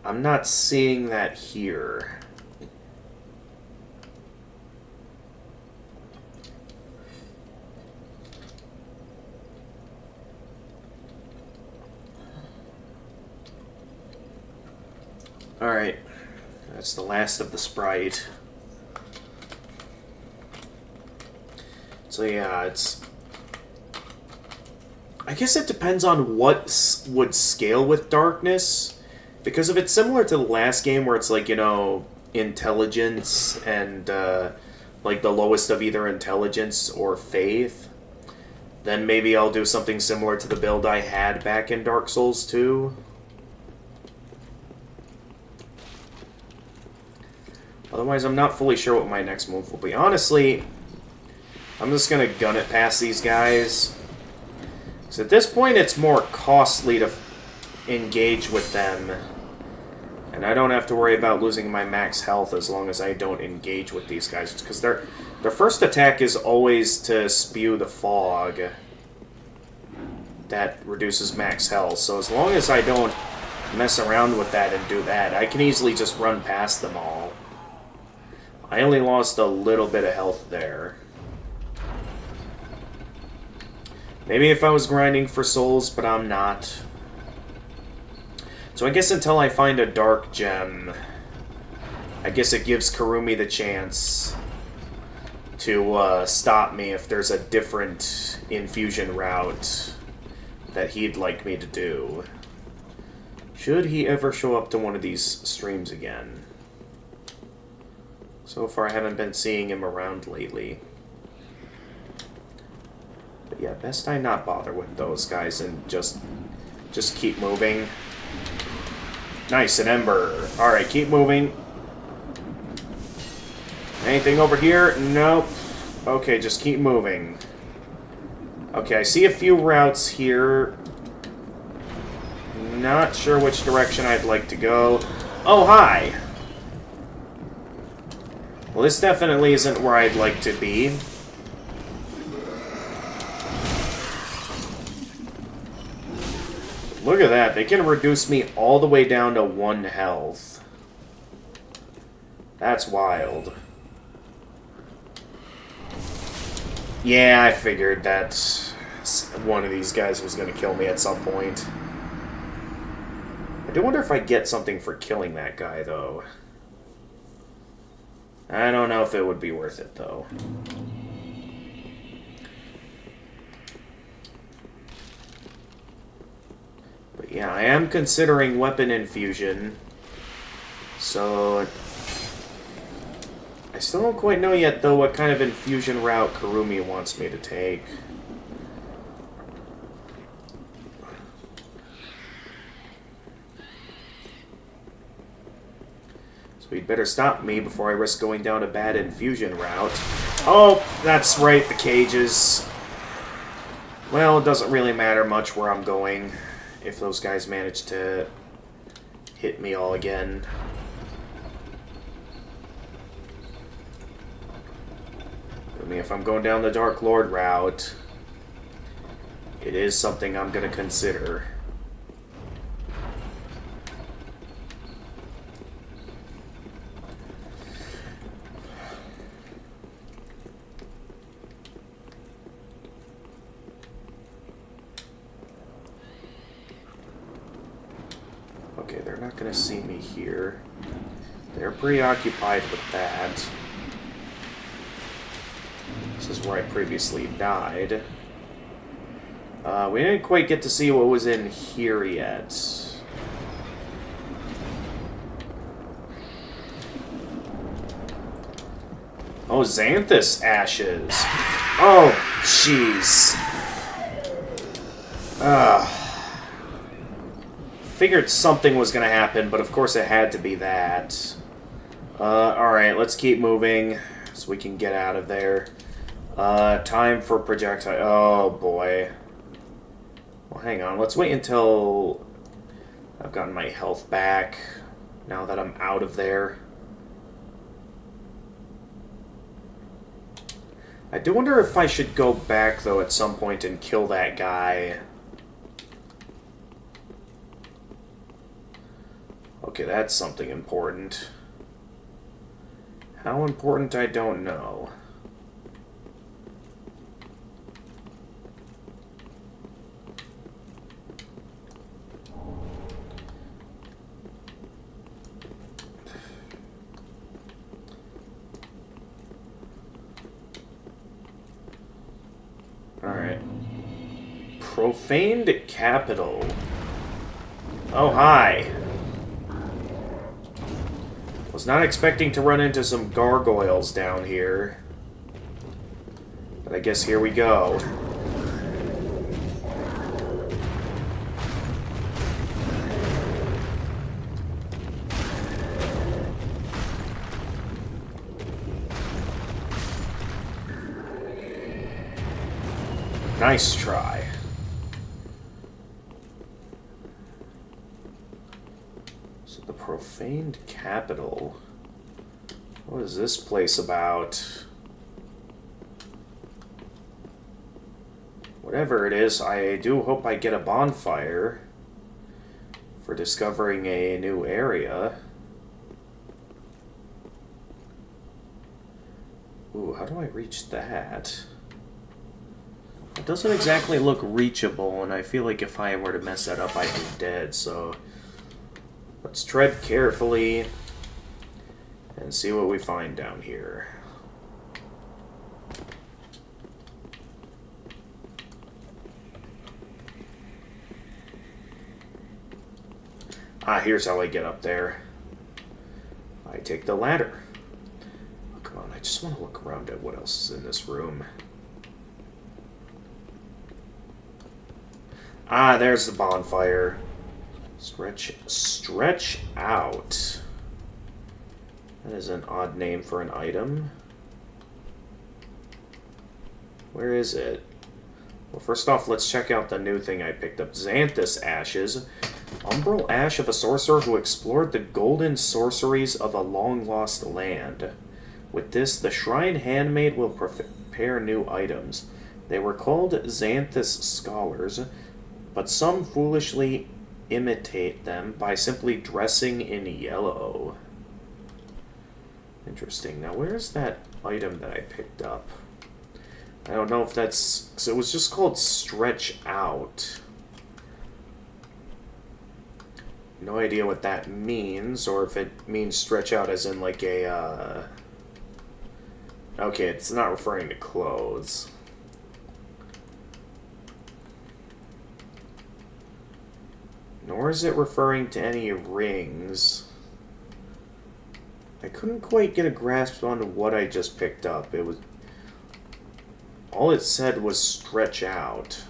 I'm not seeing that here. Alright. That's the last of the Sprite. So yeah, it's... I guess it depends on what would scale with darkness. Because if it's similar to the last game where it's like, you know, intelligence and, like, the lowest of either intelligence or faith, then maybe I'll do something similar to the build I had back in Dark Souls 2. Otherwise, I'm not fully sure what my next move will be. Honestly, I'm just going to gun it past these guys. Because at this point, it's more costly to engage with them. And I don't have to worry about losing my max health as long as I don't engage with these guys. Because their first attack is always to spew the fog. That reduces max health. So as long as I don't mess around with that and do that, I can easily just run past them all. I only lost a little bit of health there. Maybe if I was grinding for souls, but I'm not. So I guess until I find a dark gem, I guess it gives Karumi the chance to stop me if there's a different infusion route that he'd like me to do. Should he ever show up to one of these streams again? So far I haven't been seeing him around lately. But yeah, best I not bother with those guys and just keep moving. Nice, an ember. Alright, keep moving. Anything over here? Nope. Okay, just keep moving. Okay, I see a few routes here. Not sure which direction I'd like to go. Oh, hi! Well, this definitely isn't where I'd like to be. Look at that, they can reduce me all the way down to 1 health. That's wild. Yeah, I figured that one of these guys was going to kill me at some point. I do wonder if I get something for killing that guy, though. I don't know if it would be worth it, though. But yeah, I am considering weapon infusion. So... I still don't quite know yet, though, what kind of infusion route Kurumi wants me to take. So he'd better stop me before I risk going down a bad infusion route. Oh, that's right, the cages. Well, it doesn't really matter much where I'm going if those guys manage to hit me all again. I mean, if I'm going down the Dark Lord route, it is something I'm going to consider. Okay, they're not going to see me here. They're preoccupied with that. This is where I previously died. We didn't quite get to see what was in here yet. Oh, Xanthus ashes. Oh, jeez. Figured something was going to happen, but of course it had to be that. Alright, let's keep moving so we can get out of there. Time for projectile. Oh, boy. Well, hang on. Let's wait until I've gotten my health back, now that I'm out of there. I do wonder if I should go back, though, at some point and kill that guy. Okay, that's something important. How important, I don't know. Alright. Profaned Capital. Oh, hi. Was not expecting to run into some gargoyles down here. But I guess here we go. Nice try. So the Profaned Capital. What is this place about? Whatever it is, I do hope I get a bonfire for discovering a new area. Ooh, how do I reach that? It doesn't exactly look reachable, and I feel like if I were to mess that up, I'd be dead, so let's tread carefully and see what we find down here. Ah, here's how I get up there. I take the ladder. Oh, come on, I just want to look around at what else is in this room. Ah, there's the bonfire. Stretch out. That is an odd name for an item. Where is it? Well, first off, let's check out the new thing I picked up. Xanthus Ashes. Umbral ash of a sorcerer who explored the golden sorceries of a long-lost land. With this, the shrine handmaid will prepare new items. They were called Xanthus Scholars, but some foolishly imitate them by simply dressing in yellow. Interesting. Now, where's that item that I picked up? I don't know if that's... because it was just called Stretch Out. No idea what that means, or if it means stretch out as in like a, Okay, it's not referring to clothes. Nor is it referring to any rings. I couldn't quite get a grasp on what I just picked up. It was... all it said was stretch out.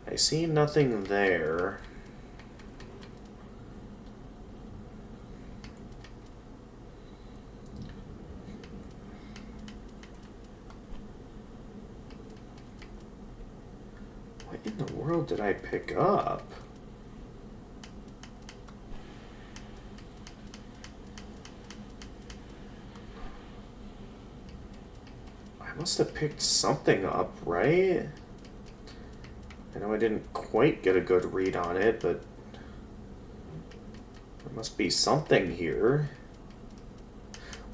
I see nothing there. What in the world did I pick up? I must have picked something up, right? I know I didn't quite get a good read on it, but there must be something here.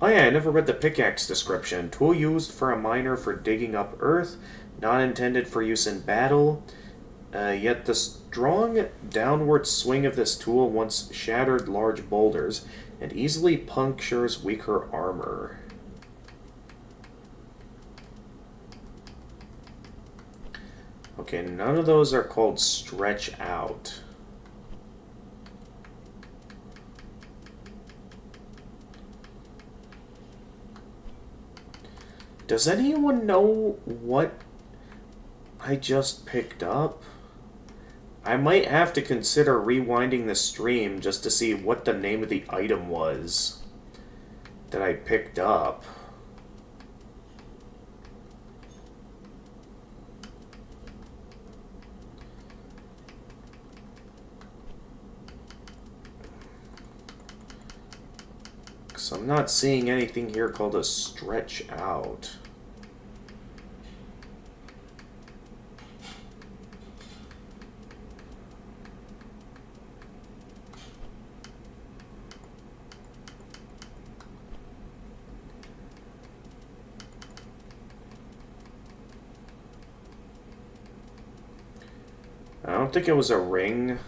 Oh yeah, I never read the pickaxe description. Tool used for a miner for digging up earth, not intended for use in battle. Yet the strong downward swing of this tool once shattered large boulders and easily punctures weaker armor. Okay, none of those are called stretch out. Does anyone know what I just picked up? I might have to consider rewinding the stream just to see what the name of the item was that I picked up. So I'm not seeing anything here called a stretch out. I don't think it was a ring,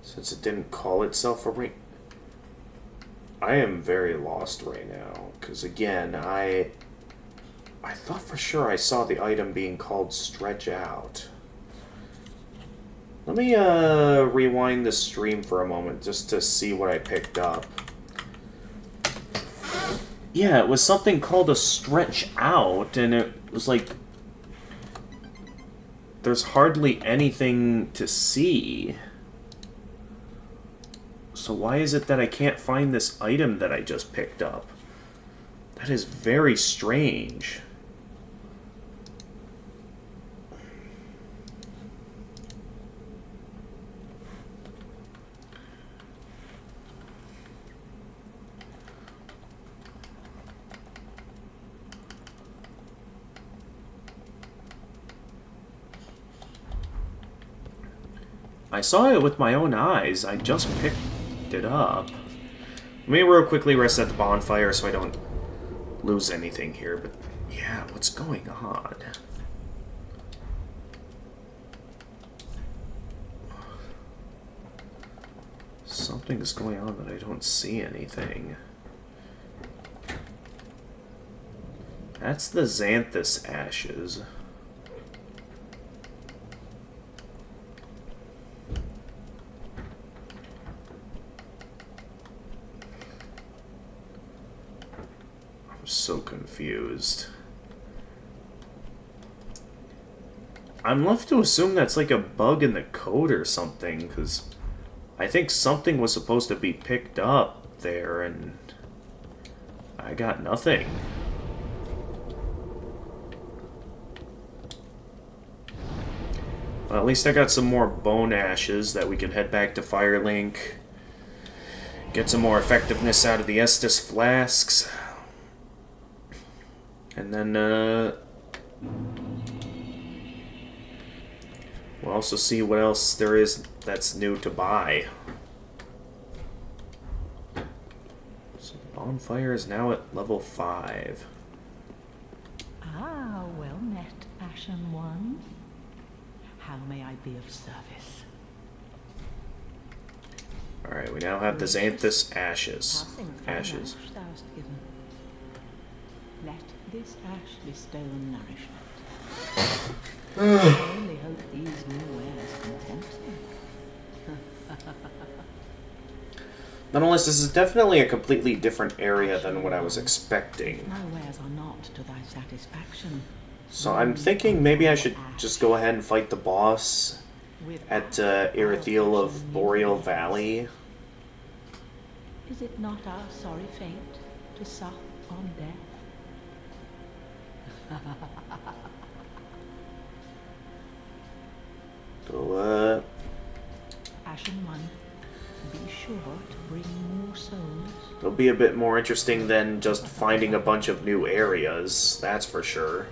since it didn't call itself a ring. I am very lost right now, because again, I thought for sure I saw the item being called stretch out. Let me rewind the stream for a moment just to see what I picked up. Yeah, it was something called a stretch out, and it was like... there's hardly anything to see. So why is it that I can't find this item that I just picked up? That is very strange. I saw it with my own eyes. I just picked it up. Let me real quickly reset the bonfire so I don't lose anything here, but yeah, what's going on? Something's going on that I don't see anything. That's the Xanthus ashes. So confused. I'm left to assume that's like a bug in the code or something, because I think something was supposed to be picked up there, and I got nothing. Well, at least I got some more bone ashes that we can head back to Firelink. Get some more effectiveness out of the Estus flasks. And then, we'll also see what else there is that's new to buy. Bonfire is now at level 5. Ah, well met, Ashen One. How may I be of service? Alright, we now have the Xanthus Ashes. Passing fine Ashes. ash thou hast given. Let this ash bestow nourishment. I only hope these new wares content thee. Nonetheless, this is definitely a completely different area than what I was expecting. My wares are not to thy satisfaction. So I'm thinking maybe I should just go ahead and fight the boss With at Irithiel of Boreal Valley. Is it not our sorry fate to sup on death? So, Ashen One, be sure to bring more souls. it'll be a bit more interesting than just finding a bunch of new areas, that's for sure.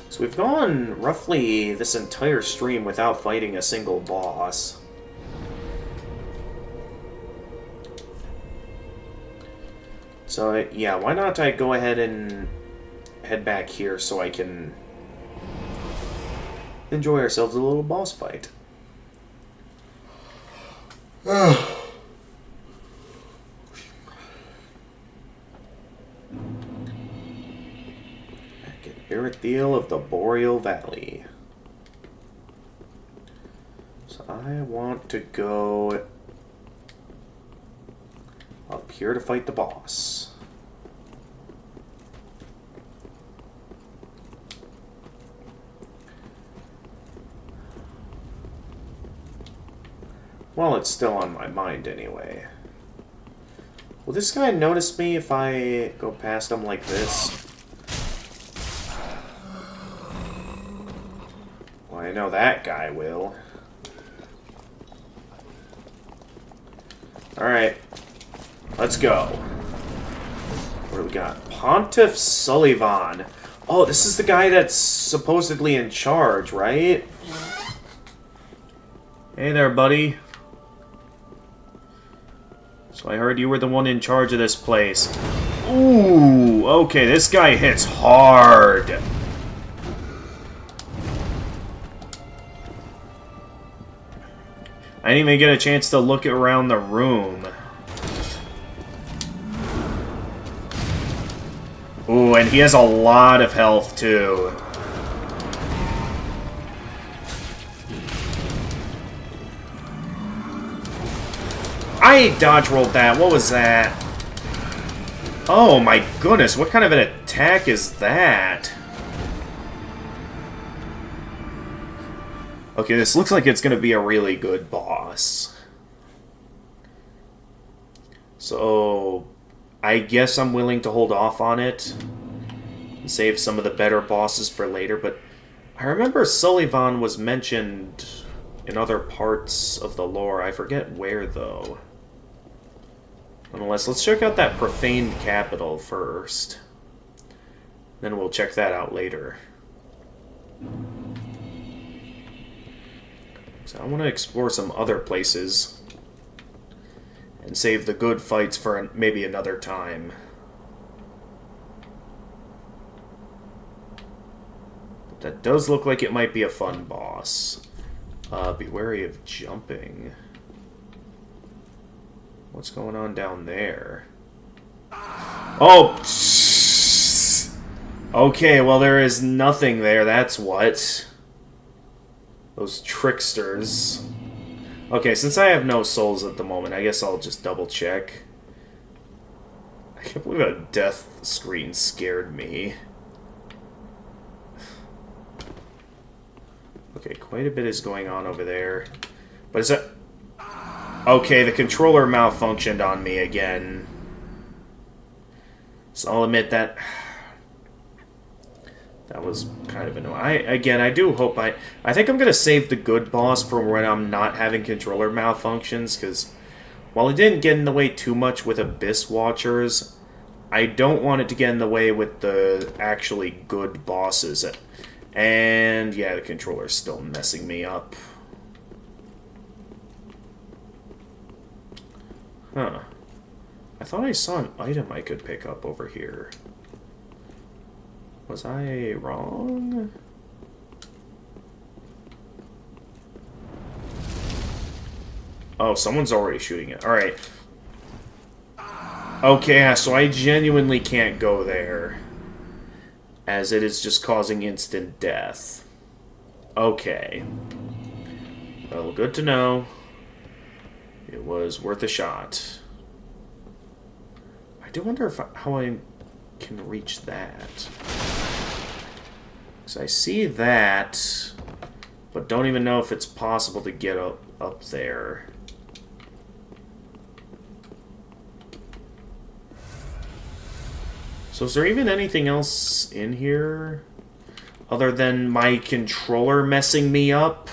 So we've gone roughly this entire stream without fighting a single boss. So, yeah, why not I go ahead and head back here so I can enjoy ourselves a little boss fight. Back at Irithiel of the Boreal Valley. So I want to go up here to fight the boss. Well, it's still on my mind anyway. Will this guy notice me if I go past him like this? Well, I know that guy will. Alright. Let's go. What do we got? Pontiff Sullivan. Oh, this is the guy that's supposedly in charge, right? Hey there, buddy. So I heard you were the one in charge of this place. Ooh, okay, this guy hits hard. I didn't even get a chance to look around the room. Ooh, and he has a lot of health, too. I dodge rolled that. What was that? Oh my goodness, what kind of an attack is that? Okay, this looks like it's going to be a really good boss. So, I guess I'm willing to hold off on it. And save some of the better bosses for later, but I remember Sullivan was mentioned in other parts of the lore. I forget where, though. Nonetheless, let's check out that profaned capital first. Then we'll check that out later. So I want to explore some other places. And save the good fights for maybe another time. But that does look like it might be a fun boss. Be wary of jumping. What's going on down there? Oh! Okay, well there is nothing there, that's what. Those tricksters. Okay, since I have no souls at the moment, I guess I'll just double check. I can't believe a death screen scared me. Okay, quite a bit is going on over there. But is that... Okay, the controller malfunctioned on me again. So I'll admit that... That was kind of annoying. Again, I do hope I think I'm going to save the good boss for when I'm not having controller malfunctions, because while it didn't get in the way too much with Abyss Watchers, I don't want it to get in the way with the actually good bosses. And yeah, the controller's still messing me up. Huh. I thought I saw an item I could pick up over here. Was I wrong? Oh, someone's already shooting it. Alright. Okay, yeah, so I genuinely can't go there, as it is just causing instant death. Okay. Well, good to know. It was worth a shot. I do wonder if how I can reach that. Because I see that, but don't even know if it's possible to get up there. So is there even anything else in here other than my controller messing me up?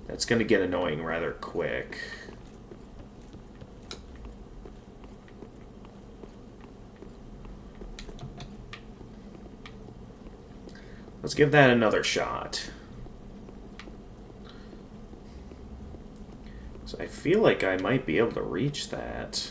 That's going to get annoying rather quick. Let's give that another shot. So I feel like I might be able to reach that.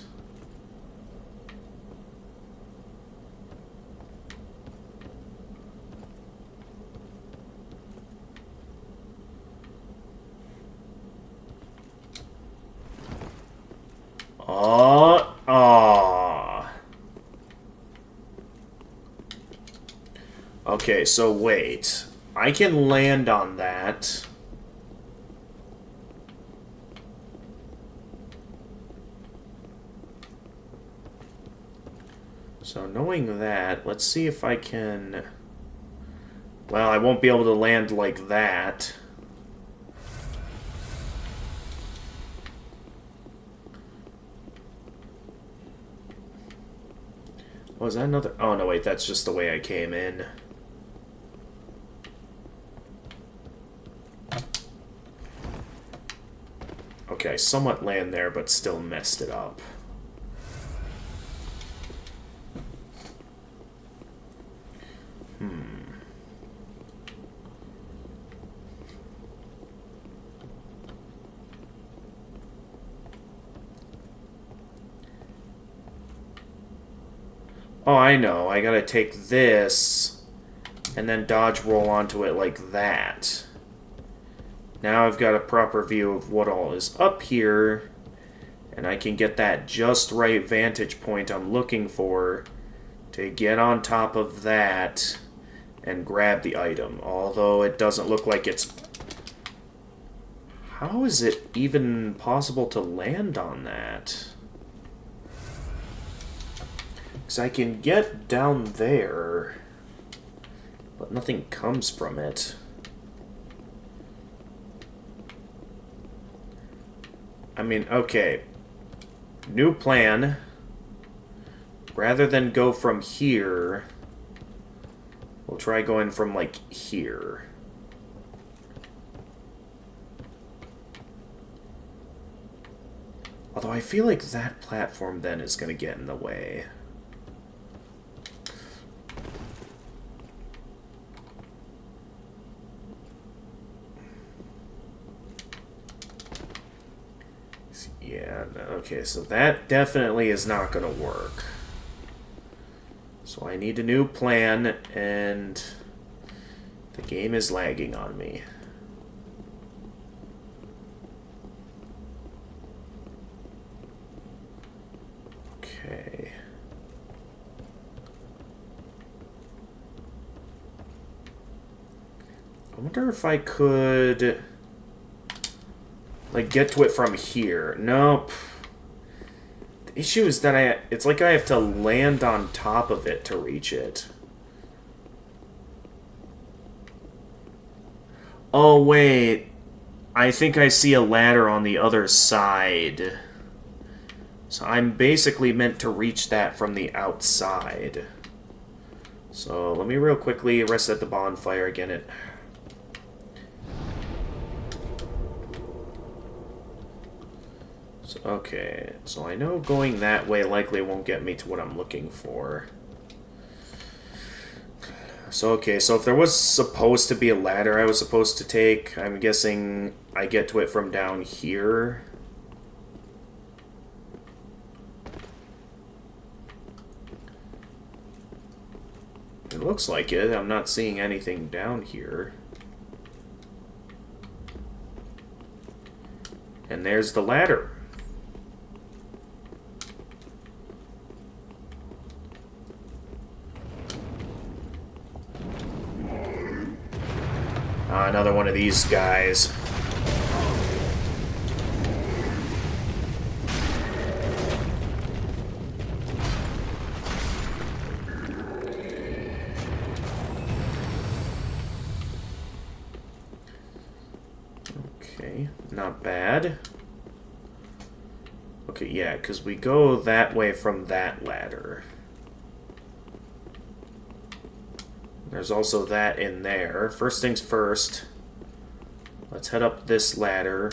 Okay, so wait. I can land on that. So knowing that, let's see if I can... Well, I won't be able to land like that. Oh, is that another... Oh, no, wait, that's just the way I came in. Okay, I somewhat land there, but still messed it up. Oh, I know. I gotta take this and then dodge roll onto it like that. Now I've got a proper view of what all is up here, and I can get that just right vantage point I'm looking for to get on top of that and grab the item. Although it doesn't look like it's... How is it even possible to land on that? Because I can get down there, but nothing comes from it. I mean, okay. New plan. Rather than go from here, we'll try going from, like, here. Although I feel like that platform then is going to get in the way. Yeah, okay, so that definitely is not going to work. So I need a new plan, and the game is lagging on me. Okay. I wonder if I could... like, get to it from here. Nope. The issue is that it's like I have to land on top of it to reach it. Oh, wait. I think I see a ladder on the other side. So I'm basically meant to reach that from the outside. So let me real quickly reset the bonfire again. Okay, so I know going that way likely won't get me to what I'm looking for. So, okay, so if there was supposed to be a ladder I was supposed to take, I'm guessing I get to it from down here. Looks like it. I'm not seeing anything down here. And there's the ladder. Another one of these guys. Okay, not bad. Okay, yeah, because we go that way from that ladder. There's also that in there. First things first, let's head up this ladder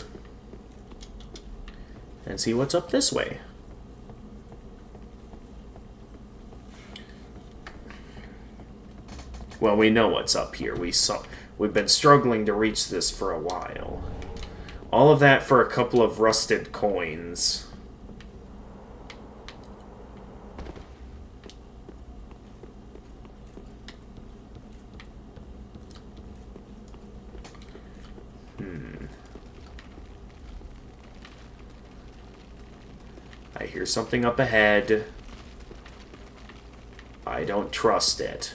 and see what's up this way. Well, we know what's up here. We've been struggling to reach this for a while. All of that for a couple of rusted coins. I hear something up ahead. I don't trust it.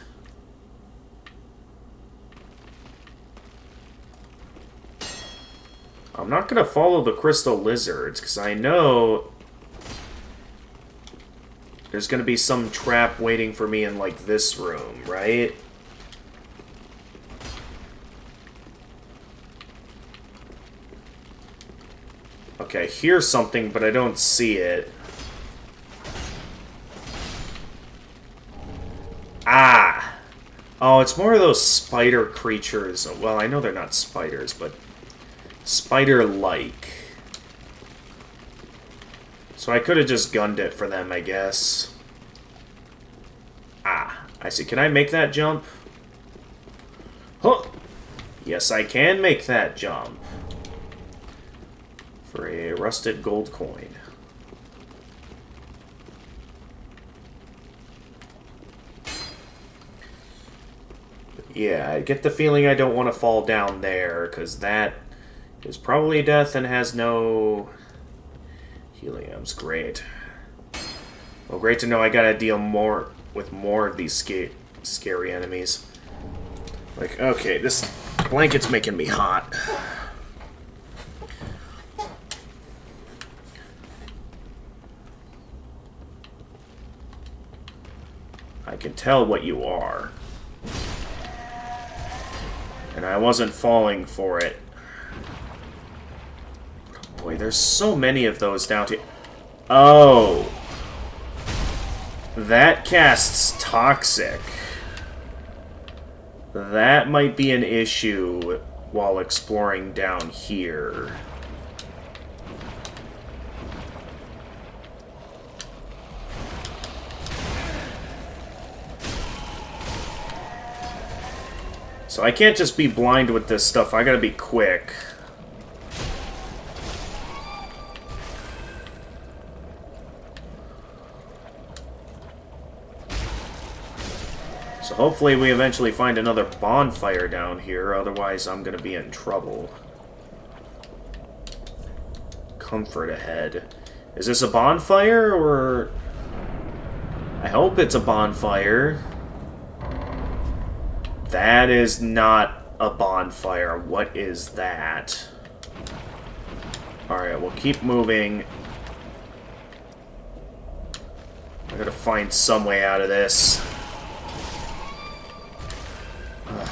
I'm not going to follow the crystal lizards, because I know there's going to be some trap waiting for me in, like, this room, right? Okay, I hear something, but I don't see it. Ah! Oh, it's more of those spider creatures. Well, I know they're not spiders, but spider-like. So I could have just gunned it for them, I guess. Ah, I see. Can I make that jump? Huh! Yes, I can make that jump. For a rusted gold coin. Yeah, I get the feeling I don't want to fall down there, because that is probably death and has no heliums. Great. Well, great to know I gotta deal with more of these scary enemies. Like, okay, this blanket's making me hot. I can tell what you are. And I wasn't falling for it. Boy, there's so many of those down here. Oh. That casts Toxic. That might be an issue while exploring down here. So I can't just be blind with this stuff, I gotta be quick. So hopefully we eventually find another bonfire down here, otherwise I'm gonna be in trouble. Comfort ahead. Is this a bonfire, or... I hope it's a bonfire. That is not a bonfire. What is that? Alright, we'll keep moving. I gotta find some way out of this. Ugh.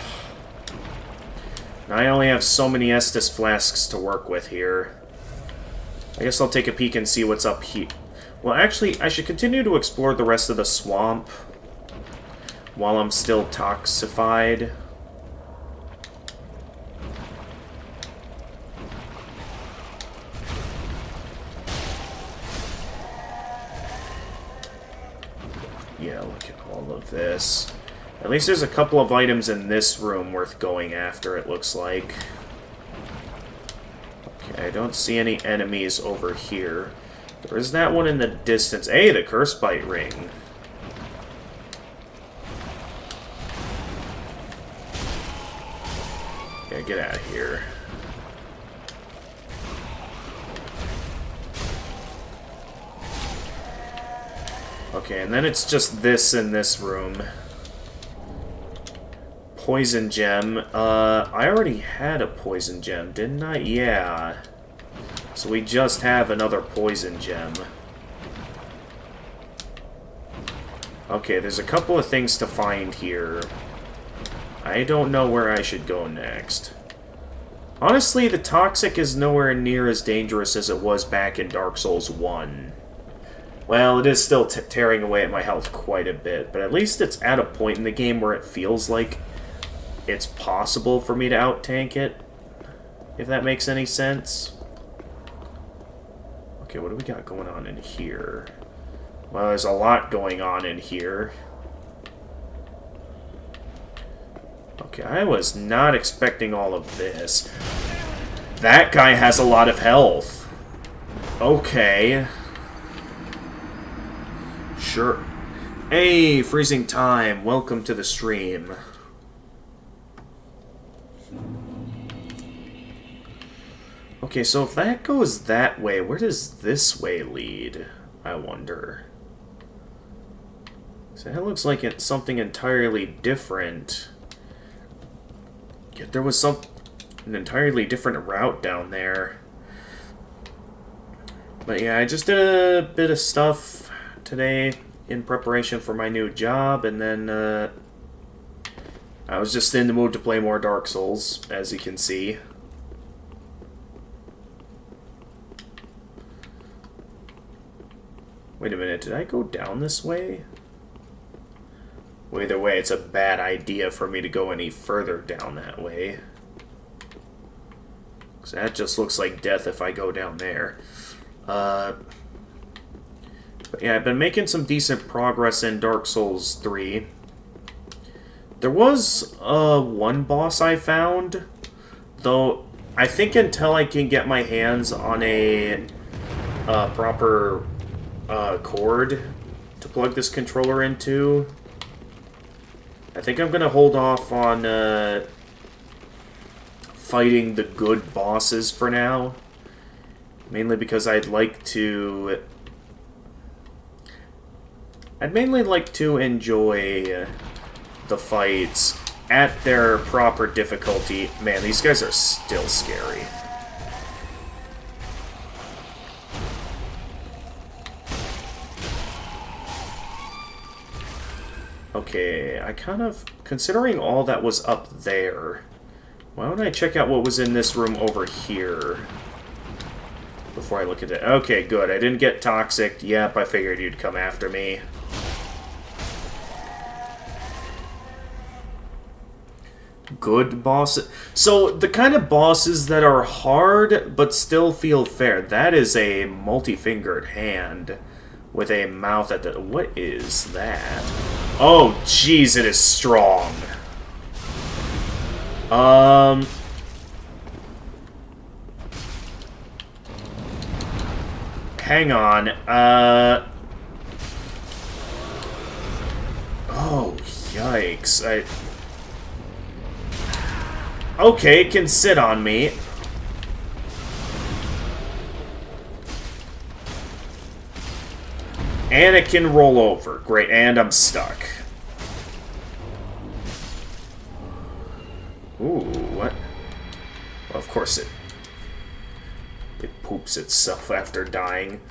Now I only have so many Estus flasks to work with here. I guess I'll take a peek and see what's up here. Well, actually, I should continue to explore the rest of the swamp while I'm still toxified. Yeah, look at all of this. At least there's a couple of items in this room worth going after, it looks like. Okay, I don't see any enemies over here. There is that one in the distance. Hey, the Curse Bite Ring. Yeah, get out of here. Okay, and then it's just this in this room. Poison gem. I already had a poison gem, didn't I? Yeah. So we just have another poison gem. Okay, there's a couple of things to find here. I don't know where I should go next. Honestly, the Toxic is nowhere near as dangerous as it was back in Dark Souls 1. Well, it is still tearing away at my health quite a bit, but at least it's at a point in the game where it feels like it's possible for me to out-tank it, if that makes any sense. Okay, what do we got going on in here? Well, there's a lot going on in here. Okay, I was not expecting all of this. That guy has a lot of health. Okay. Sure. Hey, Freezing Time, welcome to the stream. Okay, so if that goes that way, where does this way lead? I wonder. So that looks like it's something entirely different. Yet there was an entirely different route down there. But yeah, I just did a bit of stuff today in preparation for my new job, and then I was just in the mood to play more Dark Souls, as you can see. Wait a minute, did I go down this way? Well, either way, it's a bad idea for me to go any further down that way. Because that just looks like death if I go down there. But yeah, I've been making some decent progress in Dark Souls 3. There was one boss I found, though I think until I can get my hands on a proper cord to plug this controller into, I think I'm going to hold off on fighting the good bosses for now. Mainly because I'd mainly like to enjoy the fights at their proper difficulty. Man, these guys are still scary. Okay, I kind of... Considering all that was up there, why don't I check out what was in this room over here before I look at it? Okay, good. I didn't get toxic. Yep, I figured you'd come after me. Good bosses. So, the kind of bosses that are hard but still feel fair. That is a multi-fingered hand with a mouth at the... What is that? Oh, jeez, it is strong. Hang on. Oh, yikes. Okay, it can sit on me. And it can roll over. Great, and I'm stuck. Ooh, what? Well, of course it poops itself after dying.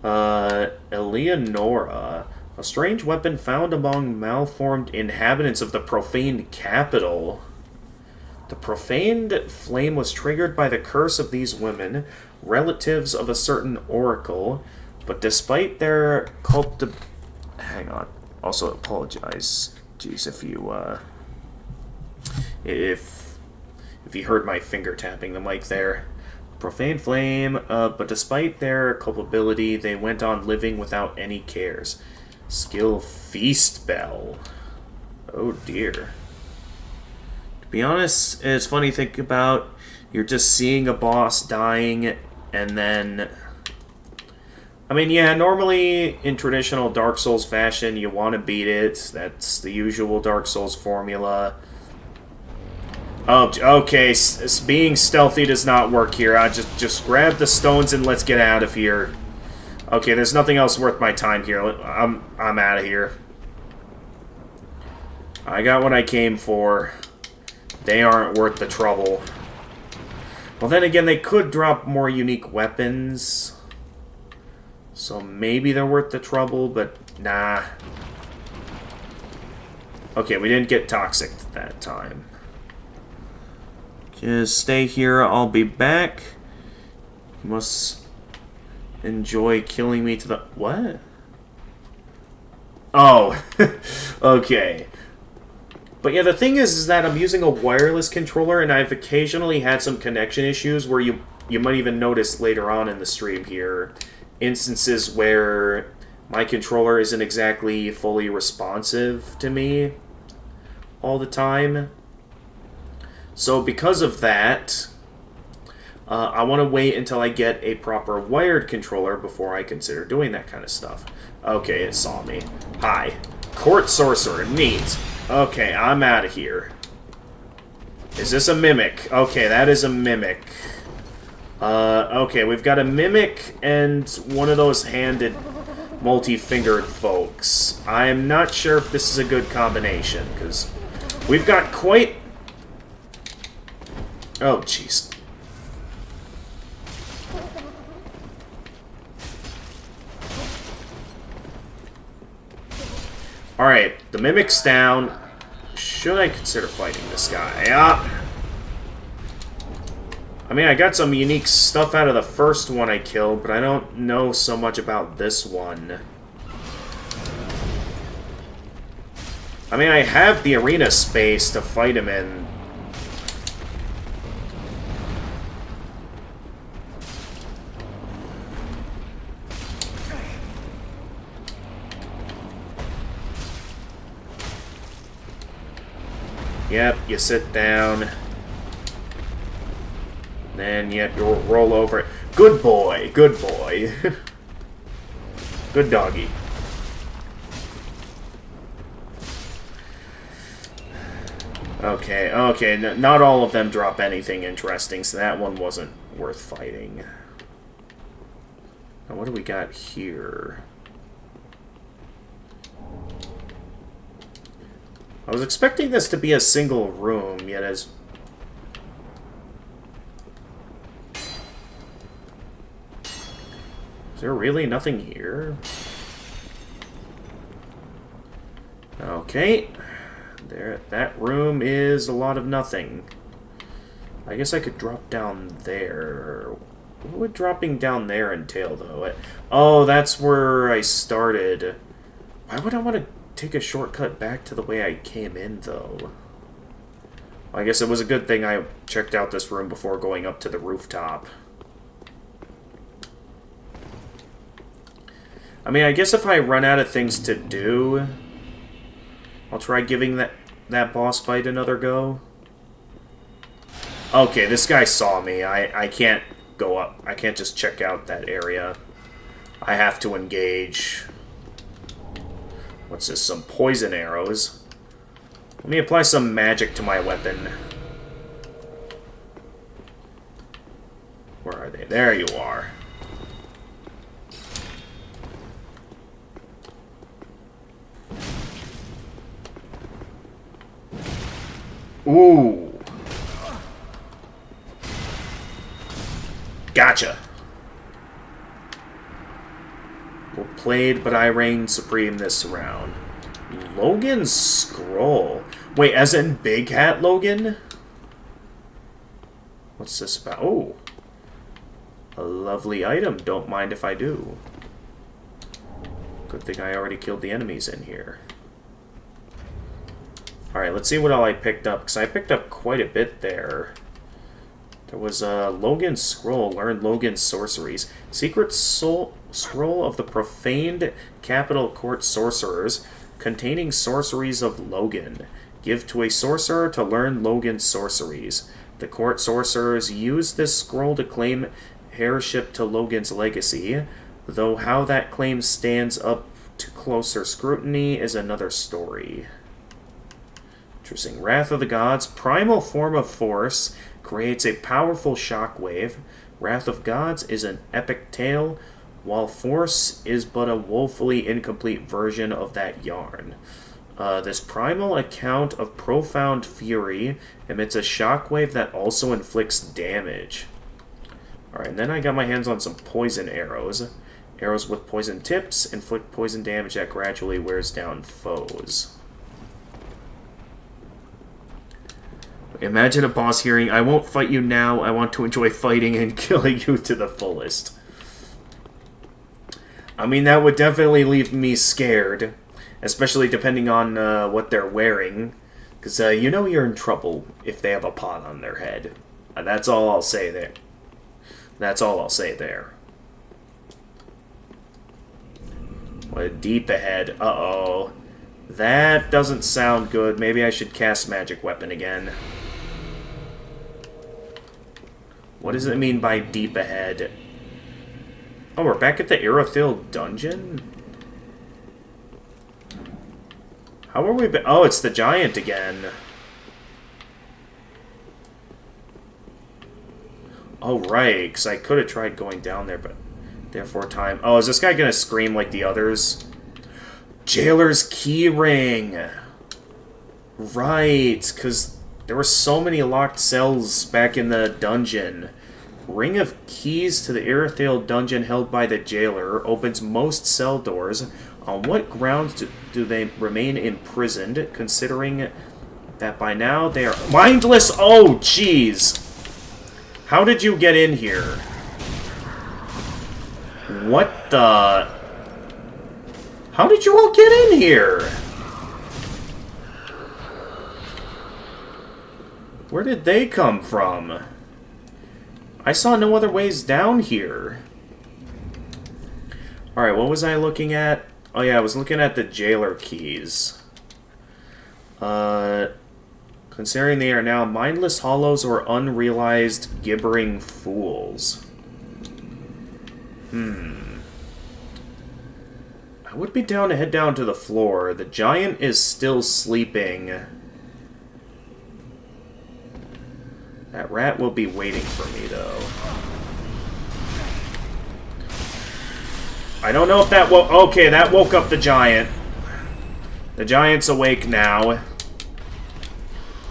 Eleonora. A strange weapon found among malformed inhabitants of the profaned capital. The profaned flame was triggered by the curse of these women, relatives of a certain oracle, but despite their Hang on. Also, apologize. Jeez, if you heard my finger tapping the mic there. Profane flame, but despite their culpability, they went on living without any cares. Skill Feast Bell. Oh dear. To be honest, it's funny to think about. You're just seeing a boss dying, and then... I mean, yeah, normally in traditional Dark Souls fashion, you want to beat it. That's the usual Dark Souls formula. Oh, okay. Being stealthy does not work here. I just grab the stones and let's get out of here. Okay, there's nothing else worth my time here. I'm out of here. I got what I came for. They aren't worth the trouble. Well, then again, they could drop more unique weapons. So maybe they're worth the trouble, but nah. Okay, we didn't get toxic that time. Just stay here, I'll be back. You must enjoy killing me to the... What? Oh, okay. But yeah, the thing is that I'm using a wireless controller, and I've occasionally had some connection issues where you might even notice later on in the stream here, instances where my controller isn't exactly fully responsive to me all the time. So because of that, I want to wait until I get a proper wired controller before I consider doing that kind of stuff. Okay, it saw me. Hi. Court Sorcerer. Neat. Okay, I'm out of here. Is this a mimic? Okay, that is a mimic. Okay, we've got a mimic and one of those handed, multi-fingered folks. I'm not sure if this is a good combination, because we've got quite... Oh, jeez. Alright, the mimic's down. Should I consider fighting this guy? I mean, I got some unique stuff out of the first one I killed, but I don't know so much about this one. I mean, I have the arena space to fight him in. Yep, you sit down. Then you roll over it. Good boy, good boy. Good doggy. Okay, okay, not all of them drop anything interesting, so that one wasn't worth fighting. Now what do we got here? I was expecting this to be a single room, yet as... Is there really nothing here? Okay. There, that room is a lot of nothing. I guess I could drop down there. What would dropping down there entail, though? Oh, that's where I started. Why would I want to take a shortcut back to the way I came in, though? I guess it was a good thing I checked out this room before going up to the rooftop. I mean, I guess if I run out of things to do, I'll try giving that boss fight another go. Okay, this guy saw me. I can't go up. I can't just check out that area. I have to engage. What's this? Some poison arrows. Let me apply some magic to my weapon. Where are they? There you are. Ooh. Gotcha. Well played, but I reign supreme this round. Logan's Scroll. Wait, as in Big Hat Logan? What's this about? Oh. A lovely item. Don't mind if I do. Good thing I already killed the enemies in here. Alright, let's see what all I picked up, because I picked up quite a bit there. There was a Logan's Scroll. Learn Logan's sorceries. Secret Scroll of the Profaned Capital Court Sorcerers, containing sorceries of Logan. Give to a sorcerer to learn Logan's sorceries. The court sorcerers use this scroll to claim heirship to Logan's legacy, though how that claim stands up to closer scrutiny is another story. Interesting. Wrath of the Gods. Primal form of force creates a powerful shockwave. Wrath of Gods is an epic tale, while Force is but a woefully incomplete version of that yarn. This primal account of profound fury emits a shockwave that also inflicts damage. Alright, and then I got my hands on some poison arrows. Arrows with poison tips inflict poison damage that gradually wears down foes. Imagine a boss hearing, "I won't fight you now, I want to enjoy fighting and killing you to the fullest." I mean, that would definitely leave me scared, especially depending on what they're wearing, because you know you're in trouble if they have a pot on their head. That's all I'll say there. That's all I'll say there. What, deep ahead. Uh-oh. That doesn't sound good. Maybe I should cast Magic Weapon again. What does it mean by deep ahead? Oh, we're back at the Irithyll dungeon? How are we... Oh, it's the giant again. Oh, right, because I could have tried going down there, but... Therefore time... Oh, is this guy going to scream like the others? Jailer's key ring! Right, because there were so many locked cells back in the dungeon. Ring of keys to the Irithyll dungeon held by the jailer opens most cell doors. On what grounds do they remain imprisoned, considering that by now they are... Mindless! Oh, jeez! How did you get in here? What the... How did you all get in here? Where did they come from? I saw no other ways down here. Alright, what was I looking at? Oh yeah, I was looking at the jailer keys. Considering they are now mindless hollows or unrealized gibbering fools. I would be down to head down to the floor. The giant is still sleeping. That rat will be waiting for me, though. I don't know if that woke... Okay, that woke up the giant. The giant's awake now.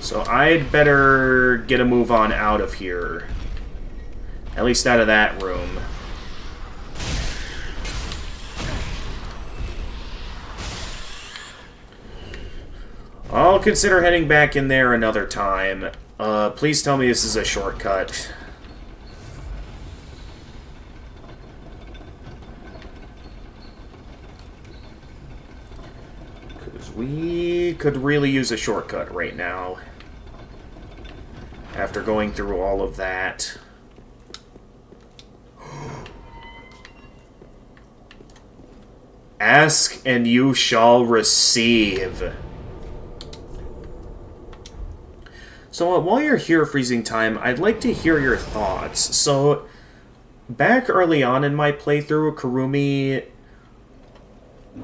So I'd better get a move on out of here. At least out of that room. I'll consider heading back in there another time. Please tell me this is a shortcut. Because we could really use a shortcut right now. After going through all of that. Ask and you shall receive. So while you're here, Freezing Time, I'd like to hear your thoughts. So, back early on in my playthrough, Kurumi...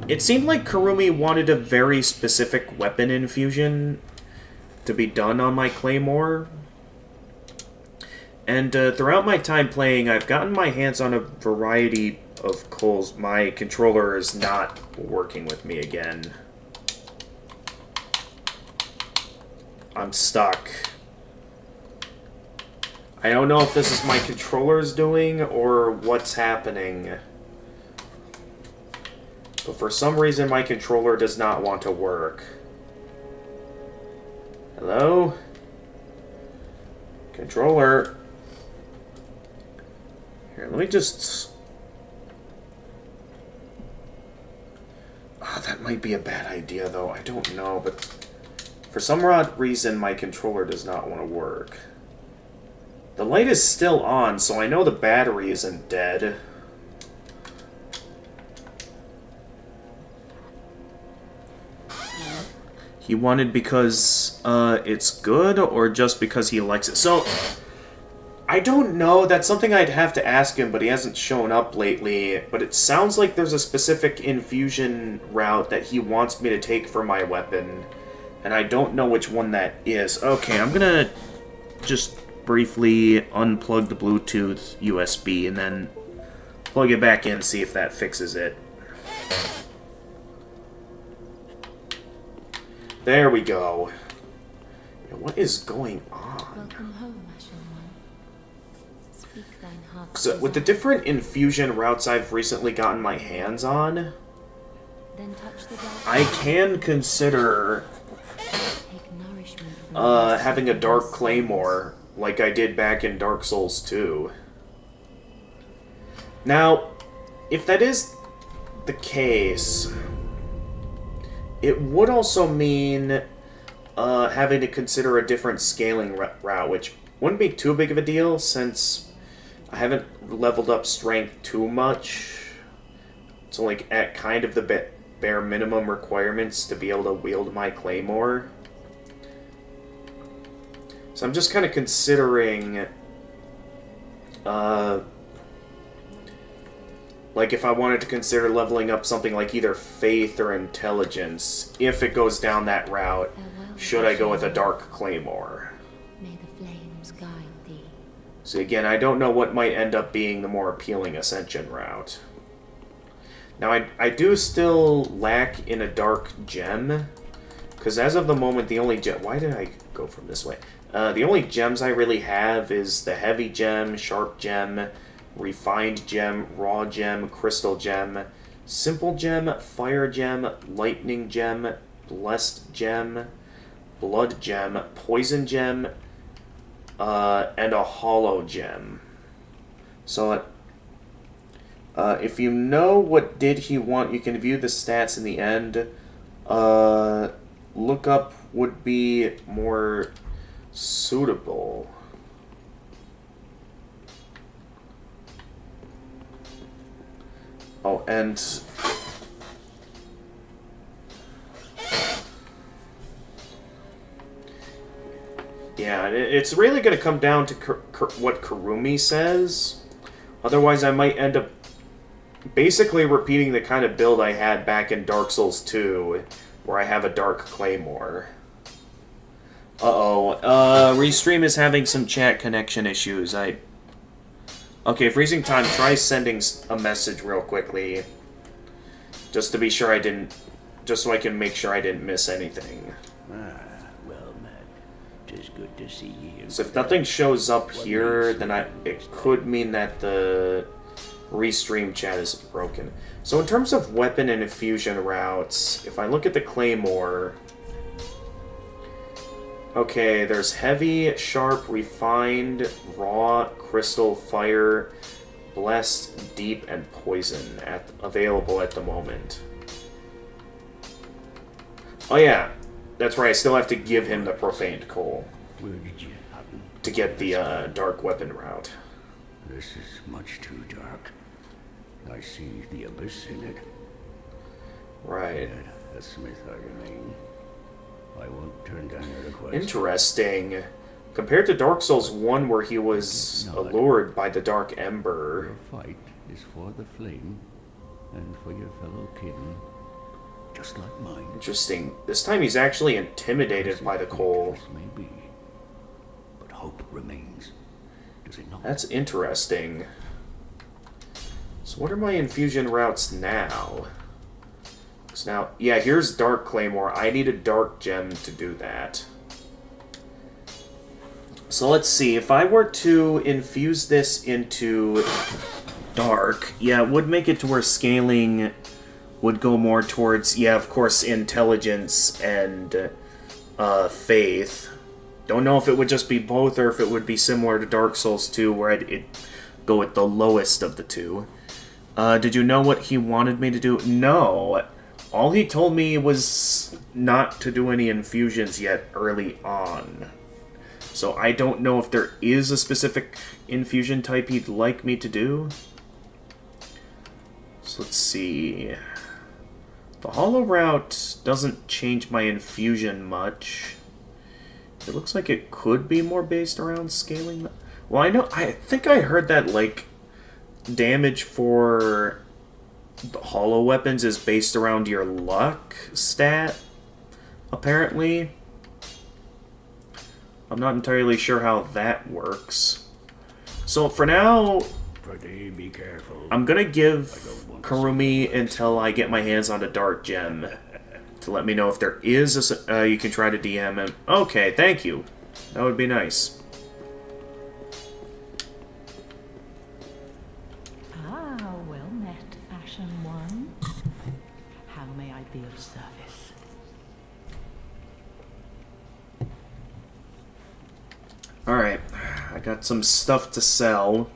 It seemed like Kurumi wanted a very specific weapon infusion to be done on my Claymore. And throughout my time playing, I've gotten my hands on a variety of culls. My controller is not working with me again. I'm stuck. I don't know if this is my controller's doing or what's happening. But for some reason my controller does not want to work. Hello? Controller. Here, let me just... Oh, that might be a bad idea though. I don't know, but... For some odd reason, my controller does not want to work. The light is still on, so I know the battery isn't dead. He wanted because it's good, or just because he likes it? So, I don't know. That's something I'd have to ask him, but he hasn't shown up lately. But it sounds like there's a specific infusion route that he wants me to take for my weapon. And I don't know which one that is. Okay, I'm gonna just briefly unplug the Bluetooth USB and then plug it back in, see if that fixes it. There we go. What is going on? Welcome home, Ashen One. Speak thine heart's So, with the desire, different infusion routes I've recently gotten my hands on, then touch the dark. I can consider Take nourishment from the having a Dark souls. Claymore like I did back in Dark Souls 2. Now, if that is the case, it would also mean having to consider a different scaling route, which wouldn't be too big of a deal since I haven't leveled up strength too much. It's only at kind of the bare minimum requirements to be able to wield my Claymore. So I'm just kind of considering, like if I wanted to consider leveling up something like either Faith or Intelligence, if it goes down that route, Farewell, should I go with a Ashen Dark Claymore? One. May the flames guide thee. So again, I don't know what might end up being the more appealing Ascension route. Now, I do still lack in a Dark Gem, because as of the moment, the only gem... Why did I go from this way? The only gems I really have is the Heavy Gem, Sharp Gem, Refined Gem, Raw Gem, Crystal Gem, Simple Gem, Fire Gem, Lightning Gem, Blessed Gem, Blood Gem, Poison Gem, and a Hollow Gem. So, if you know what did he want, you can view the stats in the end. Lookup would be more suitable. Oh, and yeah, it's really going to come down to what Kurumi says. Otherwise, I might end up basically repeating the kind of build I had back in Dark Souls 2, where I have a Dark Claymore. Restream is having some chat connection issues. Okay, freezing time, try sending a message real quickly. Just to be sure I didn't... Just so I can make sure I didn't miss anything. Ah, well, Matt, 'tis good to see you. So if nothing shows up here, then it could mean that the restream chat is broken. So in terms of weapon and infusion routes, if I look at the Claymore... Okay, there's Heavy, Sharp, Refined, Raw, Crystal, Fire, Blessed, Deep, and Poison available at the moment. Oh yeah, that's right, I still have to give him the Profaned Coal Where did you happen? to get the Dark Weapon route. This is much too dark. I see the abyss in it. Right. Yet, a smith I remain. I won't turn down your request. Interesting. Compared to Dark Souls 1, where he was allured by the Dark Ember. Your fight is for the flame and for your fellow kin, just like mine. Interesting. This time he's actually intimidated by the coal. This may be, but hope remains. Does it not? That's interesting. So what are my infusion routes now? So now, yeah, here's Dark Claymore. I need a Dark Gem to do that. So let's see. If I were to infuse this into Dark, yeah, it would make it to where scaling would go more towards, yeah, of course, Intelligence and Faith. Don't know if it would just be both or if it would be similar to Dark Souls 2, where I'd go with the lowest of the two. Did you know what he wanted me to do? No. All he told me was not to do any infusions yet early on. So I don't know if there is a specific infusion type he'd like me to do. So let's see. The Hollow route doesn't change my infusion much. It looks like it could be more based around scaling. Well, I think I heard that, like, damage for the Hollow weapons is based around your luck stat. apparently. I'm not entirely sure how that works. So for now, Pretty be careful. I'm gonna give Karumi until I get my hands on a Dark Gem to let me know if there is a... you can try to DM him. Okay, thank you. That would be nice. Ah, well met, Ashen One. How may I be of service? Alright, I got some stuff to sell.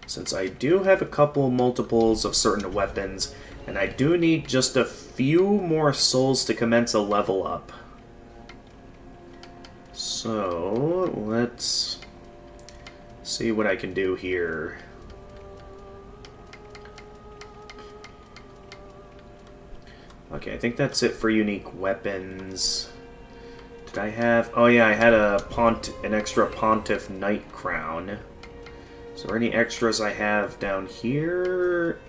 Since I do have a couple multiples of certain weapons, and I do need just a few more souls to commence a level up. So, let's see what I can do here. Okay, I think that's it for unique weapons. Did I have... oh yeah, I had an extra Pontiff Knight Crown. Is there any extras I have down here?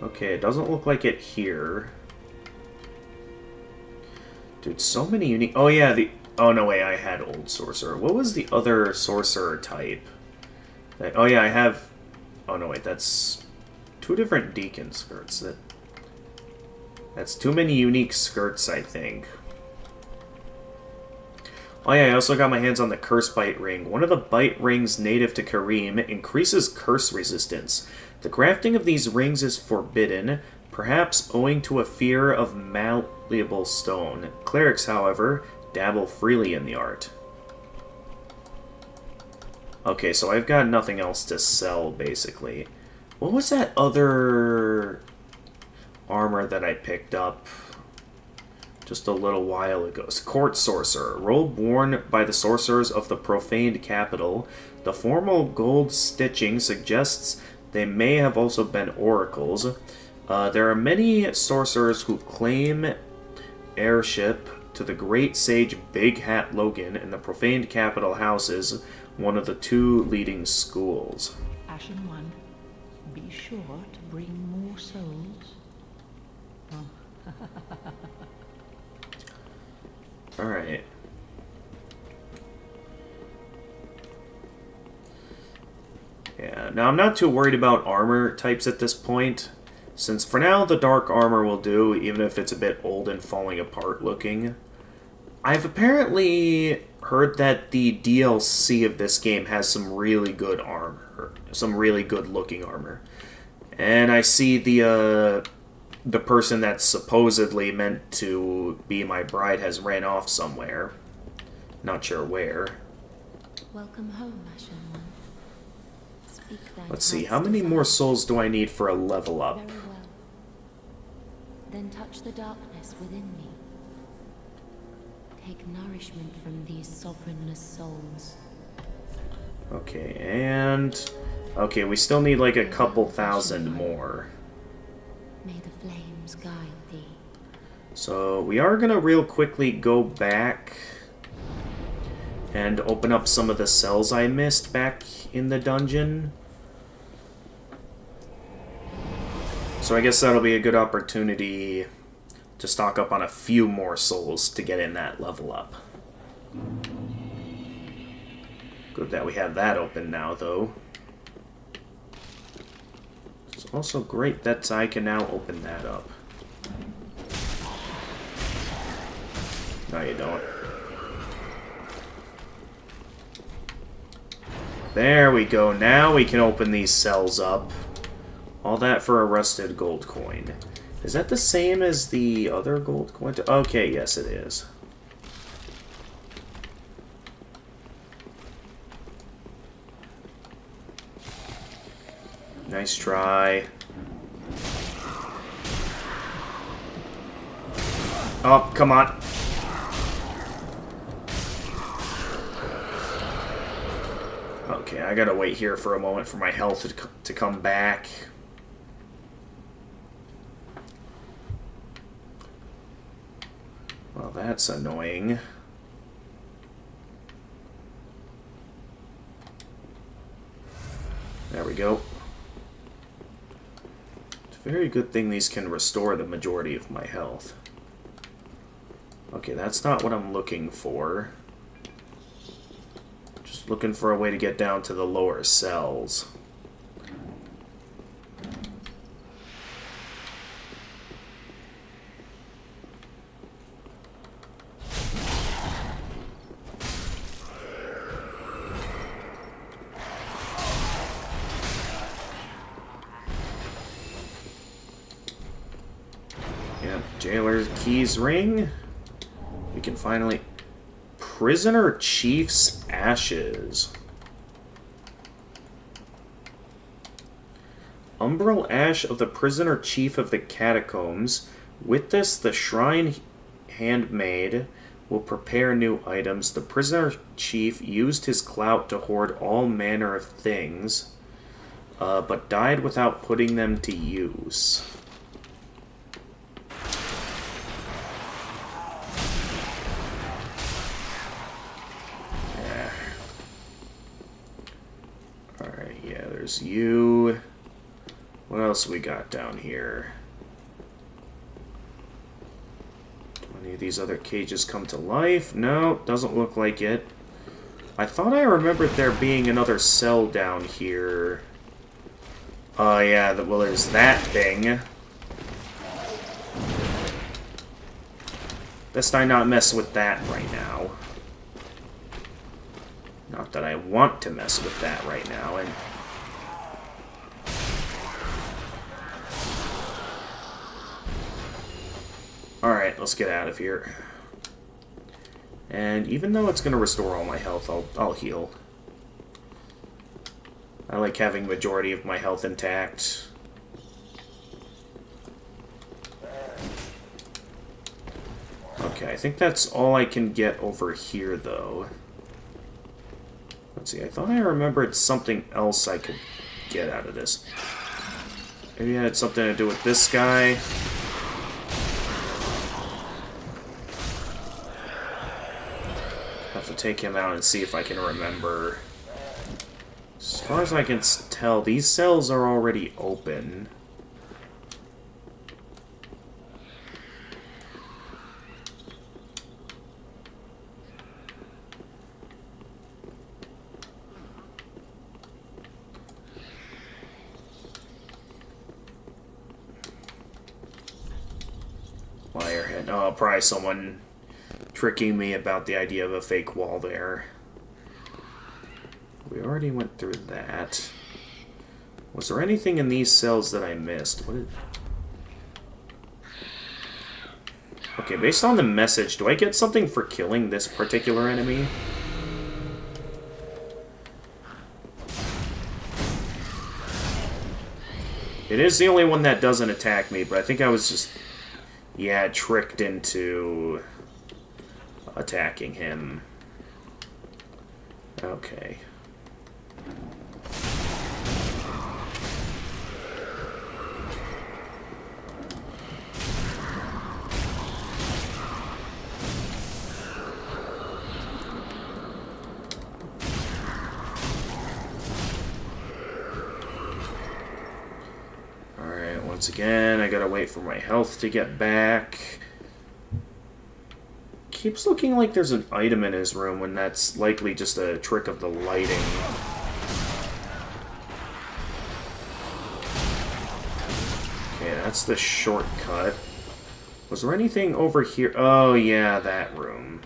Okay, it doesn't look like it here. Dude, so many unique... oh yeah, the... oh no, wait, I had Old Sorcerer. What was the other Sorcerer type? Oh yeah, I have... oh no, wait, that's... 2 different Deacon skirts. That's too many unique skirts, I think. Oh yeah, I also got my hands on the Curse Bite Ring. One of the bite rings native to Karim increases curse resistance. The crafting of these rings is forbidden, perhaps owing to a fear of malleable stone. Clerics, however, dabble freely in the art. Okay, so I've got nothing else to sell, basically. What was that other armor that I picked up just a little while ago? Court Sorcerer. Robe worn by the sorcerers of the profaned capital. The formal gold stitching suggests they may have also been oracles. There are many sorcerers who claim heirship to the great sage Big Hat Logan, and the profaned capital houses one of the 2 leading schools. Ashen One, be sure to bring more souls. Alright. Yeah, now I'm not too worried about armor types at this point, since for now the dark armor will do, even if it's a bit old and falling apart looking. I've apparently heard that the DLC of this game has some really good armor, some really good looking armor. And I see the person that's supposedly meant to be my bride has ran off somewhere. Not sure where. Welcome home, Ashen One. Speak thy Let's see, heart's how many desire. more souls do I need for a level up? Very well. Then touch the darkness within me. Take nourishment from these sovereignless souls. Okay, and... okay, we still need like a couple thousand more. May the flames guide thee. So we are gonna real quickly go back and open up some of the cells I missed back in the dungeon. So I guess that'll be a good opportunity to stock up on a few more souls to get in that level up. Good that we have that open now, though. It's also great that I can now open that up. No, you don't. There we go. Now we can open these cells up. All that for a rusted gold coin. Is that the same as the other gold coin? Okay, yes it is. Nice try. Oh, come on. Okay, I gotta wait here for a moment for my health to come back. Well, that's annoying. There we go. It's a very good thing these can restore the majority of my health. Okay, that's not what I'm looking for. Just looking for a way to get down to the lower cells. Yeah, Jailer's Keys ring. We can finally... Prisoner Chief's Ashes. Umbral Ash of the Prisoner Chief of the Catacombs. With this, the Shrine Handmaid will prepare new items. The Prisoner Chief used his clout to hoard all manner of things, but died without putting them to use. There's you. What else we got down here? Do any of these other cages come to life? No, doesn't look like it. I thought I remembered there being another cell down here. Oh yeah, well there's that thing. Best I not mess with that right now. Not that I want to mess with that right now, and... Alright, let's get out of here. And even though it's going to restore all my health, I'll heal. I like having majority of my health intact. Okay, I think that's all I can get over here, though. Let's see, I thought I remembered something else I could get out of this. Maybe it had something to do with this guy. Have to take him out and see if I can remember. As far as I can tell, these cells are already open. Wirehead. Oh, probably someone tricking me about the idea of a fake wall there. We already went through that. Was there anything in these cells that I missed? What did... Okay, based on the message, do I get something for killing this particular enemy? It is the only one that doesn't attack me, but I think I was just... yeah, tricked into attacking him. Okay. Alright, once again, I gotta wait for my health to get back. Keeps looking like there's an item in his room when that's likely just a trick of the lighting. Okay, that's the shortcut. Was there anything over here? Oh yeah, that room.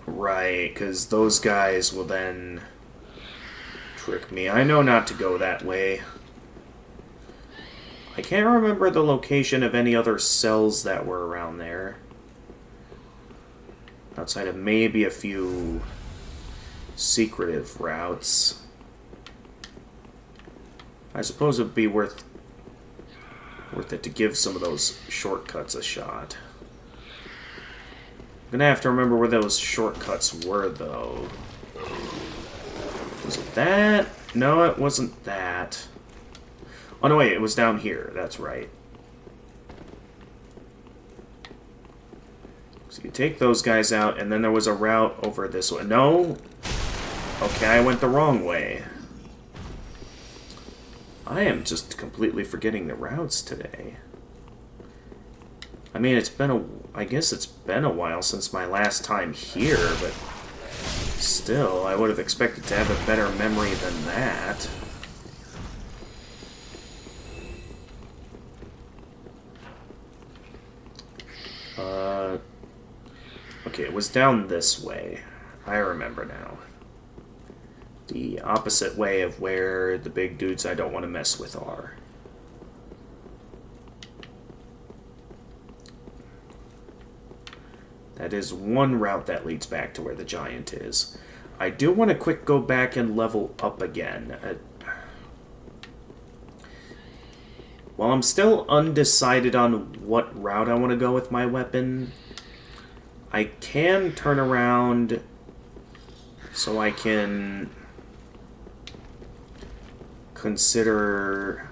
Right, because those guys will then trick me. I know not to go that way. I can't remember the location of any other cells that were around there. Outside of maybe a few secretive routes. I suppose it would be worth it to give some of those shortcuts a shot. I'm gonna have to remember where those shortcuts were, though. Was it that? No, it wasn't that. Oh, no, wait, it was down here. That's right. So you take those guys out, and then there was a route over this way. No? Okay, I went the wrong way. I am just completely forgetting the routes today. I mean, I guess it's been a while since my last time here, but still, I would have expected to have a better memory than that. Okay, it was down this way. I remember now. The opposite way of where the big dudes I don't want to mess with are. That is one route that leads back to where the giant is. I do want to quick go back and level up again. While I'm still undecided on what route I want to go with my weapon, I can turn around so I can consider...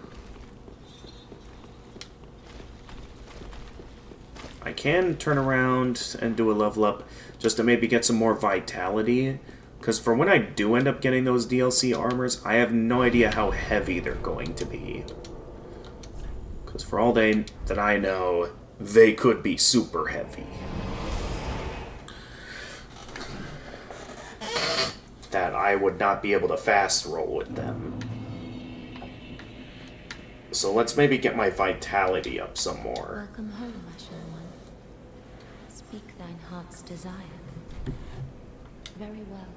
I can turn around and do a level up just to maybe get some more vitality. Because for when I do end up getting those DLC armors, I have no idea how heavy they're going to be. Because for all that I know, they could be super heavy. That I would not be able to fast roll with them. So let's maybe get my vitality up some more. Welcome home, Ashen One. Speak thine heart's desire. Very well.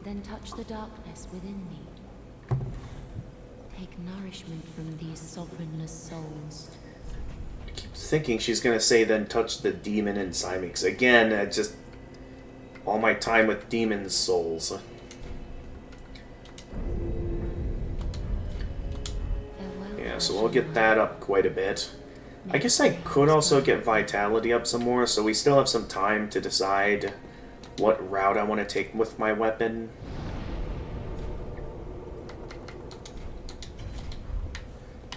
Then touch the darkness within thee. Take nourishment from these sovereignless souls. I keep thinking she's gonna say then touch the demon inside me. Because again, just all my time with demon souls. Farewell, Yeah, so Ashen we'll get One. that up quite a bit. I guess I could also get vitality up some more, so we still have some time to decide what route I want to take with my weapon.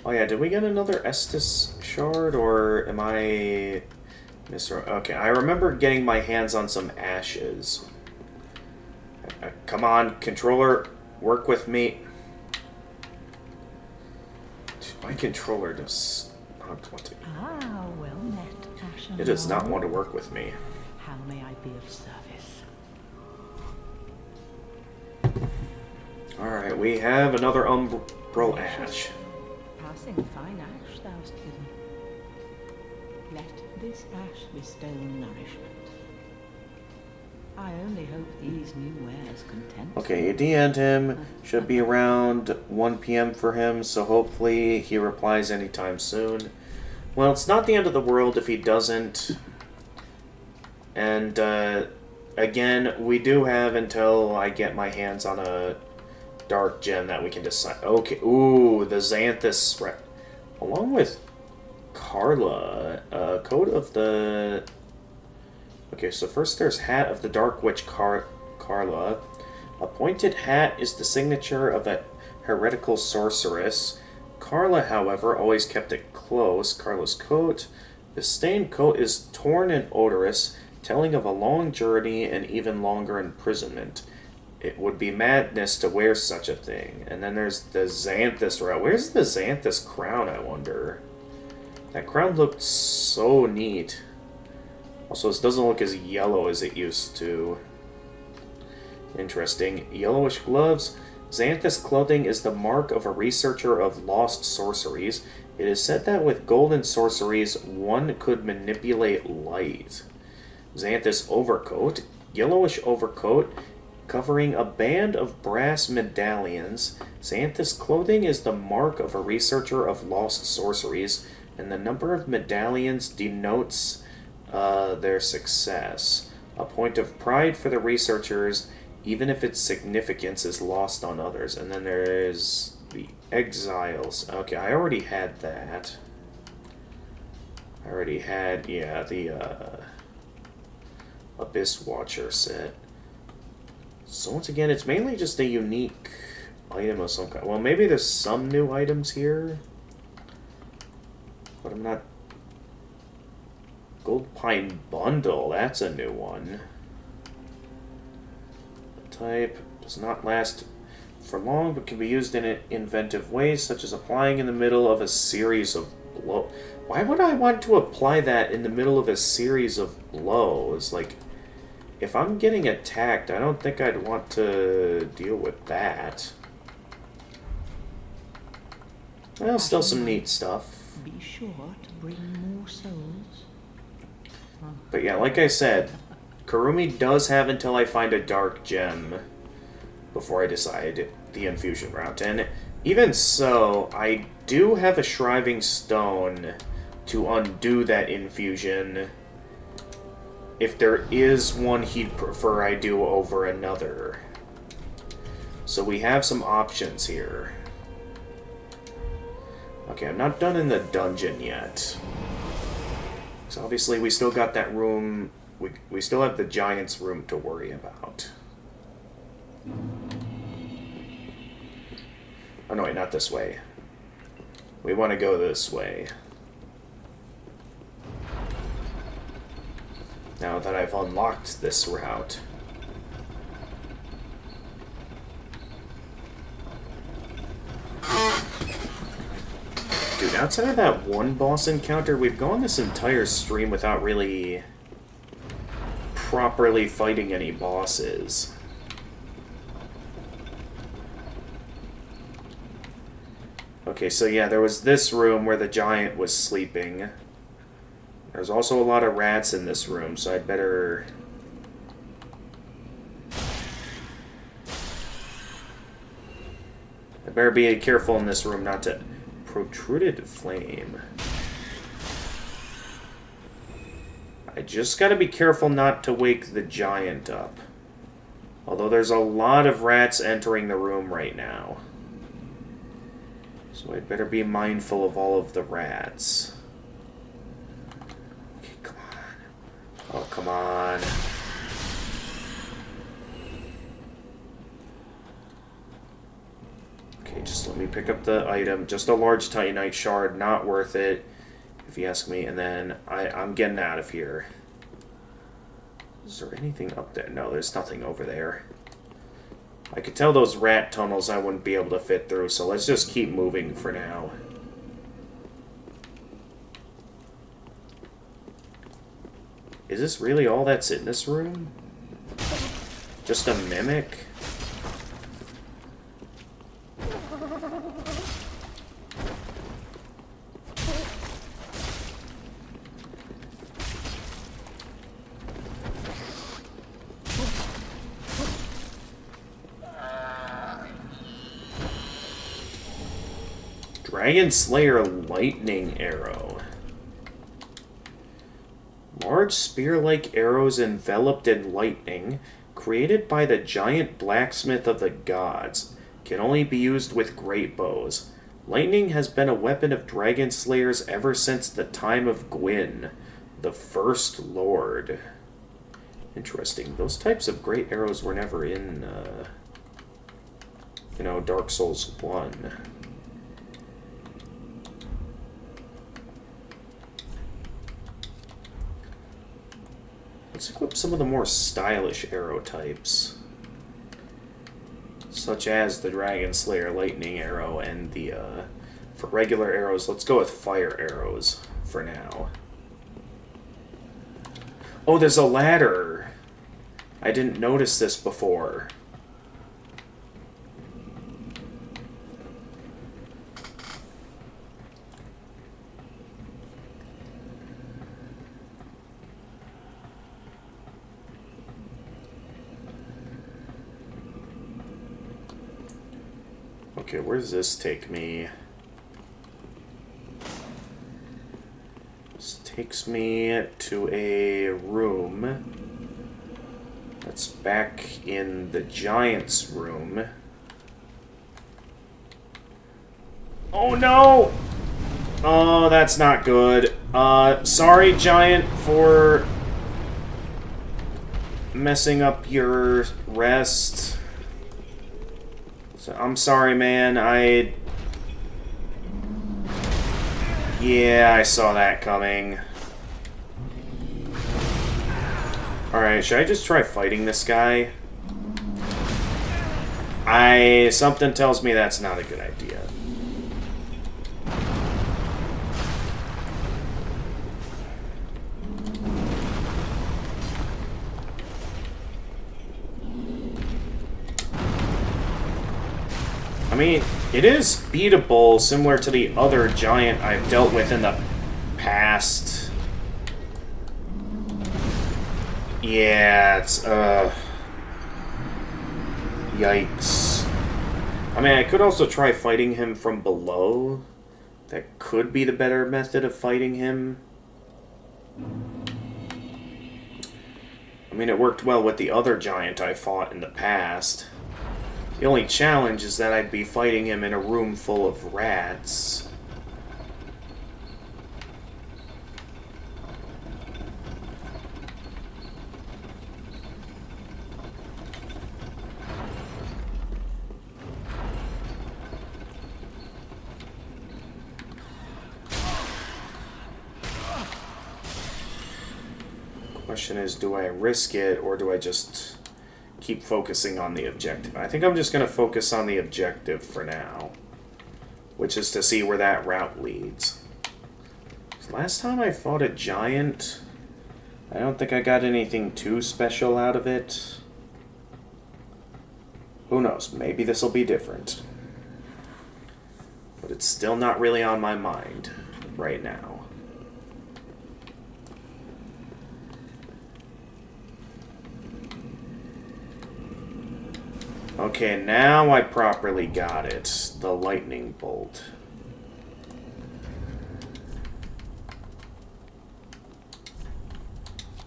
Oh yeah, did we get another Estus shard, or am I... Okay, I remember getting my hands on some ashes. Come on, controller, work with me. My controller does not want to... Ah, well met, Ashen It does not One. want to work with me. How may I be of service? Alright, we have another Umbral Ash. Passing fine ash thou'st given. Let this ash bestow nourishment. I only hope these new wares content. Okay, you DM'd him. Should be around 1 PM for him, so hopefully he replies anytime soon. Well, it's not the end of the world if he doesn't. And, again, we do have until I get my hands on a dark gem that we can decide. Okay, ooh, the Xanthus spread. Along with Carla, Code of the... Okay, so first there's Hat of the Dark Witch Carla. Appointed Hat is the signature of a heretical sorceress. Carla, however, always kept it close. Carla's coat. The stained coat is torn and odorous, telling of a long journey and even longer imprisonment. It would be madness to wear such a thing. And then there's the Xanthus route. Where's the Xanthus crown, I wonder? That crown looked so neat. Also, this doesn't look as yellow as it used to. Interesting. Yellowish gloves. Xanthus clothing is the mark of a researcher of lost sorceries. It is said that with golden sorceries, one could manipulate light. Xanthus overcoat. Yellowish overcoat covering a band of brass medallions. Xanthus clothing is the mark of a researcher of lost sorceries, and the number of medallions denotes their success. A point of pride for the researchers, even if its significance is lost on others. And then there's the Exiles. Okay, I already had that. I already had, yeah, the Abyss Watcher set. So once again, it's mainly just a unique item of some kind. Well, maybe there's some new items here, but I'm not... Gold Pine Bundle, that's a new one. The type does not last for long, but can be used in inventive ways, such as applying in the middle of a series of blow. Why would I want to apply that in the middle of a series of blows? Like, if I'm getting attacked, I don't think I'd want to deal with that. Well, still some neat stuff. Be sure to bring more souls. But yeah, like I said, Kurumi does have until I find a dark gem before I decide the infusion route. And even so, I do have a Shriving Stone to undo that infusion if there is one he'd prefer I do over another. So we have some options here. Okay, I'm not done in the dungeon yet. So obviously we still got that room, we still have the Giant's room to worry about. Oh no, wait, not this way. We want to go this way. Now that I've unlocked this route. Dude, outside of that one boss encounter, we've gone this entire stream without really properly fighting any bosses. Okay, so yeah, there was this room where the giant was sleeping. There's also a lot of rats in this room, so I'd better... I better be careful in this room not to... Protruded flame. I just gotta be careful not to wake the giant up. Although there's a lot of rats entering the room right now. So I'd better be mindful of all of the rats. Okay, come on. Oh, come on. Okay, just let me pick up the item. Just a large Titanite shard, not worth it, if you ask me. And then I'm getting out of here. Is there anything up there? No, there's nothing over there. I could tell those rat tunnels I wouldn't be able to fit through, so let's just keep moving for now. Is this really all that's in this room? Just a mimic? Dragon Slayer Lightning Arrow. Large spear-like arrows enveloped in lightning, created by the giant blacksmith of the gods, can only be used with great bows. Lightning has been a weapon of Dragon Slayers ever since the time of Gwyn, the First Lord. Interesting. Those types of great arrows were never in, Dark Souls 1. Let's equip some of the more stylish arrow types, such as the Dragon Slayer Lightning Arrow and the, for regular arrows, let's go with fire arrows for now. Oh, there's a ladder! I didn't notice this before. Okay, where does this take me? This takes me to a room that's back in the giant's room. Oh no! Oh, that's not good. Sorry, giant, for messing up your rest. So, I'm sorry, man. Yeah, I saw that coming. Alright, should I just try fighting this guy? Something tells me that's not a good idea. I mean, it is beatable, similar to the other giant I've dealt with in the past. Yeah, it's, yikes. I mean, I could also try fighting him from below. That could be the better method of fighting him. I mean, it worked well with the other giant I fought in the past. The only challenge is that I'd be fighting him in a room full of rats. Question is, do I risk it, or do I just keep focusing on the objective? I think I'm just going to focus on the objective for now, which is to see where that route leads. Last time I fought a giant, I don't think I got anything too special out of it. Who knows, maybe this will be different. But it's still not really on my mind right now. Okay, now I properly got it. The lightning bolt.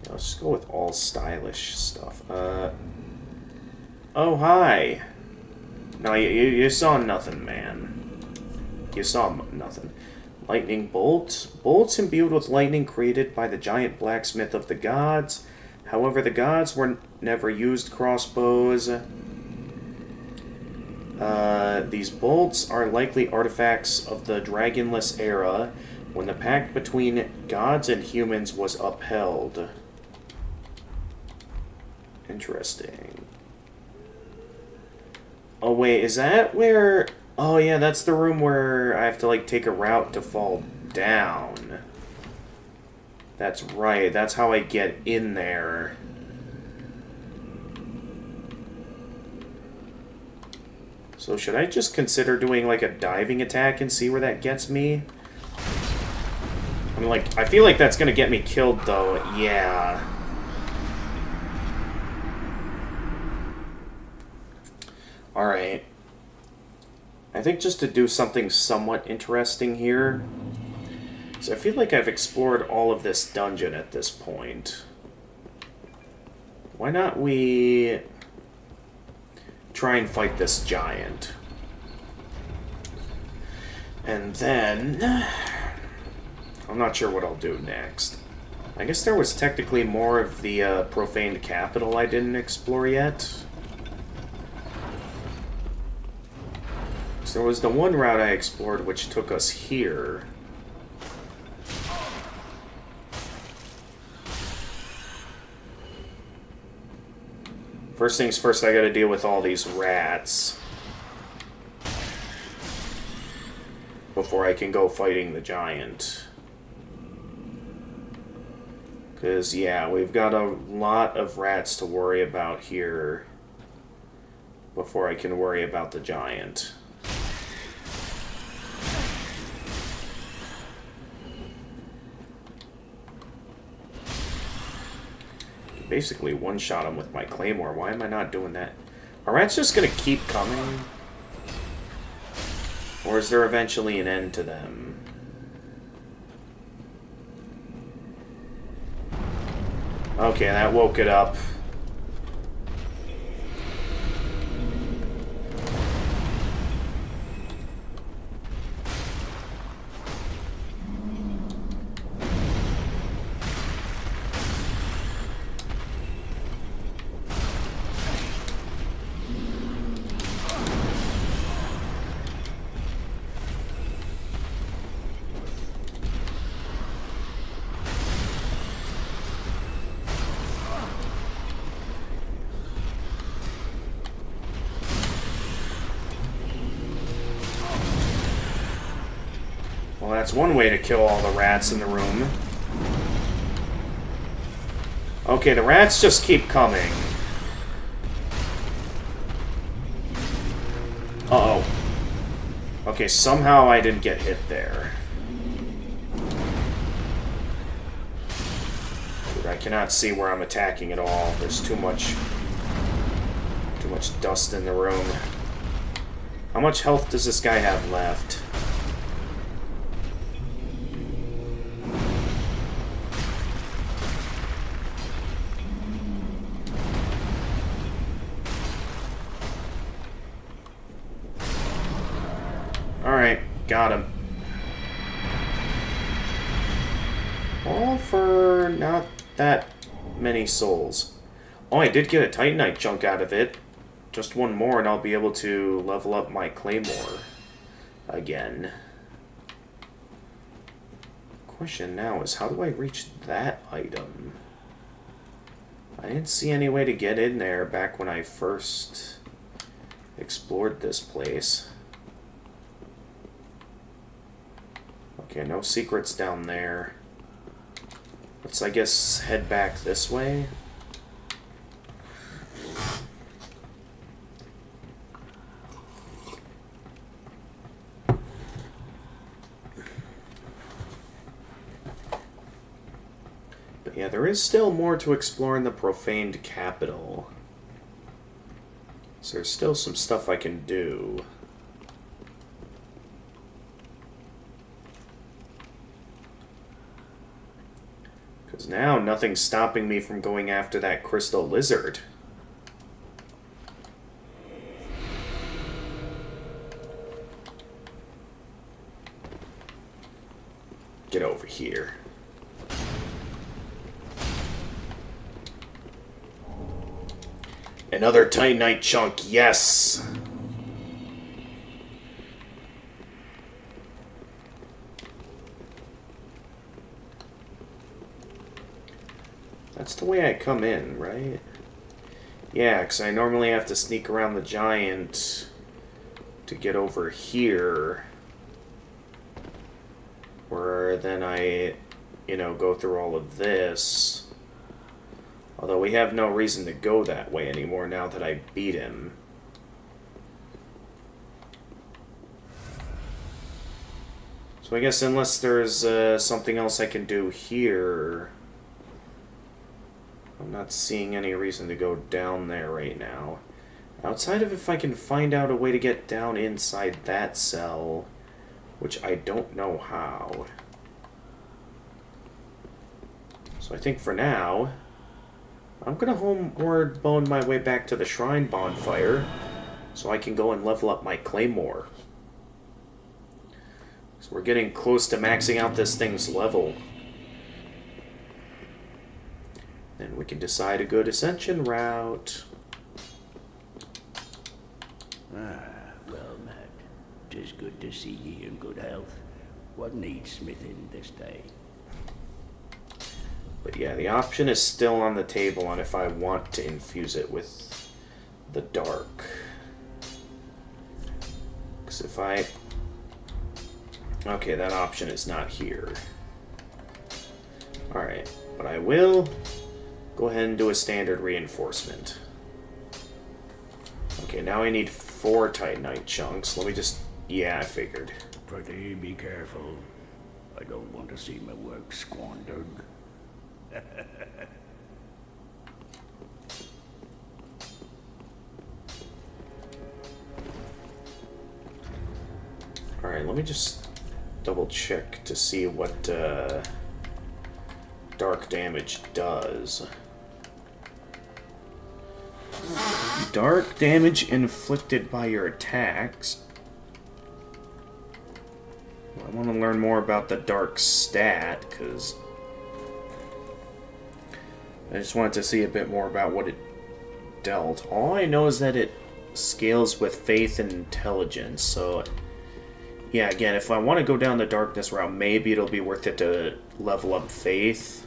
Let's go with all stylish stuff. Oh, hi. No, you saw nothing, man. You saw nothing. Lightning bolt. Bolts imbued with lightning created by the giant blacksmith of the gods. However, the gods were never used crossbows. These bolts are likely artifacts of the Dragonless era, when the pact between gods and humans was upheld. Interesting. Oh wait, is that where... Oh yeah, that's the room where I have to, like, take a route to fall down. That's right, that's how I get in there. So should I just consider doing, like, a diving attack and see where that gets me? I mean, like, I feel like that's gonna get me killed, though. Yeah. Alright. I think just to do something somewhat interesting here, so I feel like I've explored all of this dungeon at this point. Why not we try and fight this giant? And then I'm not sure what I'll do next. I guess there was technically more of the profaned capital I didn't explore yet. So there was the one route I explored which took us here. First things first, I gotta deal with all these rats before I can go fighting the giant. Because, yeah, we've got a lot of rats to worry about here before I can worry about the giant. Basically one-shot him with my claymore. Why am I not doing that? Are rats just gonna keep coming? Or is there eventually an end to them? Okay, that woke it up. Well, that's one way to kill all the rats in the room. Okay, the rats just keep coming. Uh-oh. Okay, somehow I didn't get hit there. Dude, I cannot see where I'm attacking at all. There's too much dust in the room. How much health does this guy have left? Alright, got him. All for not that many souls. Oh, I did get a Titanite chunk out of it. Just one more and I'll be able to level up my Claymore again. Question now is, how do I reach that item? I didn't see any way to get in there back when I first explored this place. Okay, no secrets down there. Let's, I guess, head back this way. But yeah, there is still more to explore in the Profaned Capital. So there's still some stuff I can do. Because now nothing's stopping me from going after that crystal lizard. Get over here. Another Titanite chunk, yes! That's the way I come in, right? Yeah, because I normally have to sneak around the giant to get over here. Where then I, go through all of this. Although we have no reason to go that way anymore now that I beat him. So I guess unless there's something else I can do here, I'm not seeing any reason to go down there right now. Outside of if I can find out a way to get down inside that cell, which I don't know how. So I think for now, I'm going to homeward bone my way back to the Shrine Bonfire so I can go and level up my Claymore. So we're getting close to maxing out this thing's level. Then we can decide a good ascension route. Ah, well, Matt, 'tis good to see ye in good health. What needs smithing this day? But yeah, the option is still on the table on if I want to infuse it with the dark. Because if I... Okay, that option is not here. Alright, but I will go ahead and do a standard reinforcement. Okay, now I need 4 Titanite chunks. Let me just... Yeah, I figured. Pretty be careful. I don't want to see my work squandered. Alright, let me just double check to see what dark damage does. Dark damage inflicted by your attacks. I want to learn more about the dark stat, because I just wanted to see a bit more about what it dealt. All I know is that it scales with faith and intelligence, so yeah, again, if I want to go down the darkness route, maybe it'll be worth it to level up faith.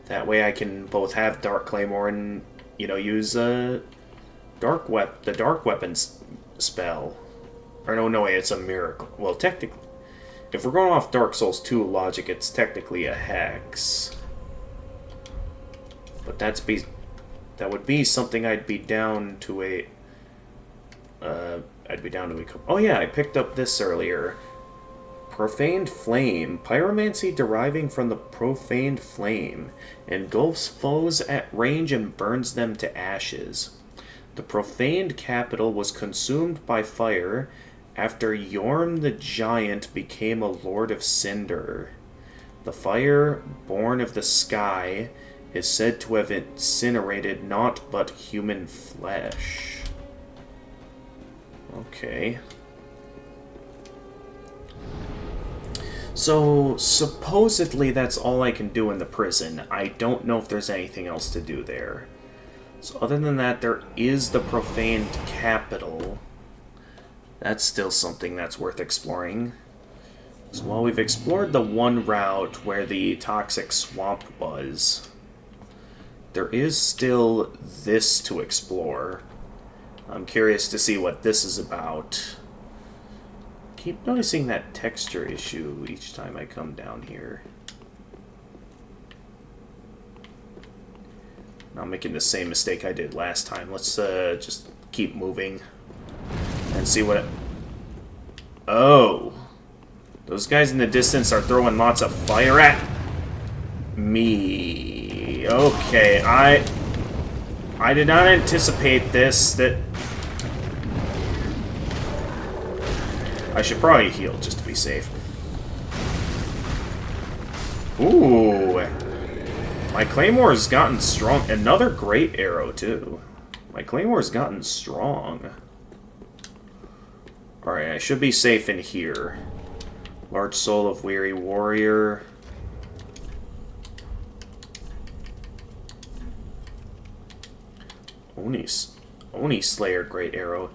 That way I can both have Dark Claymore and, use the Dark Weapons spell. Or no, wait, it's a miracle. Well, technically, if we're going off Dark Souls 2 logic, it's technically a hex. But that would be something I'd be down to I'd be down to become... Oh yeah, I picked up this earlier. Profaned Flame. Pyromancy deriving from the Profaned Flame. Engulfs foes at range and burns them to ashes. The Profaned capital was consumed by fire after Yorm the Giant became a Lord of Cinder. The fire, born of the sky, is said to have incinerated naught but human flesh. Okay. So, supposedly that's all I can do in the prison. I don't know if there's anything else to do there. So other than that, there is the Profaned Capital. That's still something that's worth exploring. So while we've explored the one route where the Toxic Swamp was, there is still this to explore. I'm curious to see what this is about. Keep noticing that texture issue each time I come down here. Not making the same mistake I did last time. Let's just keep moving and see what... Oh! Those guys in the distance are throwing lots of fire at me. Okay, I did not anticipate this. I should probably heal just to be safe. Ooh. My Claymore's gotten strong. Another great arrow, too. My Claymore's gotten strong. Alright, I should be safe in here. Large Soul of Weary Warrior. Oni Slayer, great arrow.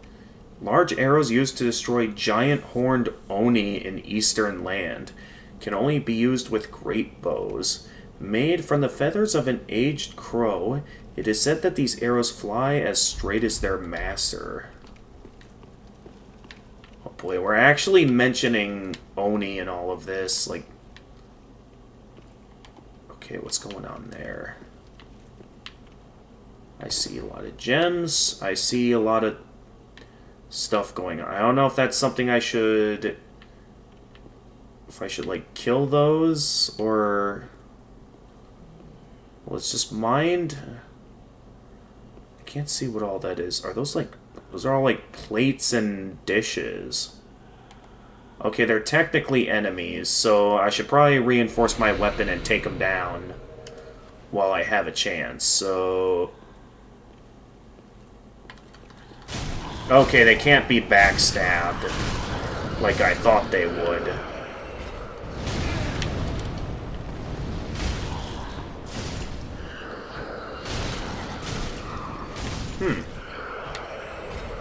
Large arrows used to destroy giant horned Oni in Eastern Land. Can only be used with great bows. Made from the feathers of an aged crow, it is said that these arrows fly as straight as their master. Oh boy, we're actually mentioning Oni in all of this. Like, okay, what's going on there? I see a lot of gems. I see a lot of stuff going on. I don't know if that's something I should... If I should, like, kill those, or... Let's just mind. I can't see what all that is. Are those like... Those are all like plates and dishes. Okay, they're technically enemies, so I should probably reinforce my weapon and take them down while I have a chance, so... Okay, they can't be backstabbed like I thought they would.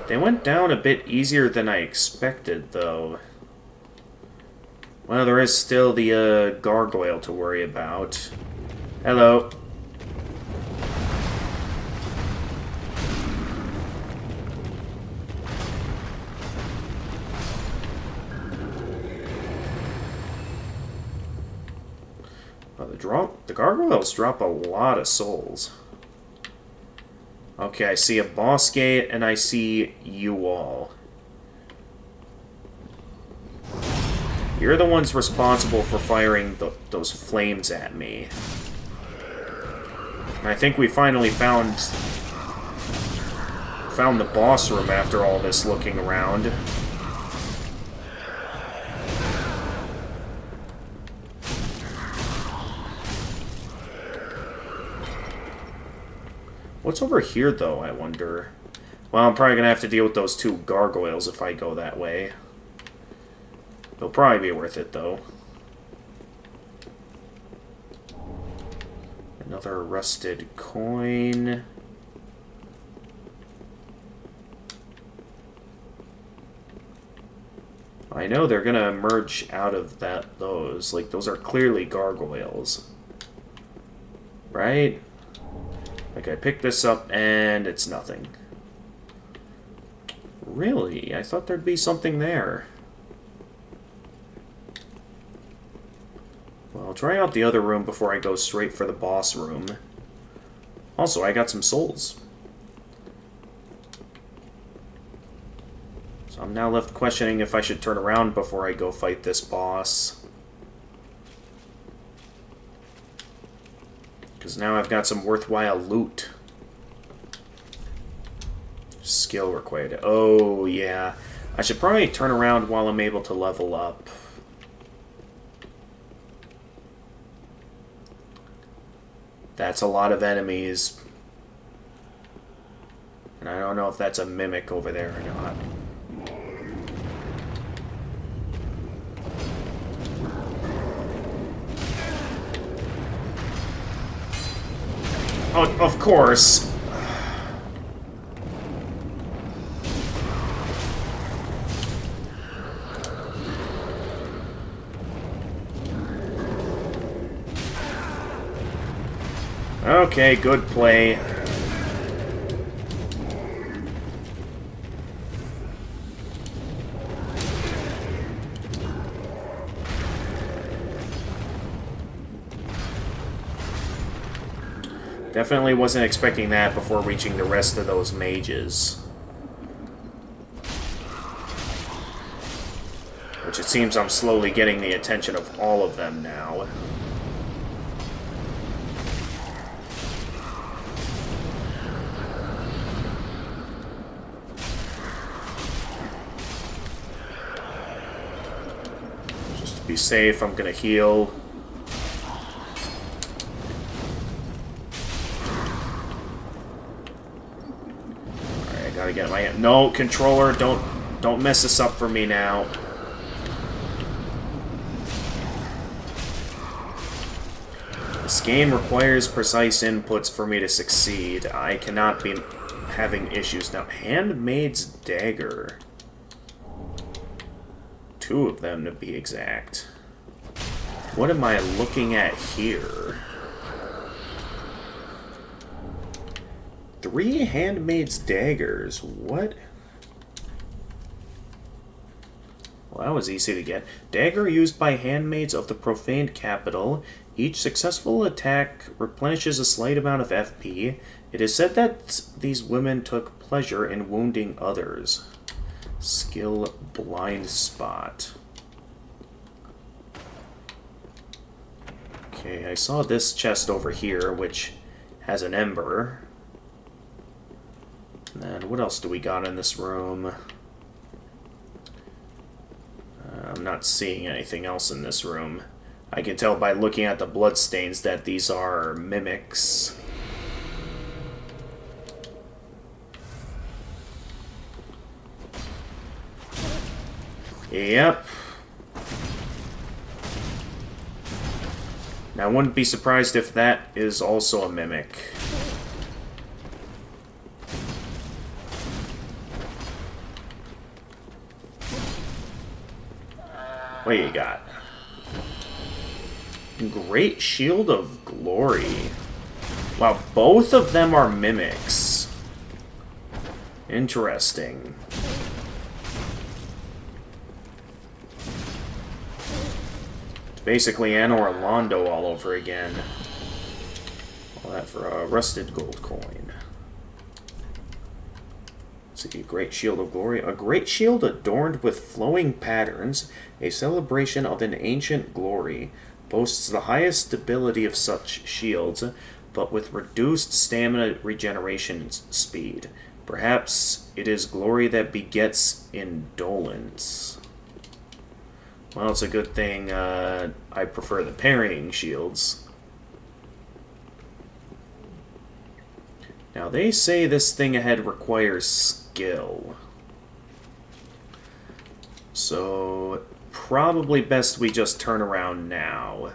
They went down a bit easier than I expected, though. Well, there is still the gargoyle to worry about. Hello. Well, the gargoyles drop a lot of souls. Okay, I see a boss gate, and I see you all. You're the ones responsible for firing those flames at me. And I think we finally found the boss room after all this looking around. What's over here, though, I wonder? Well, I'm probably going to have to deal with those two gargoyles if I go that way. They'll probably be worth it, though. Another rusted coin. I know they're going to emerge out of those. Like, those are clearly gargoyles. Right? Like, I picked this up, and it's nothing. Really? I thought there'd be something there. Well, I'll try out the other room before I go straight for the boss room. Also, I got some souls. So So I'm now left questioning if I should turn around before I go fight this boss. Because now I've got some worthwhile loot. Skill required. Oh, yeah. I should probably turn around while I'm able to level up. That's a lot of enemies. And I don't know if that's a mimic over there or not. Oh, of course. Okay, good play. Definitely wasn't expecting that before reaching the rest of those mages. Which it seems I'm slowly getting the attention of all of them now. Just to be safe, I'm gonna heal. Gotta get my hand. No, controller, don't mess this up for me now. This game requires precise inputs for me to succeed. I cannot be having issues now. Handmaid's Dagger. 2 of them to be exact. What am I looking at here? 3 Handmaid's Daggers. What? Well, that was easy to get. Dagger used by handmaids of the profaned capital. Each successful attack replenishes a slight amount of FP. It is said that these women took pleasure in wounding others. Skill Blind Spot. Okay, I saw this chest over here, which has an ember. And then, what else do we got in this room? I'm not seeing anything else in this room. I can tell by looking at the bloodstains that these are mimics. Yep. Now, I wouldn't be surprised if that is also a mimic. What do you got? Great Shield of Glory. Wow, both of them are mimics. Interesting. It's basically Anor Londo all over again. All that for a rusted gold coin. Let's see, Great Shield of Glory. A great shield adorned with flowing patterns, a celebration of an ancient glory, boasts the highest stability of such shields, but with reduced stamina regeneration speed. Perhaps it is glory that begets indolence. Well, it's a good thing I prefer the parrying shields. Now, they say this thing ahead requires skill. So, probably best we just turn around now.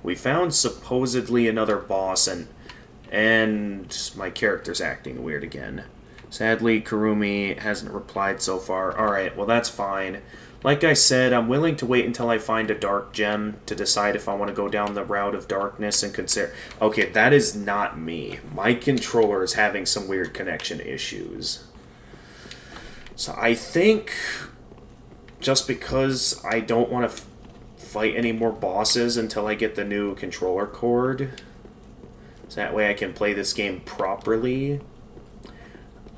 We found supposedly another boss, and my character's acting weird again. Sadly, Kurumi hasn't replied so far. Alright, well that's fine. Like I said, I'm willing to wait until I find a dark gem to decide if I want to go down the route of darkness and consider... Okay, that is not me. My controller is having some weird connection issues. So I think, just because I don't want to fight any more bosses until I get the new controller cord, so that way I can play this game properly,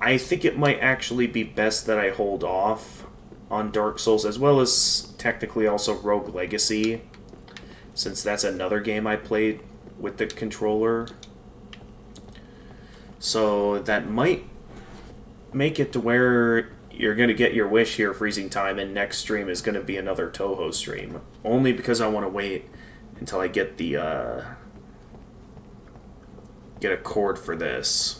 I think it might actually be best that I hold off on Dark Souls, as well as technically also Rogue Legacy, since that's another game I played with the controller. So that might make it to where you're going to get your wish here, Freezing Time, and next stream is going to be another Touhou stream. Only because I want to wait until I get the, get a cord for this.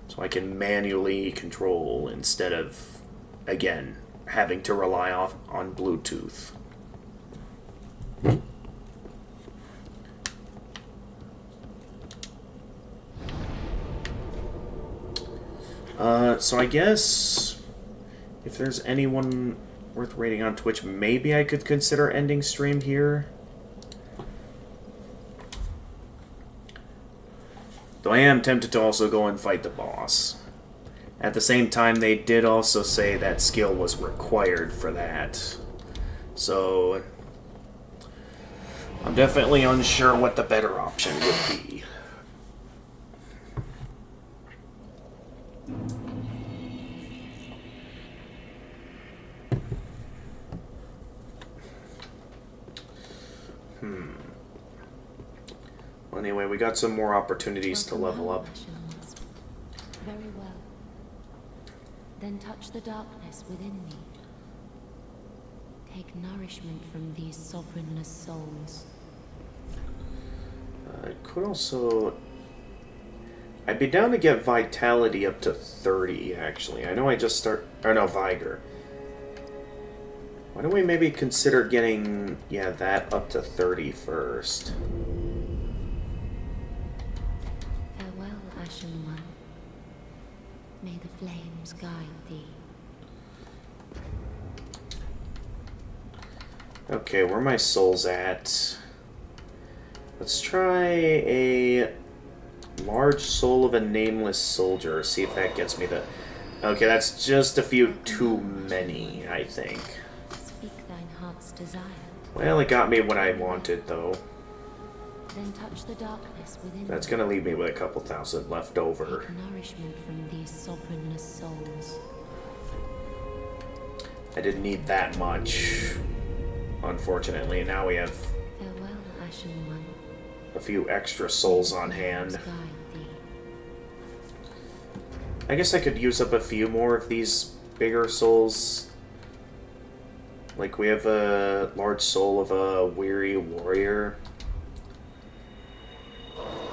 So I can manually control instead of, again, having to rely on Bluetooth. So I guess if there's anyone worth rating on Twitch, maybe I could consider ending stream here. Though I am tempted to also go and fight the boss. At the same time, they did also say that skill was required for that. So I'm definitely unsure what the better option would be. Well, anyway, we got some more opportunities to level up. Very well. Then touch the darkness within me. Take nourishment from these sovereignless souls. I could also... I'd be down to get Vitality up to 30, actually. I know I just start... Or no, Vigor. Why don't we maybe consider getting, yeah, that up to 30 first? Farewell, Ashen One. May the flames guide thee. Okay, where are my souls at? Let's try a large soul of a nameless soldier. See if that gets me the... Okay, that's just a few too many, I think. Speak thine heart's desire. Well, it got me what I wanted, though. Then touch the darkness within That's me. gonna leave me with a couple thousand left over. Take nourishment from these sovereignless souls. I didn't need that much, unfortunately. Now we have Farewell, Ashen One. a few extra souls on hand. Guide thee. I guess I could use up a few more of these bigger souls. Like, we have a large soul of a weary warrior.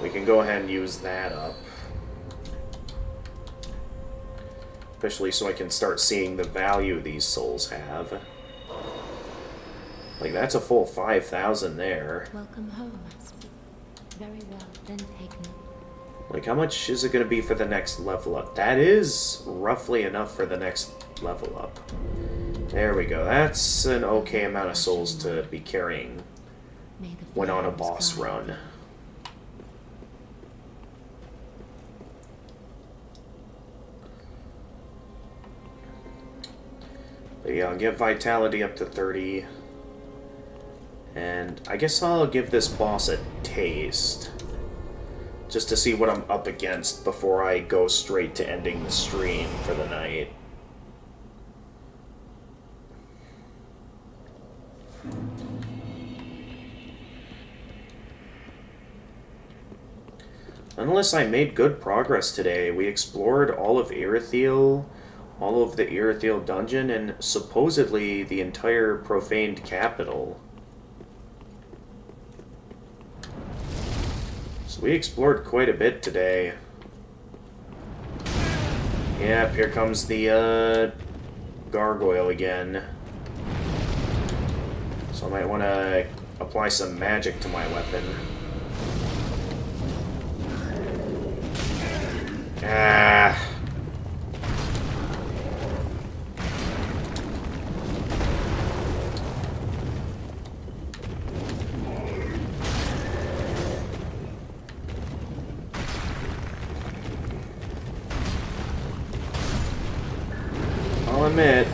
We can go ahead and use that up. Especially so I can start seeing the value these souls have. Like, that's a full 5,000 there. Welcome home, I speak. Very well, then take note. Like, how much is it going to be for the next level up? That is roughly enough for the next level up. There we go. That's an okay amount of souls to be carrying May the when on a flames boss guide run. thee. But yeah, I'll get Vitality up to 30. And I guess I'll give this boss a taste. Just to see what I'm up against before I go straight to ending the stream for the night. Unless I made good progress today. We explored all of Irithyll, all of the Irithyll dungeon, and supposedly the entire profaned capital. So we explored quite a bit today. Yep, here comes the gargoyle again. So I might want to apply some magic to my weapon. Ah. I'll admit,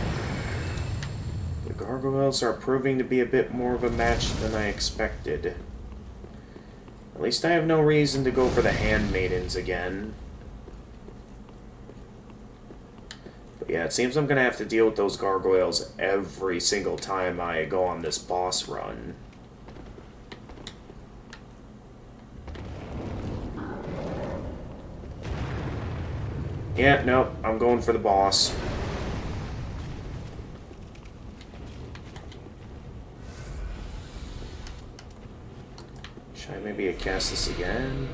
the gargoyles are proving to be a bit more of a match than I expected. At least I have no reason to go for the handmaidens again. But yeah, it seems I'm gonna have to deal with those gargoyles every single time I go on this boss run. Yeah, nope, I'm going for the boss. Should I maybe cast this again?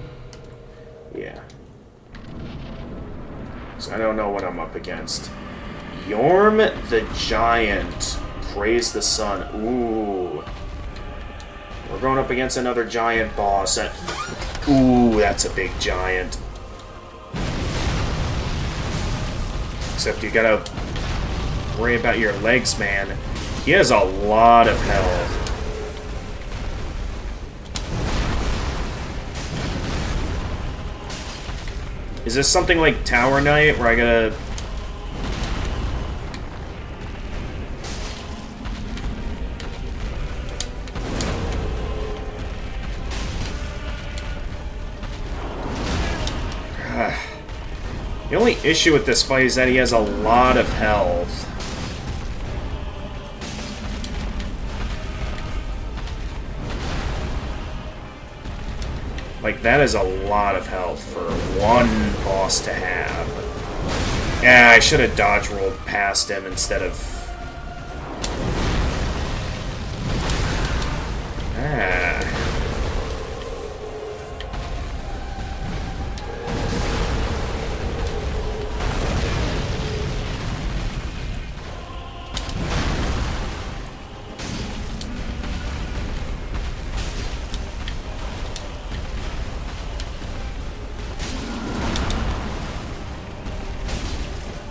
Yeah. So I don't know what I'm up against. Yorm the Giant. Praise the sun. Ooh. We're going up against another giant boss. Ooh, that's a big giant. Except you gotta worry about your legs, man. He has a lot of health. Is this something like Tower Knight, where I gotta... The only issue with this fight is that he has a lot of health. Like, that is a lot of health for one boss to have. Yeah, I should have dodge rolled past him instead of...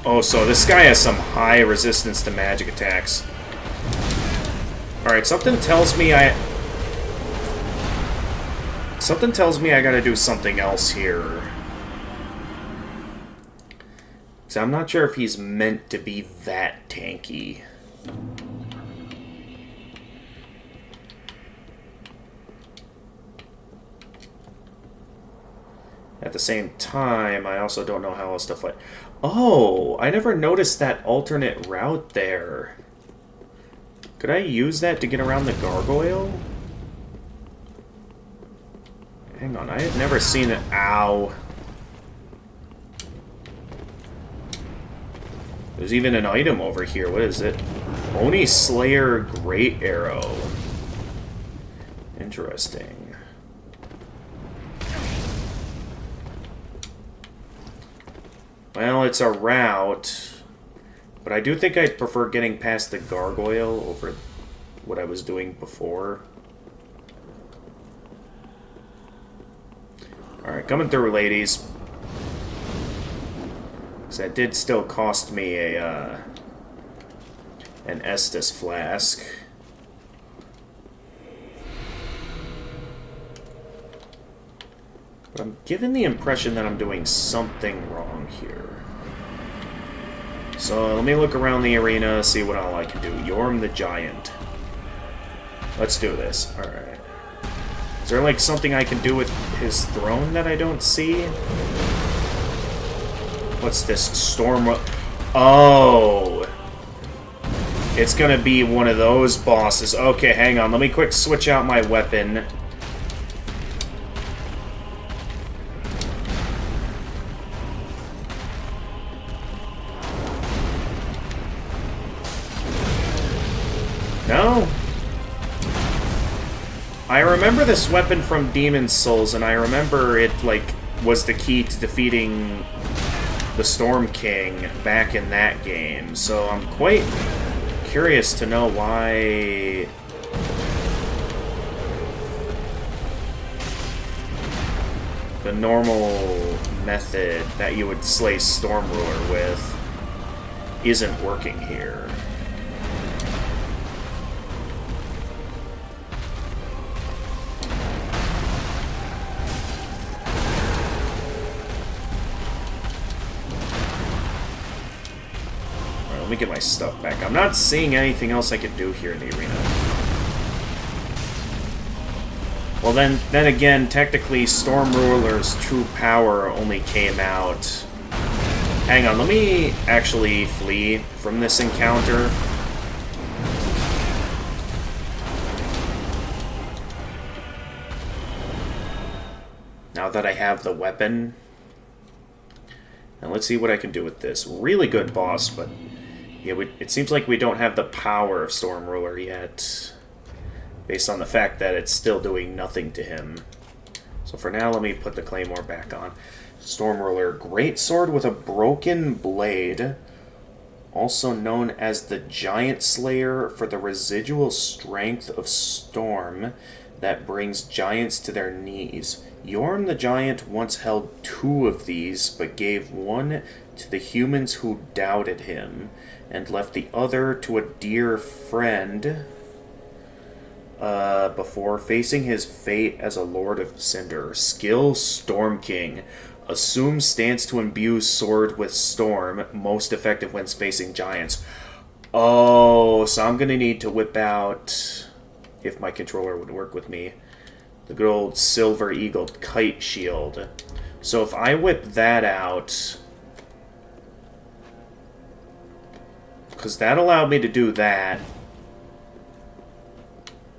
Oh, so this guy has some high resistance to magic attacks. Alright, something tells me I gotta do something else here. So I'm not sure if he's meant to be that tanky. At the same time, I also don't know how else to fight. Oh, I never noticed that alternate route there. Could I use that to get around the gargoyle? Hang on, I had never seen it. Ow. There's even an item over here. What is it? Oni Slayer Great Arrow. Interesting. Well, it's a route, but I do think I'd prefer getting past the gargoyle over what I was doing before. Alright, coming through, ladies. Because that did still cost me a, an Estus flask. But I'm given the impression that I'm doing something wrong here. So let me look around the arena, see what all I can do. Yorm the Giant. Let's do this. Alright. Is there like something I can do with his throne that I don't see? What's this? Storm... Oh! It's gonna be one of those bosses. Okay, hang on. Let me quick switch out my weapon. No. I remember this weapon from Demon's Souls, and I remember it, like, was the key to defeating the Storm King back in that game. So I'm quite curious to know why... the normal method that you would slay Storm Ruler with isn't working here. Let me get my stuff back. I'm not seeing anything else I can do here in the arena. Well, then again, technically, Storm Ruler's true power only came out Hang on, let me actually flee from this encounter. Now that I have the weapon. And let's see what I can do with this. Really good boss, but yeah, it seems like we don't have the power of Storm Ruler yet. Based on the fact that it's still doing nothing to him. So for now, let me put the Claymore back on. Storm Ruler, great sword with a broken blade. Also known as the Giant Slayer for the residual strength of Storm that brings giants to their knees. Yorm the Giant once held 2 of these, but gave one to the humans who doubted him, and left the other to a dear friend before facing his fate as a Lord of Cinder. Skill Storm King. Assume stance to imbue sword with storm, most effective when facing giants. Oh, so I'm going to need to whip out, if my controller would work with me, the good old Silver Eagle Kite Shield. So if I whip that out, because that allowed me to do that,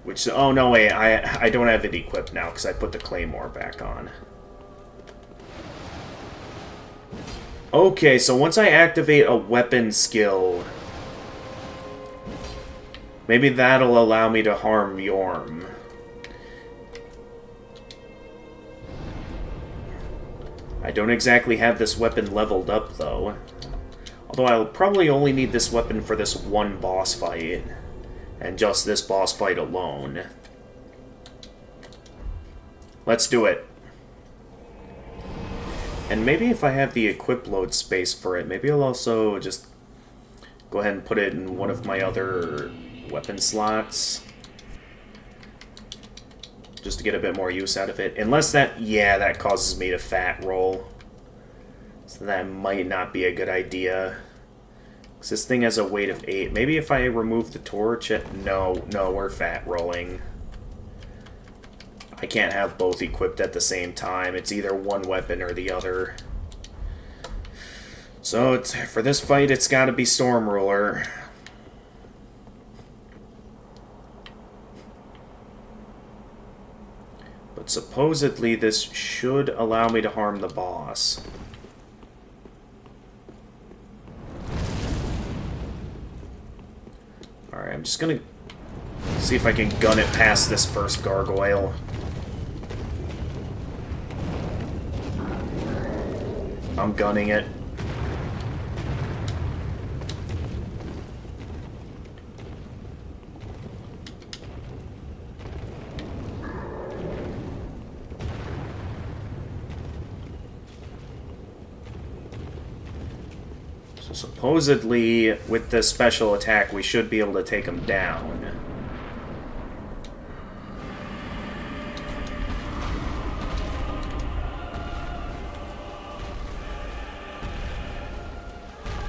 which, oh no wait, I don't have it equipped now because I put the Claymore back on. Okay, so once I activate a weapon skill, maybe that'll allow me to harm Yorm. I don't exactly have this weapon leveled up, though. Although I'll probably only need this weapon for this one boss fight. And just this boss fight alone. Let's do it. And maybe if I have the equip load space for it, maybe I'll also just go ahead and put it in one of my other weapon slots. Just to get a bit more use out of it. Unless that, yeah, that causes me to fat roll. So that might not be a good idea. Because this thing has a weight of 8. Maybe if I remove the torch, no, we're fat rolling. I can't have both equipped at the same time. It's either one weapon or the other. So for this fight, it's got to be Storm Ruler. But supposedly this should allow me to harm the boss. Alright, I'm just gonna see if I can gun it past this first gargoyle. I'm gunning it. So supposedly, with this special attack, we should be able to take him down.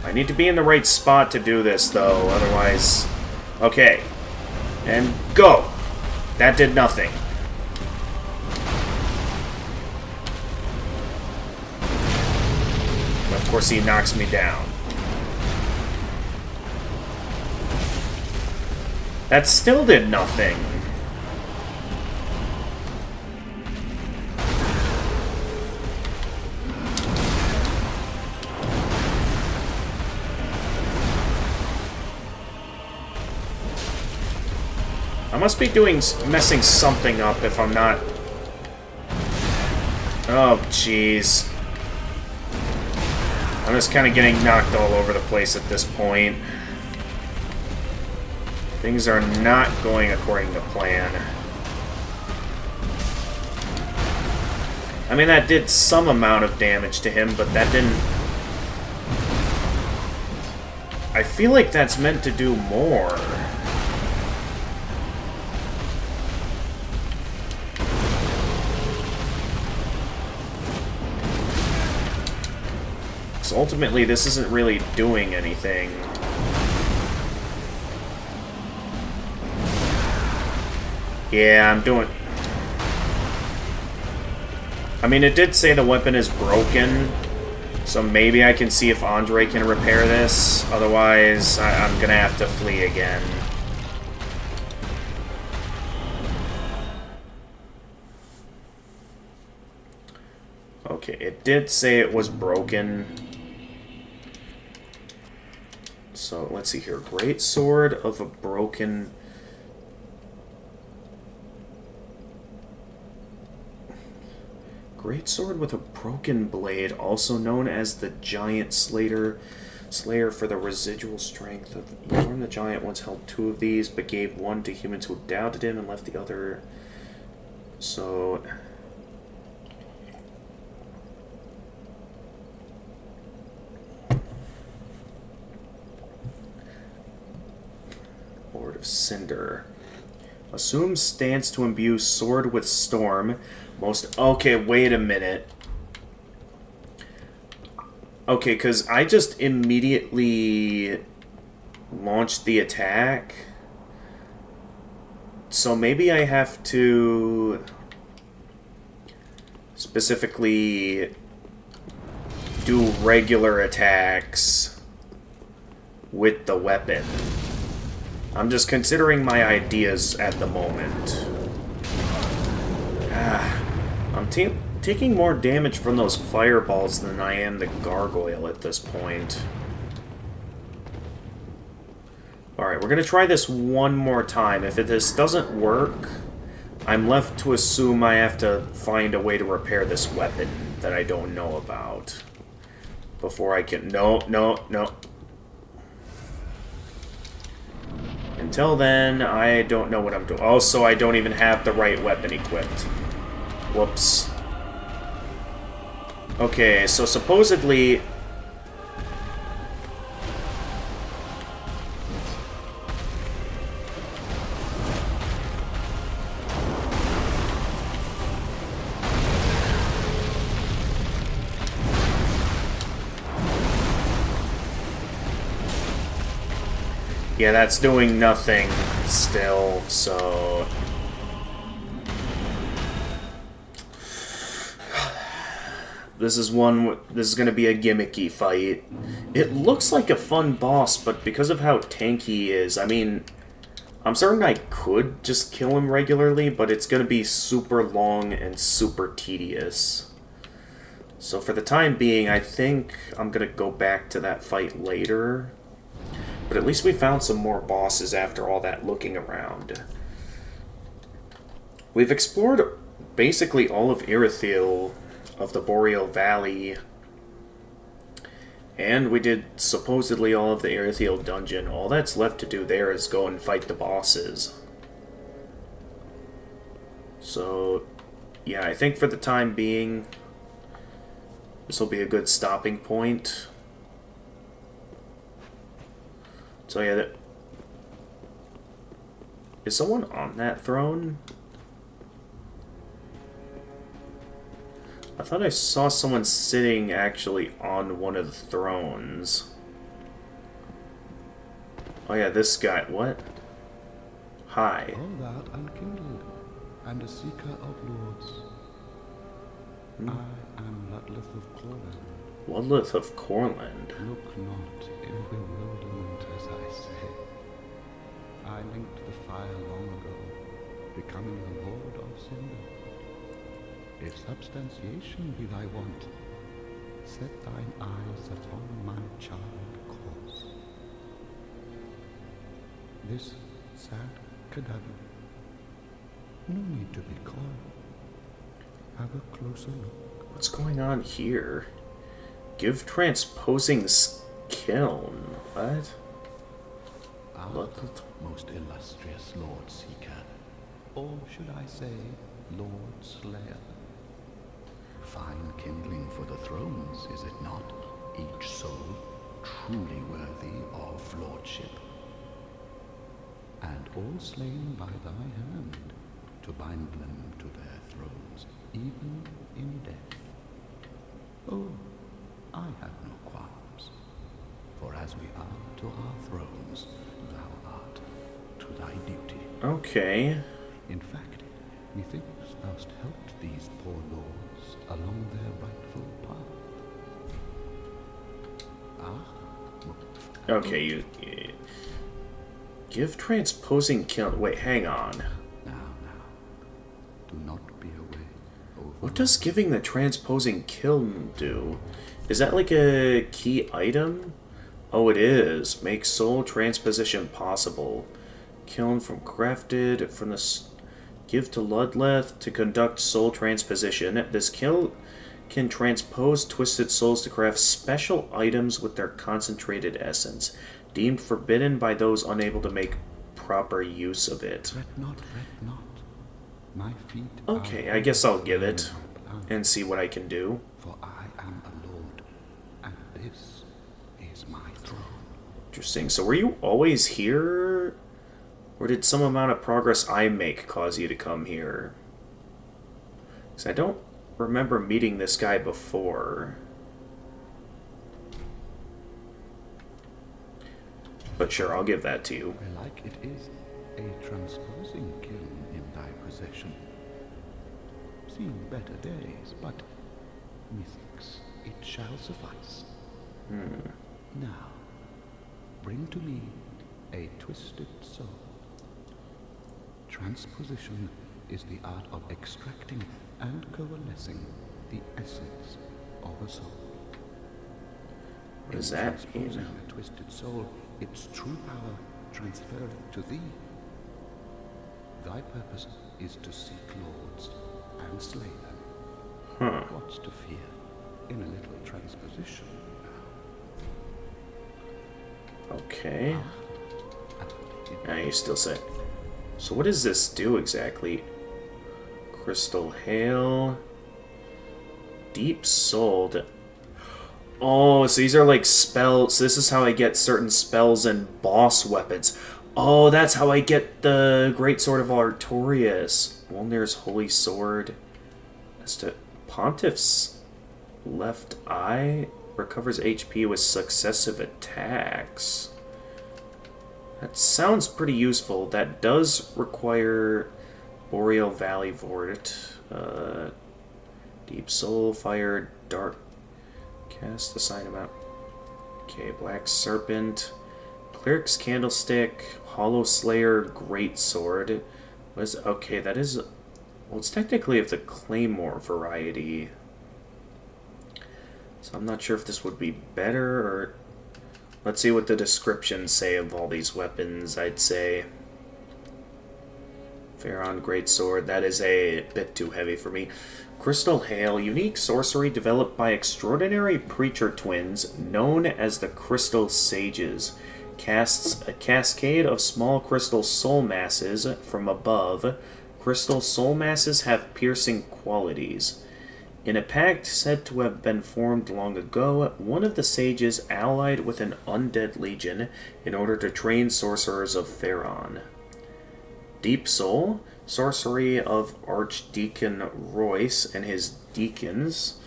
I need to be in the right spot to do this, though, otherwise... Okay. And go! That did nothing. And of course, he knocks me down. That still did nothing. I must be messing something up if I'm not... Oh, jeez. I'm just kind of getting knocked all over the place at this point. Things are not going according to plan. I mean, that did some amount of damage to him, but that didn't... I feel like that's meant to do more. So ultimately, this isn't really doing anything. Yeah, I'm doing... I mean, it did say the weapon is broken, So maybe I can see if Andre can repair this. Otherwise, I'm gonna have to flee again. Okay, it did say it was broken. So let's see here. Great sword of a broken... Great sword with a broken blade, also known as the Giant Slayer for the residual strength of Yorn the Giant once held 2 of these, but gave 1 to humans who doubted him and left the other. So... Lord of Cinder. Assumes stance to imbue sword with storm. Most... Okay, wait a minute. Okay, because I just immediately launched the attack. So maybe I have to specifically do regular attacks with the weapon. I'm just considering my ideas at the moment. I'm taking more damage from those fireballs than I am the gargoyle at this point. Alright, we're going to try this one more time. If this doesn't work, I'm left to assume I have to find a way to repair this weapon that I don't know about. Before I can... No. Until then, I don't know what I'm doing. Also, I don't even have the right weapon equipped. Whoops. Okay, so supposedly... Yeah, that's doing nothing still, so... This is going to be a gimmicky fight. It looks like a fun boss, but because of how tanky he is, I mean, I'm certain I could just kill him regularly, but it's going to be super long and super tedious. So for the time being, I think I'm going to go back to that fight later. But at least we found some more bosses after all that looking around. We've explored basically all of Irithyll of the Boreal Valley. And we did supposedly all of the Irithyll dungeon. All that's left to do there is go and fight the bosses. So, yeah, I think for the time being, this will be a good stopping point. So yeah, is someone on that throne? I thought I saw someone sitting actually on one of the thrones. Oh yeah, this guy. What? Hi. All that unkindled, and a seeker of lords. I am Ludleth of Corland. Ludleth of Corland. Look not in bewilderment as I say. I linked the fire long ago, becoming the Lord of Cinder. If substantiation be thy want, set thine eyes upon my child course. This sad cadaver, no need to be coy. Have a closer look. What's going on here? Give transposing kiln. What? Look, most illustrious Lord Seeker, or should I say, Lord Slayer. Fine kindling for the thrones, is it not? Each soul truly worthy of lordship. And all slain by thy hand, to bind them to their thrones, even in death. Oh, I have no qualms, for as we are to our thrones, thou art to thy duty. Okay. In fact, methinks thou'st helped these poor lords along their rightful path. Okay, you give transposing kill. Wait, hang on. Now, do not be away. What does giving the transposing kiln do? Is that like a key item? Oh, it is. Make soul transposition possible. Kiln from crafted from the... Give to Ludleth to conduct soul transposition. This kiln can transpose twisted souls to craft special items with their concentrated essence, deemed forbidden by those unable to make proper use of it. Fret not. My feet Okay, are I guess I'll give it on, and see what I can do. for I am a lord, and this is my throne. Interesting. So were you always here? Or did some amount of progress I make cause you to come here? Because I don't remember meeting this guy before. But sure, I'll give that to you. Belike it is a transposing kiln in thy possession. Seen better days, but methinks it shall suffice. Now, bring to me a twisted soul. Transposition is the art of extracting and coalescing the essence of a soul. What does In that transposing mean? a twisted soul, its true power transferred to thee. Thy purpose is to seek lords and slay them. Huh. What's to fear in a little transposition? Okay. You still say. So what does this do exactly? Crystal Hail. Deep Souled. Oh, so these are like spells. This is how I get certain spells and boss weapons. Oh, that's how I get the Great Sword of Artorias. Wolnir's Holy Sword. As to Pontiff's left eye recovers HP with successive attacks. That sounds pretty useful. That does require Boreal Valley Vort. Deep Soul, Fire, Dark. Cast the sign amount. Okay, Black Serpent. Cleric's Candlestick. Hollow Slayer, Great Sword. Okay, that is... Well, it's technically of the Claymore variety. So I'm not sure if this would be better or... Let's see what the descriptions say of all these weapons, I'd say. Pharaon Greatsword, that is a bit too heavy for me. Crystal Hail, unique sorcery developed by extraordinary preacher twins known as the Crystal Sages. Casts a cascade of small crystal soul masses from above. Crystal soul masses have piercing qualities. In a pact said to have been formed long ago, one of the sages allied with an undead legion in order to train sorcerers of Pharaon. Deep Soul, sorcery of Archdeacon Royce and his deacons,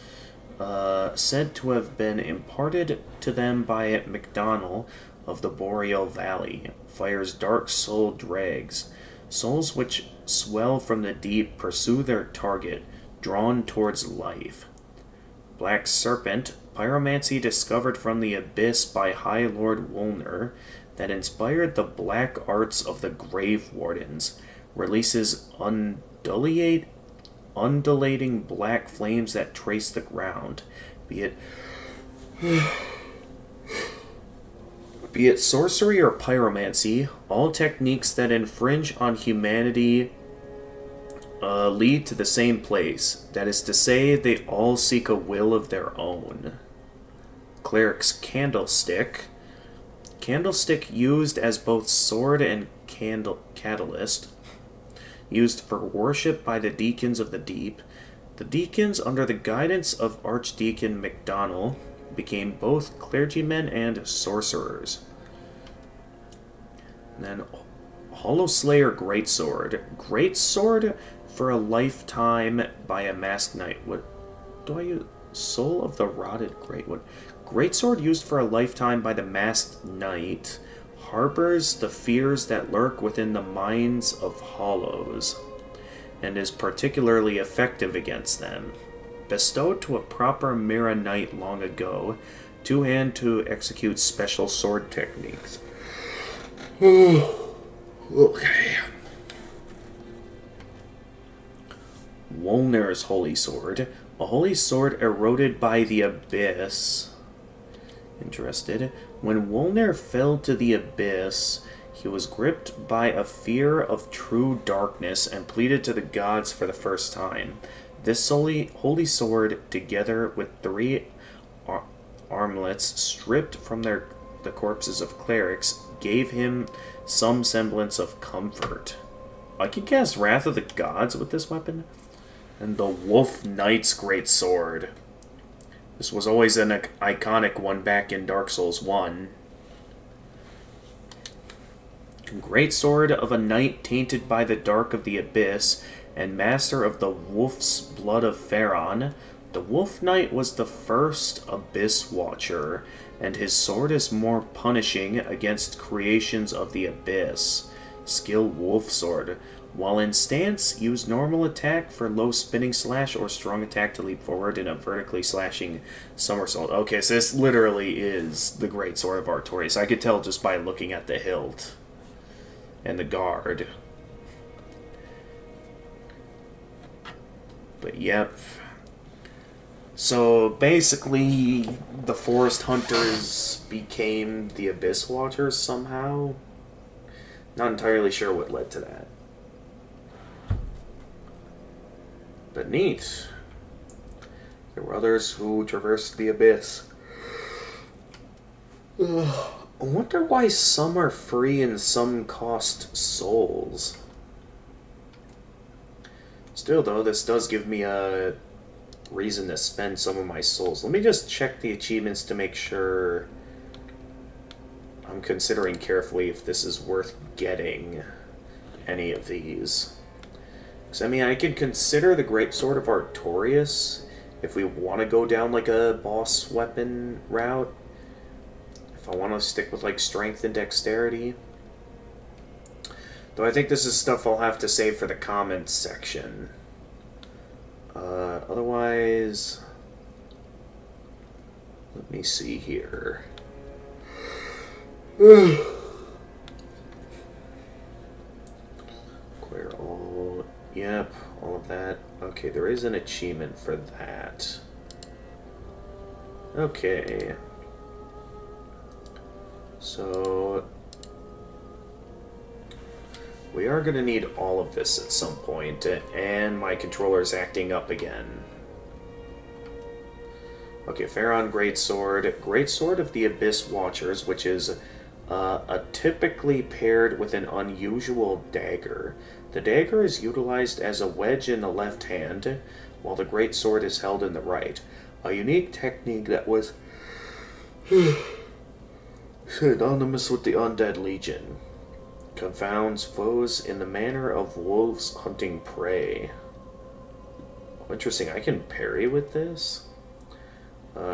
said to have been imparted to them by MacDonald of the Boreal Valley, fires dark soul dregs. Souls which swell from the deep pursue their target, drawn towards life. Black Serpent, pyromancy discovered from the abyss by High Lord Wolnir, that inspired the black arts of the Grave Wardens, releases undulating black flames that trace the ground, be it sorcery or pyromancy. All techniques that infringe on humanity lead to the same place. That is to say, they all seek a will of their own. Cleric's Candlestick. Candlestick used as both sword and catalyst. Used for worship by the Deacons of the Deep. The Deacons, under the guidance of Archdeacon MacDonald, became both clergymen and sorcerers. And then Hollow Slayer Greatsword. Greatsword for a lifetime by a masked knight. What do I use? Soul of the Rotted Greatwood. Greatsword used for a lifetime by the masked knight harbors the fears that lurk within the minds of hollows, and is particularly effective against them. Bestowed to a proper Mira knight long ago, Two-hand to execute special sword techniques. Okay. Wolnir's Holy Sword. A holy sword eroded by the abyss. Interested. When Wolnir fell to the abyss, he was gripped by a fear of true darkness and pleaded to the gods for the first time. This holy sword, together with 3 armlets stripped from the corpses of clerics, gave him some semblance of comfort. I can cast Wrath of the Gods with this weapon. And the Wolf Knight's Great Sword. This was always an iconic one back in Dark Souls 1. Great Sword of a Knight tainted by the dark of the abyss, and master of the Wolf's Blood of Faron. The Wolf Knight was the first Abyss Watcher, and his sword is more punishing against creations of the abyss. Skill Wolf Sword. While in stance, use normal attack for low spinning slash or strong attack to leap forward in a vertically slashing somersault. Okay, so this literally is the Great Sword of Artorias. I could tell just by looking at the hilt and the guard. But yep. So basically, the Forest Hunters became the Abyss Watchers somehow. Not entirely sure what led to that. But neat. There were others who traversed the abyss. I wonder why some are free and some cost souls. Still though, this does give me a reason to spend some of my souls. Let me just check the achievements to make sure I'm considering carefully if this is worth getting any of these. I mean, I could consider the Great Sword of Artorias if we want to go down like a boss weapon route. If I want to stick with like strength and dexterity. Though I think this is stuff I'll have to save for the comments section. Otherwise, let me see here. Clear all. Yep, all of that. Okay, there is an achievement for that. Okay. So we are going to need all of this at some point, and my controller's acting up again. Okay, Faron Greatsword. Greatsword of the Abyss Watchers, which is typically paired with an unusual dagger. The dagger is utilized as a wedge in the left hand, while the greatsword is held in the right. A unique technique that was synonymous with the Undead Legion. Confounds foes in the manner of wolves hunting prey. Oh, interesting, I can parry with this?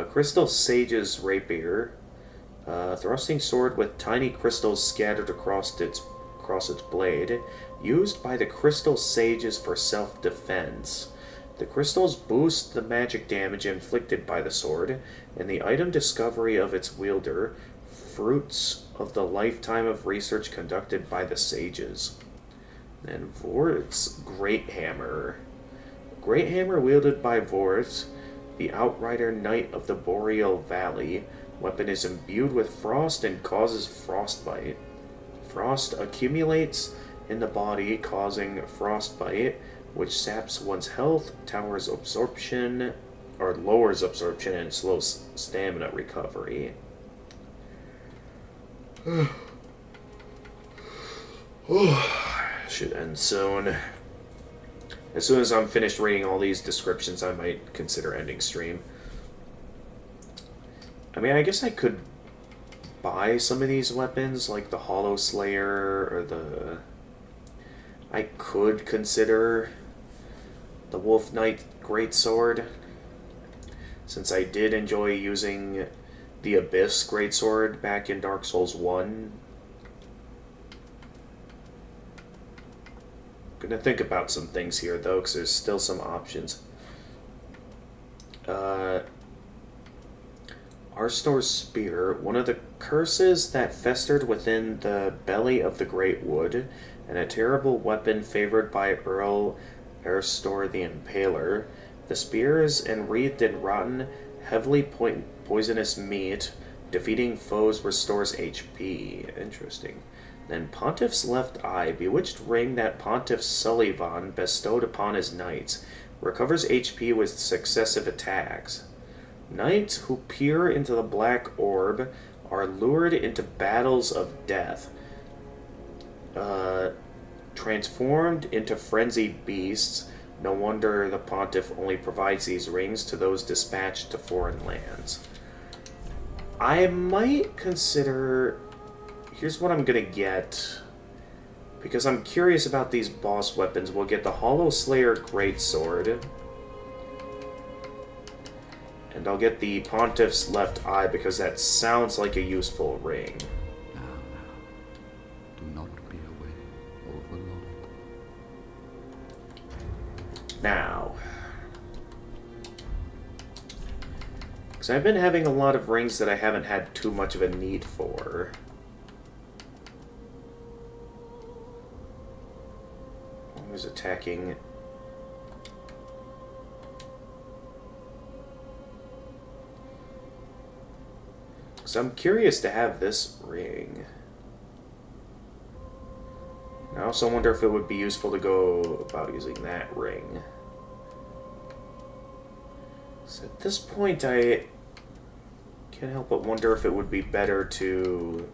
Crystal Sage's Rapier. Thrusting sword with tiny crystals scattered across its blade, used by the Crystal Sages for self-defense. The crystals boost the magic damage inflicted by the sword, and the item discovery of its wielder, fruits of the lifetime of research conducted by the sages. And Vort's Great Hammer. Great Hammer wielded by Vort, the Outrider Knight of the Boreal Valley. Weapon is imbued with frost and causes frostbite. Frost accumulates in the body, causing frostbite, which saps one's health, lowers absorption, and slows stamina recovery. Should end soon. As soon as I'm finished reading all these descriptions, I might consider ending stream. I mean, I guess I could buy some of these weapons, like the Hollow Slayer, or the... I could consider the Wolf Knight Greatsword, since I did enjoy using the Abyss Greatsword back in Dark Souls 1. Gonna think about some things here, though, because there's still some options. Harstor's Spear, one of the curses that festered within the belly of the Great Wood, and a terrible weapon favored by Earl Harstor the Impaler. The spear is enwreathed in rotten, heavily poisonous meat. Defeating foes restores HP. Interesting. Then Pontiff's Left Eye, bewitched ring that Pontiff Sullivan bestowed upon his knights. Recovers HP with successive attacks. Knights who peer into the black orb are lured into battles of death. Transformed into frenzied beasts. No wonder the Pontiff only provides these rings to those dispatched to foreign lands. I might consider... Here's what I'm gonna get. Because I'm curious about these boss weapons. We'll get the Hollow Slayer Greatsword. And I'll get the Pontiff's Left Eye because that sounds like a useful ring. Now, do not be away overlong. Now. Because I've been having a lot of rings that I haven't had too much of a need for. Who's attacking? So I'm curious to have this ring. I also wonder if it would be useful to go about using that ring. So at this point, I can't help but wonder if it would be better to...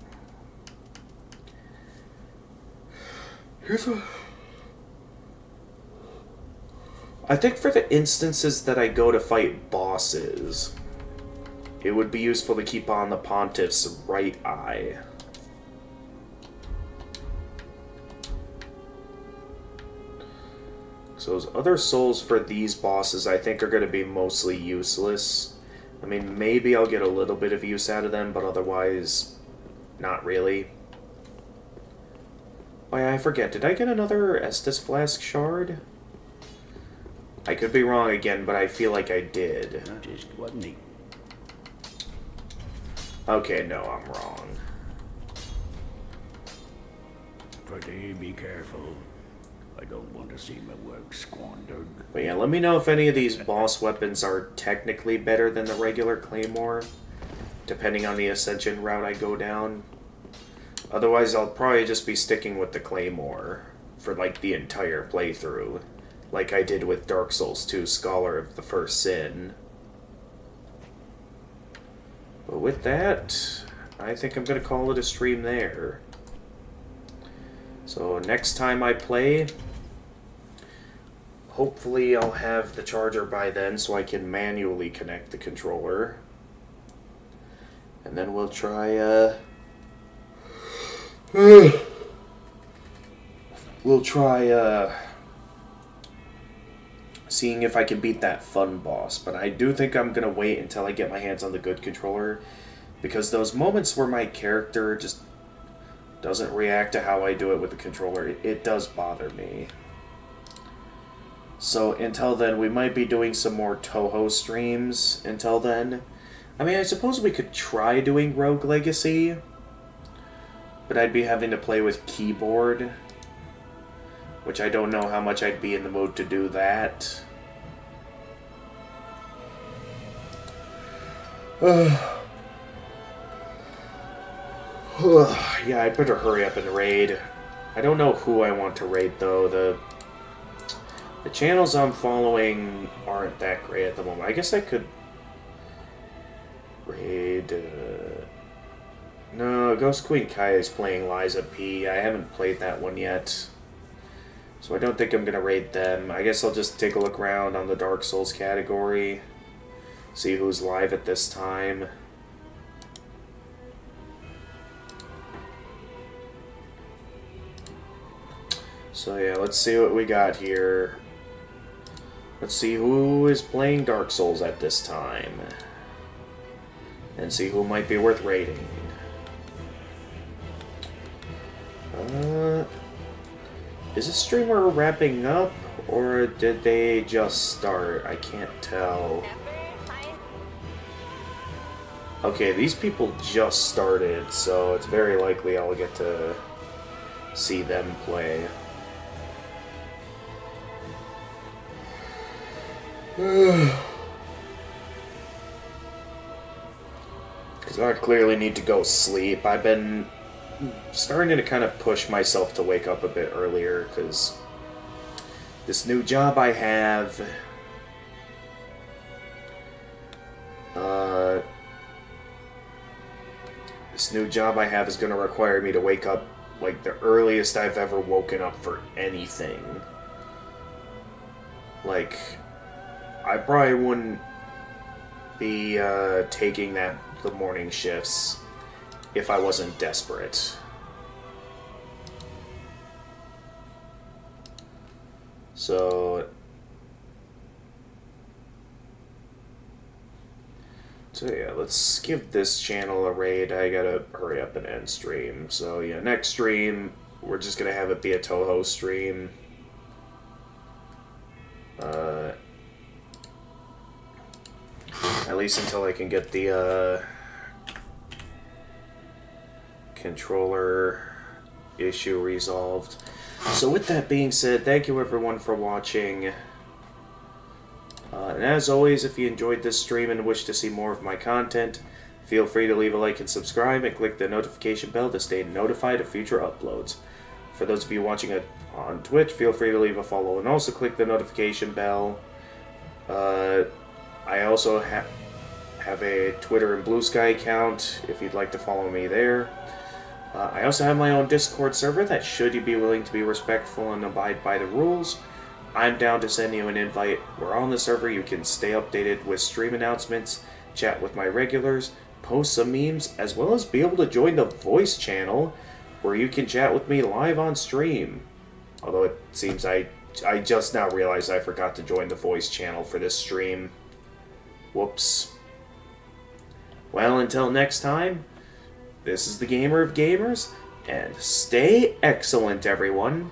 I think for the instances that I go to fight bosses, it would be useful to keep on the Pontiff's right eye. So those other souls for these bosses I think are going to be mostly useless. I mean, maybe I'll get a little bit of use out of them, but otherwise, not really. Oh yeah, I forget. Did I get another Estus Flask shard? I could be wrong again, but I feel like I did. Just wasn't he? Okay, no, I'm wrong. Pretty be careful. I don't want to see my work squandered. But yeah, let me know if any of these boss weapons are technically better than the regular Claymore, depending on the Ascension route I go down. Otherwise, I'll probably just be sticking with the Claymore for like the entire playthrough, like I did with Dark Souls 2 Scholar of the First Sin. But with that, I think I'm going to call it a stream there. So next time I play, hopefully I'll have the charger by then so I can manually connect the controller. And then we'll try, seeing if I can beat that fun boss. But I do think I'm going to wait until I get my hands on the good controller, because those moments where my character just doesn't react to how I do it with the controller, it does bother me. So until then, we might be doing some more Touhou streams until then. I mean, I suppose we could try doing Rogue Legacy, but I'd be having to play with keyboard, which I don't know how much I'd be in the mood to do that. Yeah, I'd better hurry up and raid. I don't know who I want to raid, though. The channels I'm following aren't that great at the moment. I guess I could raid... No, Ghost Queen Kai is playing Liza P. I haven't played that one yet, so I don't think I'm going to raid them. I guess I'll just take a look around on the Dark Souls category, see who's live at this time. So yeah, let's see what we got here. Let's see who is playing Dark Souls at this time, and see who might be worth raiding. Is this streamer wrapping up, or did they just start? I can't tell. Okay, these people just started, so it's very likely I'll get to see them play. Because I clearly need to go sleep. I've been starting to kind of push myself to wake up a bit earlier, because this new job I have... This new job I have is going to require me to wake up like the earliest I've ever woken up for anything. Like, I probably wouldn't be taking the morning shifts if I wasn't desperate. So yeah, let's give this channel a raid. I gotta hurry up and end stream. So yeah, next stream, we're just gonna have it be a Toho stream. At least until I can get the controller issue resolved. So with that being said, thank you everyone for watching. And as always, if you enjoyed this stream and wish to see more of my content, feel free to leave a like and subscribe and click the notification bell to stay notified of future uploads. For those of you watching it on Twitch, feel free to leave a follow and also click the notification bell. I also have a Twitter and Blue Sky account if you'd like to follow me there. I also have my own Discord server that, should you be willing to be respectful and abide by the rules, I'm down to send you an invite. Where on the server you can stay updated with stream announcements, chat with my regulars, post some memes, as well as be able to join the voice channel where you can chat with me live on stream. Although it seems I just now realized I forgot to join the voice channel for this stream. Whoops. Well, until next time, this is the Gamer of Gamers, and stay excellent, everyone.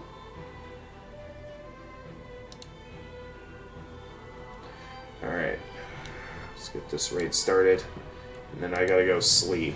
Alright, let's get this raid started, and then I gotta go sleep.